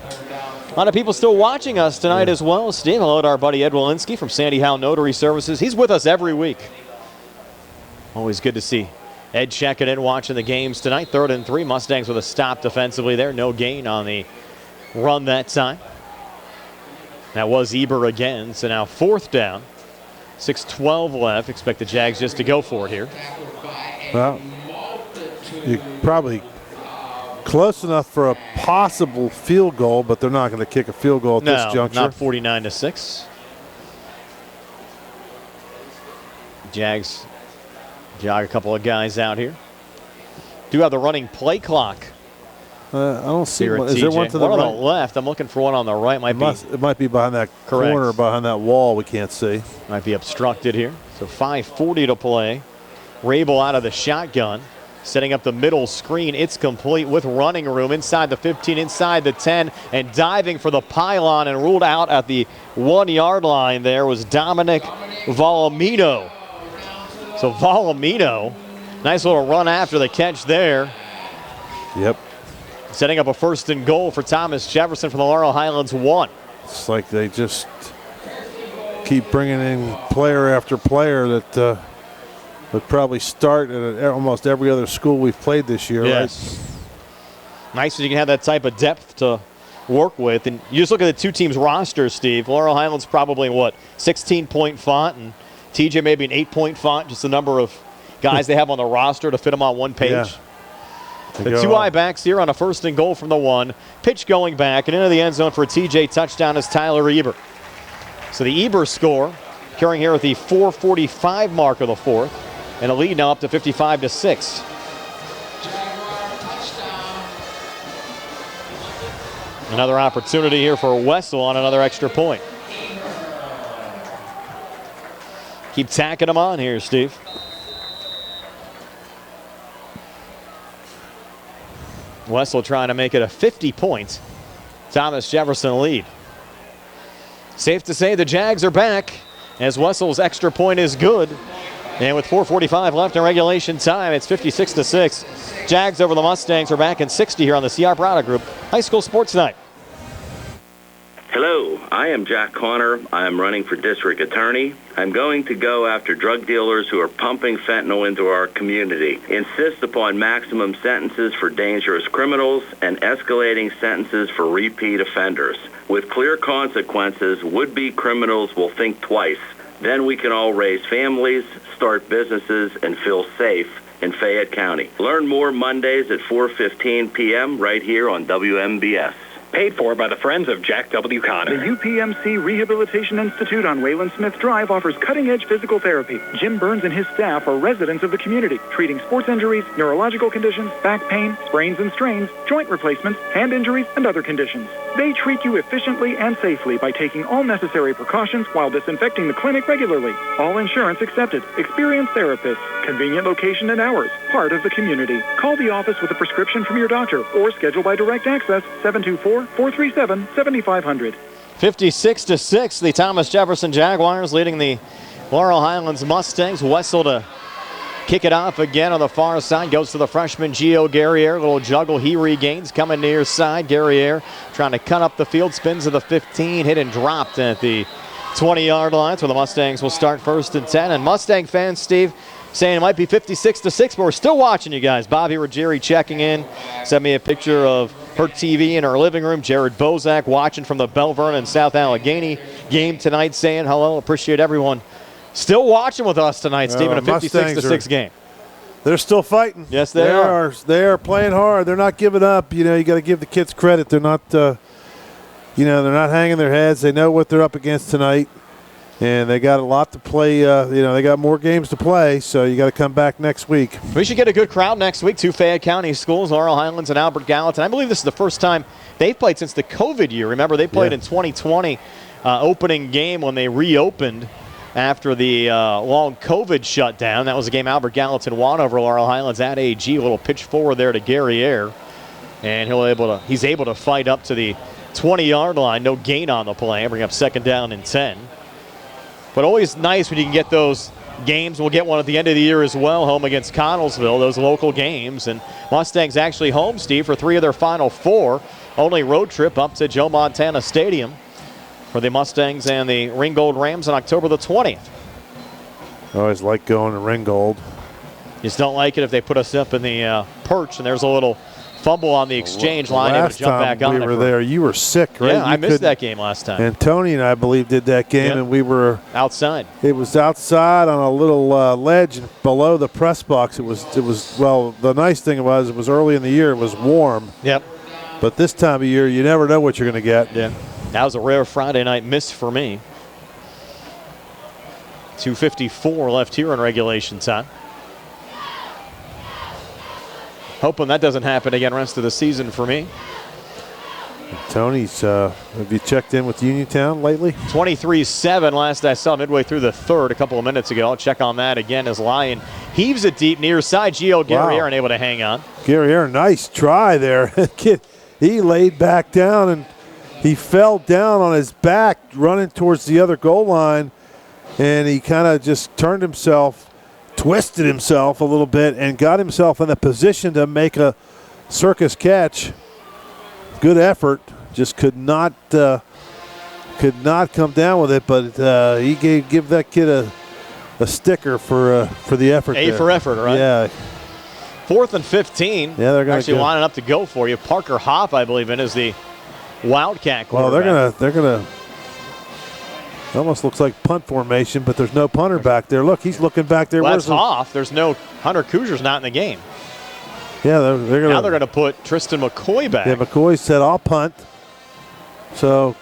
A lot of people still watching us tonight as well. Steve, hello to our buddy Ed Walensky from Sandy Howe Notary Services. He's with us every week. Always good to see Ed checking in, watching the games tonight. 3rd and 3. Mustangs with a stop defensively there. No gain on the run that time. That was Eber again. So now 4th down. 6:12 left. Expect the Jags just to go for it here. Well, you're probably close enough for a possible field goal, but they're not going to kick a field goal at this juncture. Not 49-6. Jags jog a couple of guys out here. Do have the running play clock. I don't see one. Is TJ. there one to the right? right? On the left. I'm looking for one on the right. It might be behind that corner, behind that wall we can't see. Might be obstructed here. So 5:40 to play. Rabel out of the shotgun. Setting up the middle screen. It's complete with running room inside the 15, inside the 10, and diving for the pylon and ruled out at the 1-yard line there was Dominic Volumino. So Volumino, nice little run after the catch there. Yep. Setting up a 1st and goal for Thomas Jefferson from the Laurel Highlands 1. It's like they just keep bringing in player after player that would probably start at almost every other school we've played this year. Yes. Right? Nice that you can have that type of depth to work with. And you just look at the two teams' rosters, Steve. Laurel Highlands probably, 16-point font, and TJ maybe an 8-point font, just the number of guys they have on the roster to fit them on one page. Yeah. The 2 I-backs here on a 1st and goal from the 1. Pitch going back and into the end zone for a TJ touchdown is Tyler Eber. So the Eber score carrying here at the 4:45 mark of the 4th. And a lead now up to 55-6. Another opportunity here for Wessel on another extra point. Keep tacking them on here, Steve. Wessel trying to make it a 50-point Thomas Jefferson lead. Safe to say the Jags are back as Wessel's extra point is good. And with 4:45 left in regulation time, it's 56-6. Jags over the Mustangs are back in 60 here on the CR Product Group High School Sports Night. Hello, I am Jack Connor. I am running for district attorney. I'm going to go after drug dealers who are pumping fentanyl into our community, insist upon maximum sentences for dangerous criminals, and escalating sentences for repeat offenders. With clear consequences, would-be criminals will think twice. Then we can all raise families, start businesses, and feel safe in Fayette County. Learn more Mondays at 4:15 p.m. right here on WMBS. Paid for by the Friends of Jack W. Connor. The UPMC Rehabilitation Institute on Wayland Smith Drive offers cutting-edge physical therapy. Jim Burns and his staff are residents of the community, treating sports injuries, neurological conditions, back pain, sprains and strains, joint replacements, hand injuries, and other conditions. They treat you efficiently and safely by taking all necessary precautions while disinfecting the clinic regularly. All insurance accepted. Experienced therapists. Convenient location and hours. Part of the community. Call the office with a prescription from your doctor or schedule by direct access 724-437-7500. 56-6, the Thomas Jefferson Jaguars leading the Laurel Highlands Mustangs. Wessel to kick it off again on the far side. Goes to the freshman Gio Guerriere. Little juggle he regains. Coming near side. Guerriere trying to cut up the field. Spins to the 15. Hit and dropped at the 20-yard line. So the Mustangs will start 1st and 10. And Mustang fans, Steve, saying it might be 56-6, but we're still watching you guys. Bobby Ruggieri checking in. Sent me a picture of her TV in her living room. Jared Bozak watching from the Bell Vernon and South Allegheny game tonight, saying hello. Appreciate everyone Still watching with us tonight, Stephen, a 56-6 game. They're still fighting. Yes, they are. They are playing hard. They're not giving up. You got to give the kids credit. They're not, they're not hanging their heads. They know what they're up against tonight, and they got a lot to play. They got more games to play, so you got to come back next week. We should get a good crowd next week. 2 Fayette County schools, Laurel Highlands and Albert Gallatin. I believe this is the first time they've played since the COVID year. Remember, they played in 2020 opening game when they reopened after the long COVID shutdown. That was a game Albert Gallatin won over Laurel Highlands at AG. A little pitch forward there to Gary Ayer. And he's able to fight up to the 20-yard line. No gain on the play. Bring up second down and 10. But always nice when you can get those games. We'll get one at the end of the year as well, home against Connellsville, those local games. And Mustangs actually home, Steve, for 3 of their final 4. Only road trip up to Joe Montana Stadium for the Mustangs and the Ringgold Rams on October the 20th. I always like going to Ringgold. Just don't like it if they put us up in the perch and there's a little fumble on the exchange line. Able to jump back on we were there, you were sick, right? Yeah, I missed that game last time. And Tony and I believe did that game, and we were outside. It was outside on a little ledge below the press box. It was the nice thing was it was early in the year. It was warm. Yep. But this time of year, you never know what you're going to get. Yeah. That was a rare Friday night miss for me. 2:54 left here in regulation time. Hoping that doesn't happen again rest of the season for me. Tony's, have you checked in with Uniontown lately? 23-7 last I saw midway through the third a couple of minutes ago. I'll check on that again as Lyon heaves it deep near side. Gio Gary Ayer unable to hang on. Gary Ayer, nice try there. Kid, he laid back down and he fell down on his back running towards the other goal line, and he kind of just turned himself, twisted himself a little bit, and got himself in a position to make a circus catch. Good effort, just could not come down with it, but he give that kid a sticker for the effort. A there. for effort, right? Yeah. 4th and 15. Yeah, they're going actually lining up to go for you. Parker Hopp, I believe, is the Wildcat quarterback. Well, they're gonna. Almost looks like punt formation, but there's no punter back there. Look, he's looking back there. Well, that's off. There's no Hunter Cougier's not in the game. Yeah, they're gonna. Now they're gonna put Tristan McCoy back. Yeah, McCoy said I'll punt. So,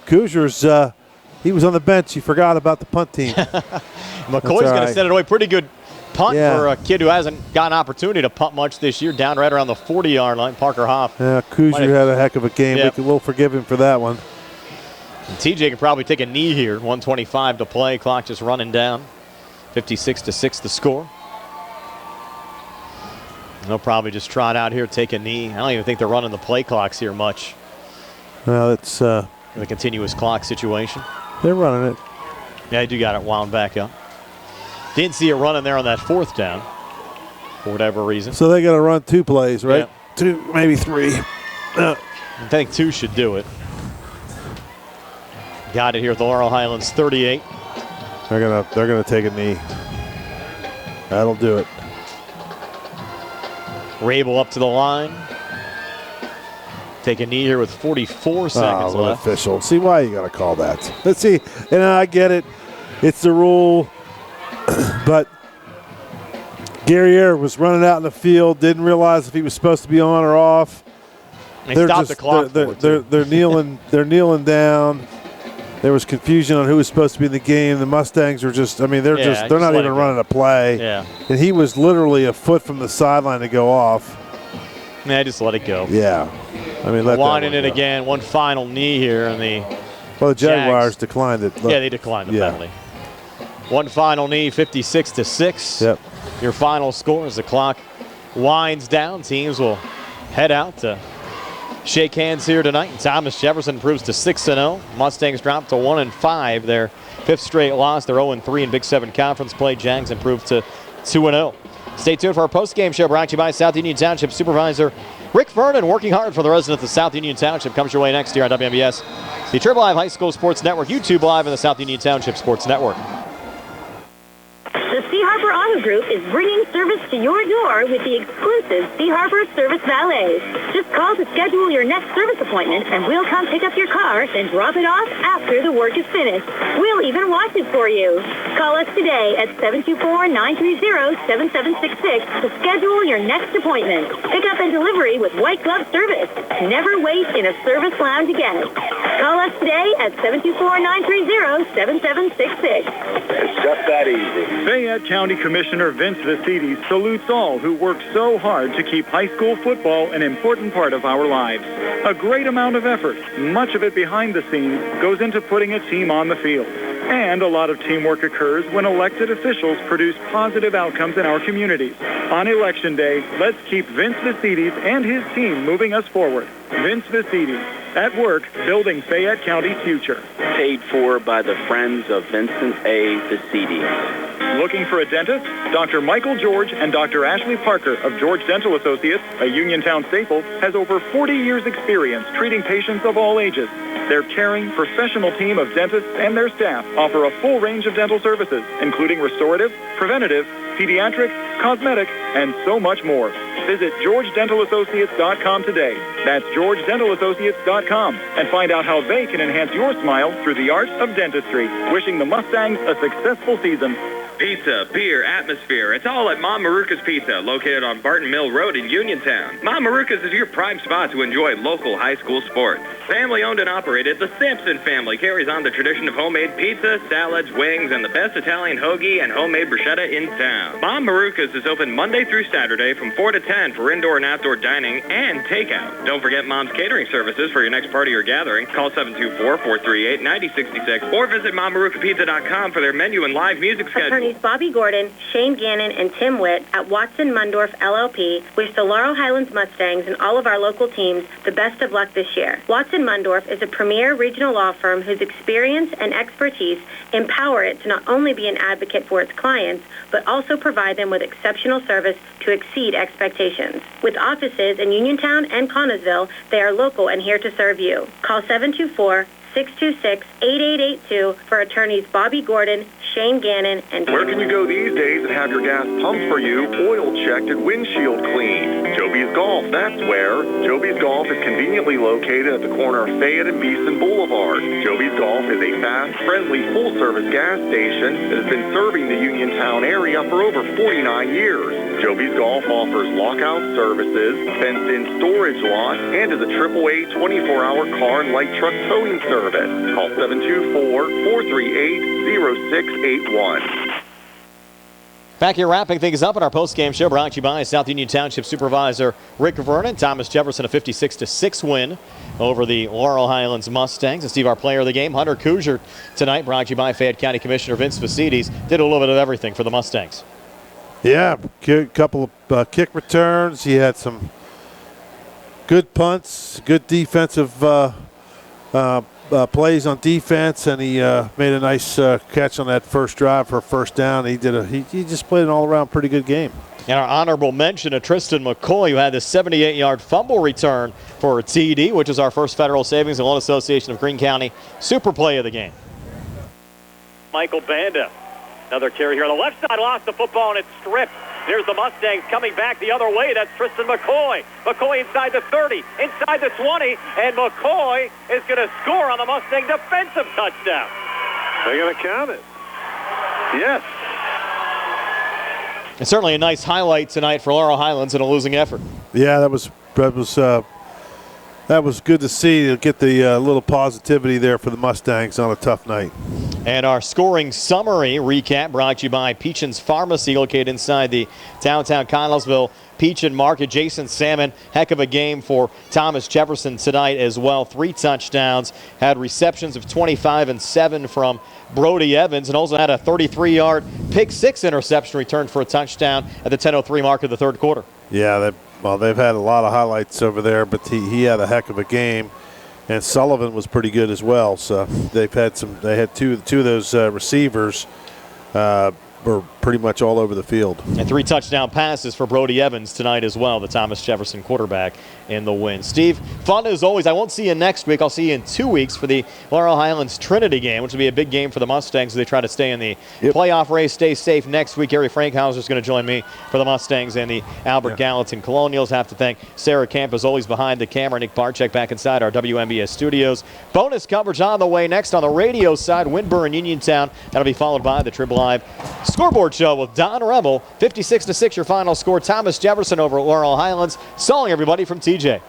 Cougier's. He was on the bench. He forgot about the punt team. McCoy's gonna send it away. Pretty good punt for a kid who hasn't got an opportunity to punt much this year. Down right around the 40-yard line. Parker Hoff. Yeah, Cougier had a heck of a game. Yep. We'll forgive him for that one. And TJ could probably take a knee here. 1:25 to play. Clock just running down. 56-6 the score. They'll probably just trot out here, take a knee. I don't even think they're running the play clocks here much. Well, it's the continuous clock situation. They're running it. Yeah, they do got it wound back up. Didn't see it running there on that 4th down for whatever reason. So they got to run 2 plays, right? Yeah. 2, maybe 3. I think 2 should do it. Got it here at the Laurel Highlands 38. They're gonna take a knee. That'll do it. Rabel up to the line. Take a knee here with 44 seconds left. Official. See why you got to call that. Let's see. And I get it. It's the rule. But Gary Ayer was running out in the field, didn't realize if he was supposed to be on or off. They stopped the clock. They're kneeling. They're kneeling down. There was confusion on who was supposed to be in the game. The Mustangs are just. I mean, they're not even running a play. Yeah. And he was literally a foot from the sideline to go off. Yeah, just let it go. Yeah. I mean, winding it again. One final knee here, and the Jaguars declined it. Yeah, they declined the penalty. One final knee, 56-6. Yep. Your final score as the clock winds down. Teams will head out to shake hands here tonight. And Thomas Jefferson improves to 6-0. Mustangs drop to 1-5. Their 5th straight loss. They're 0-3 in Big 7 conference play. Jags improved to 2-0. Stay tuned for our post-game show brought to you by South Union Township Supervisor Rick Vernon, working hard for the residents of South Union Township. Comes your way next year on WMBS, the Triple Live High School Sports Network, YouTube Live, and the South Union Township Sports Network. The Sea Harbor Auto Group is bringing service to your door with the exclusive Sea Harbor Service Valet. Just call to schedule your next service appointment, and we'll come pick up your car, then drop it off after the work is finished. We'll even wash it for you. Call us today at 724-930-7766 to schedule your next appointment. Pickup and delivery with white glove service. Never wait in a service lounge again. Call us today at 724-930-7766. It's just that easy. Fayette County Commissioner Vince Vicides salutes all who work so hard to keep high school football an important part of our lives. A great amount of effort, much of it behind the scenes, goes into putting a team on the field. And a lot of teamwork occurs when elected officials produce positive outcomes in our communities. On Election Day, let's keep Vince Vicides and his team moving us forward. Vince Vicides, at work building Fayette County's future. Paid for by the Friends of Vincent A. Vicides. Looking for a dentist? Dr. Michael George and Dr. Ashley Parker of George Dental Associates, a Uniontown staple, has over 40 years' experience treating patients of all ages. Their caring, professional team of dentists and their staff offer a full range of dental services, including restorative, preventative, pediatric, cosmetic, and so much more. Visit GeorgeDentalAssociates.com today. That's GeorgeDentalAssociates.com, and find out how they can enhance your smile through the art of dentistry. Wishing the Mustangs a successful season. Pizza, beer, atmosphere. It's all at Mom Maruka's Pizza, located on Barton Mill Road in Uniontown. Mom Maruka's is your prime spot to enjoy local high school sports. Family owned and operated, the Sampson family carries on the tradition of homemade pizza, salads, wings, and the best Italian hoagie and homemade bruschetta in town. Mom Maruka's is open Monday through Saturday from 4 to 10 for indoor and outdoor dining and takeout. Don't forget Mom's catering services for your next party or gathering. Call 724-438-9066 or visit MomMarukaPizza.com for their menu and live music schedule. Attorneys Bobby Gordon, Shane Gannon, and Tim Witt at Watson Mundorf LLP wish the Laurel Highlands Mustangs and all of our local teams the best of luck this year. Watson Mundorf is a premier regional law firm whose experience and expertise empower it to not only be an advocate for its clients, but also provide them with exceptional service to exceed expectations. With offices in Uniontown and Connellsville, they are local and here to serve you. Call 724-626-8882 for attorneys Bobby Gordon, Shane Gannon, and Where can you go these days and have your gas pumped for you, oil checked, and windshield cleaned? Joby's Golf, that's where. Joby's Golf is conveniently located at the corner of Fayette and Beeson Boulevard. Joby's Golf is a fast, friendly, full-service gas station that has been serving the Uniontown area for over 49 years. Joby's Golf offers lockout services, fenced-in storage lots, and is a AAA 24-hour car and light truck towing service. Call 724-438-0681. Back here wrapping things up in our post-game show, brought to you by South Union Township Supervisor Rick Vernon. Thomas Jefferson, a 56-6 win over the Laurel Highlands Mustangs. And Steve, our player of the game, Hunter Kuzier, tonight, brought to you by Fayette County Commissioner Vince Vicides. Did a little bit of everything for the Mustangs. Yeah, a couple of kick returns. He had some good punts, good defensive plays on defense, and he made a nice catch on that first drive for a first down. He just played an all-around pretty good game. And our honorable mention to Tristan McCoy, who had the 78-yard fumble return for a TD, which is our first Federal Savings and Loan Association of Greene County super play of the game. Michael Banda, another carry here on the left side, lost the football and it's stripped. There's the Mustangs coming back the other way. That's Tristan McCoy. McCoy inside the 30, inside the 20, and McCoy is going to score on the Mustang defensive touchdown. They're going to count it. Yes. And certainly a nice highlight tonight for Laurel Highlands in a losing effort. Yeah, that was good to see. To get the little positivity there for the Mustangs on a tough night. And our scoring summary recap brought to you by Peachin's Pharmacy, located inside the downtown Connellsville Peachin Market. Jason Salmon, heck of a game for Thomas Jefferson tonight as well. 3 touchdowns, had receptions of 25 and 7 from Brody Evans, and also had a 33-yard pick 6 interception returned for a touchdown at the 10:03 mark of the third quarter. Yeah, they've had a lot of highlights over there, but he had a heck of a game. And Sullivan was pretty good as well. So they had two of those receivers, were pretty much all over the field. And 3 touchdown passes for Brody Evans tonight as well, the Thomas Jefferson quarterback in the win. Steve, fun as always. I won't see you next week. I'll see you in 2 weeks for the Laurel Highlands Trinity game, which will be a big game for the Mustangs as they try to stay in the playoff race. Stay safe next week. Gary Frankhauser is going to join me for the Mustangs and the Albert Gallatin Colonials. Have to thank Sarah Camp, as always, behind the camera. Nick Barczyk back inside our WMBS studios. Bonus coverage on the way next on the radio side. Winburn, Uniontown. That'll be followed by the Trib Live Scoreboard Show with Don Remmel. 56-6 your final score. Thomas Jefferson over at Laurel Highlands. So long, everybody, from TJ.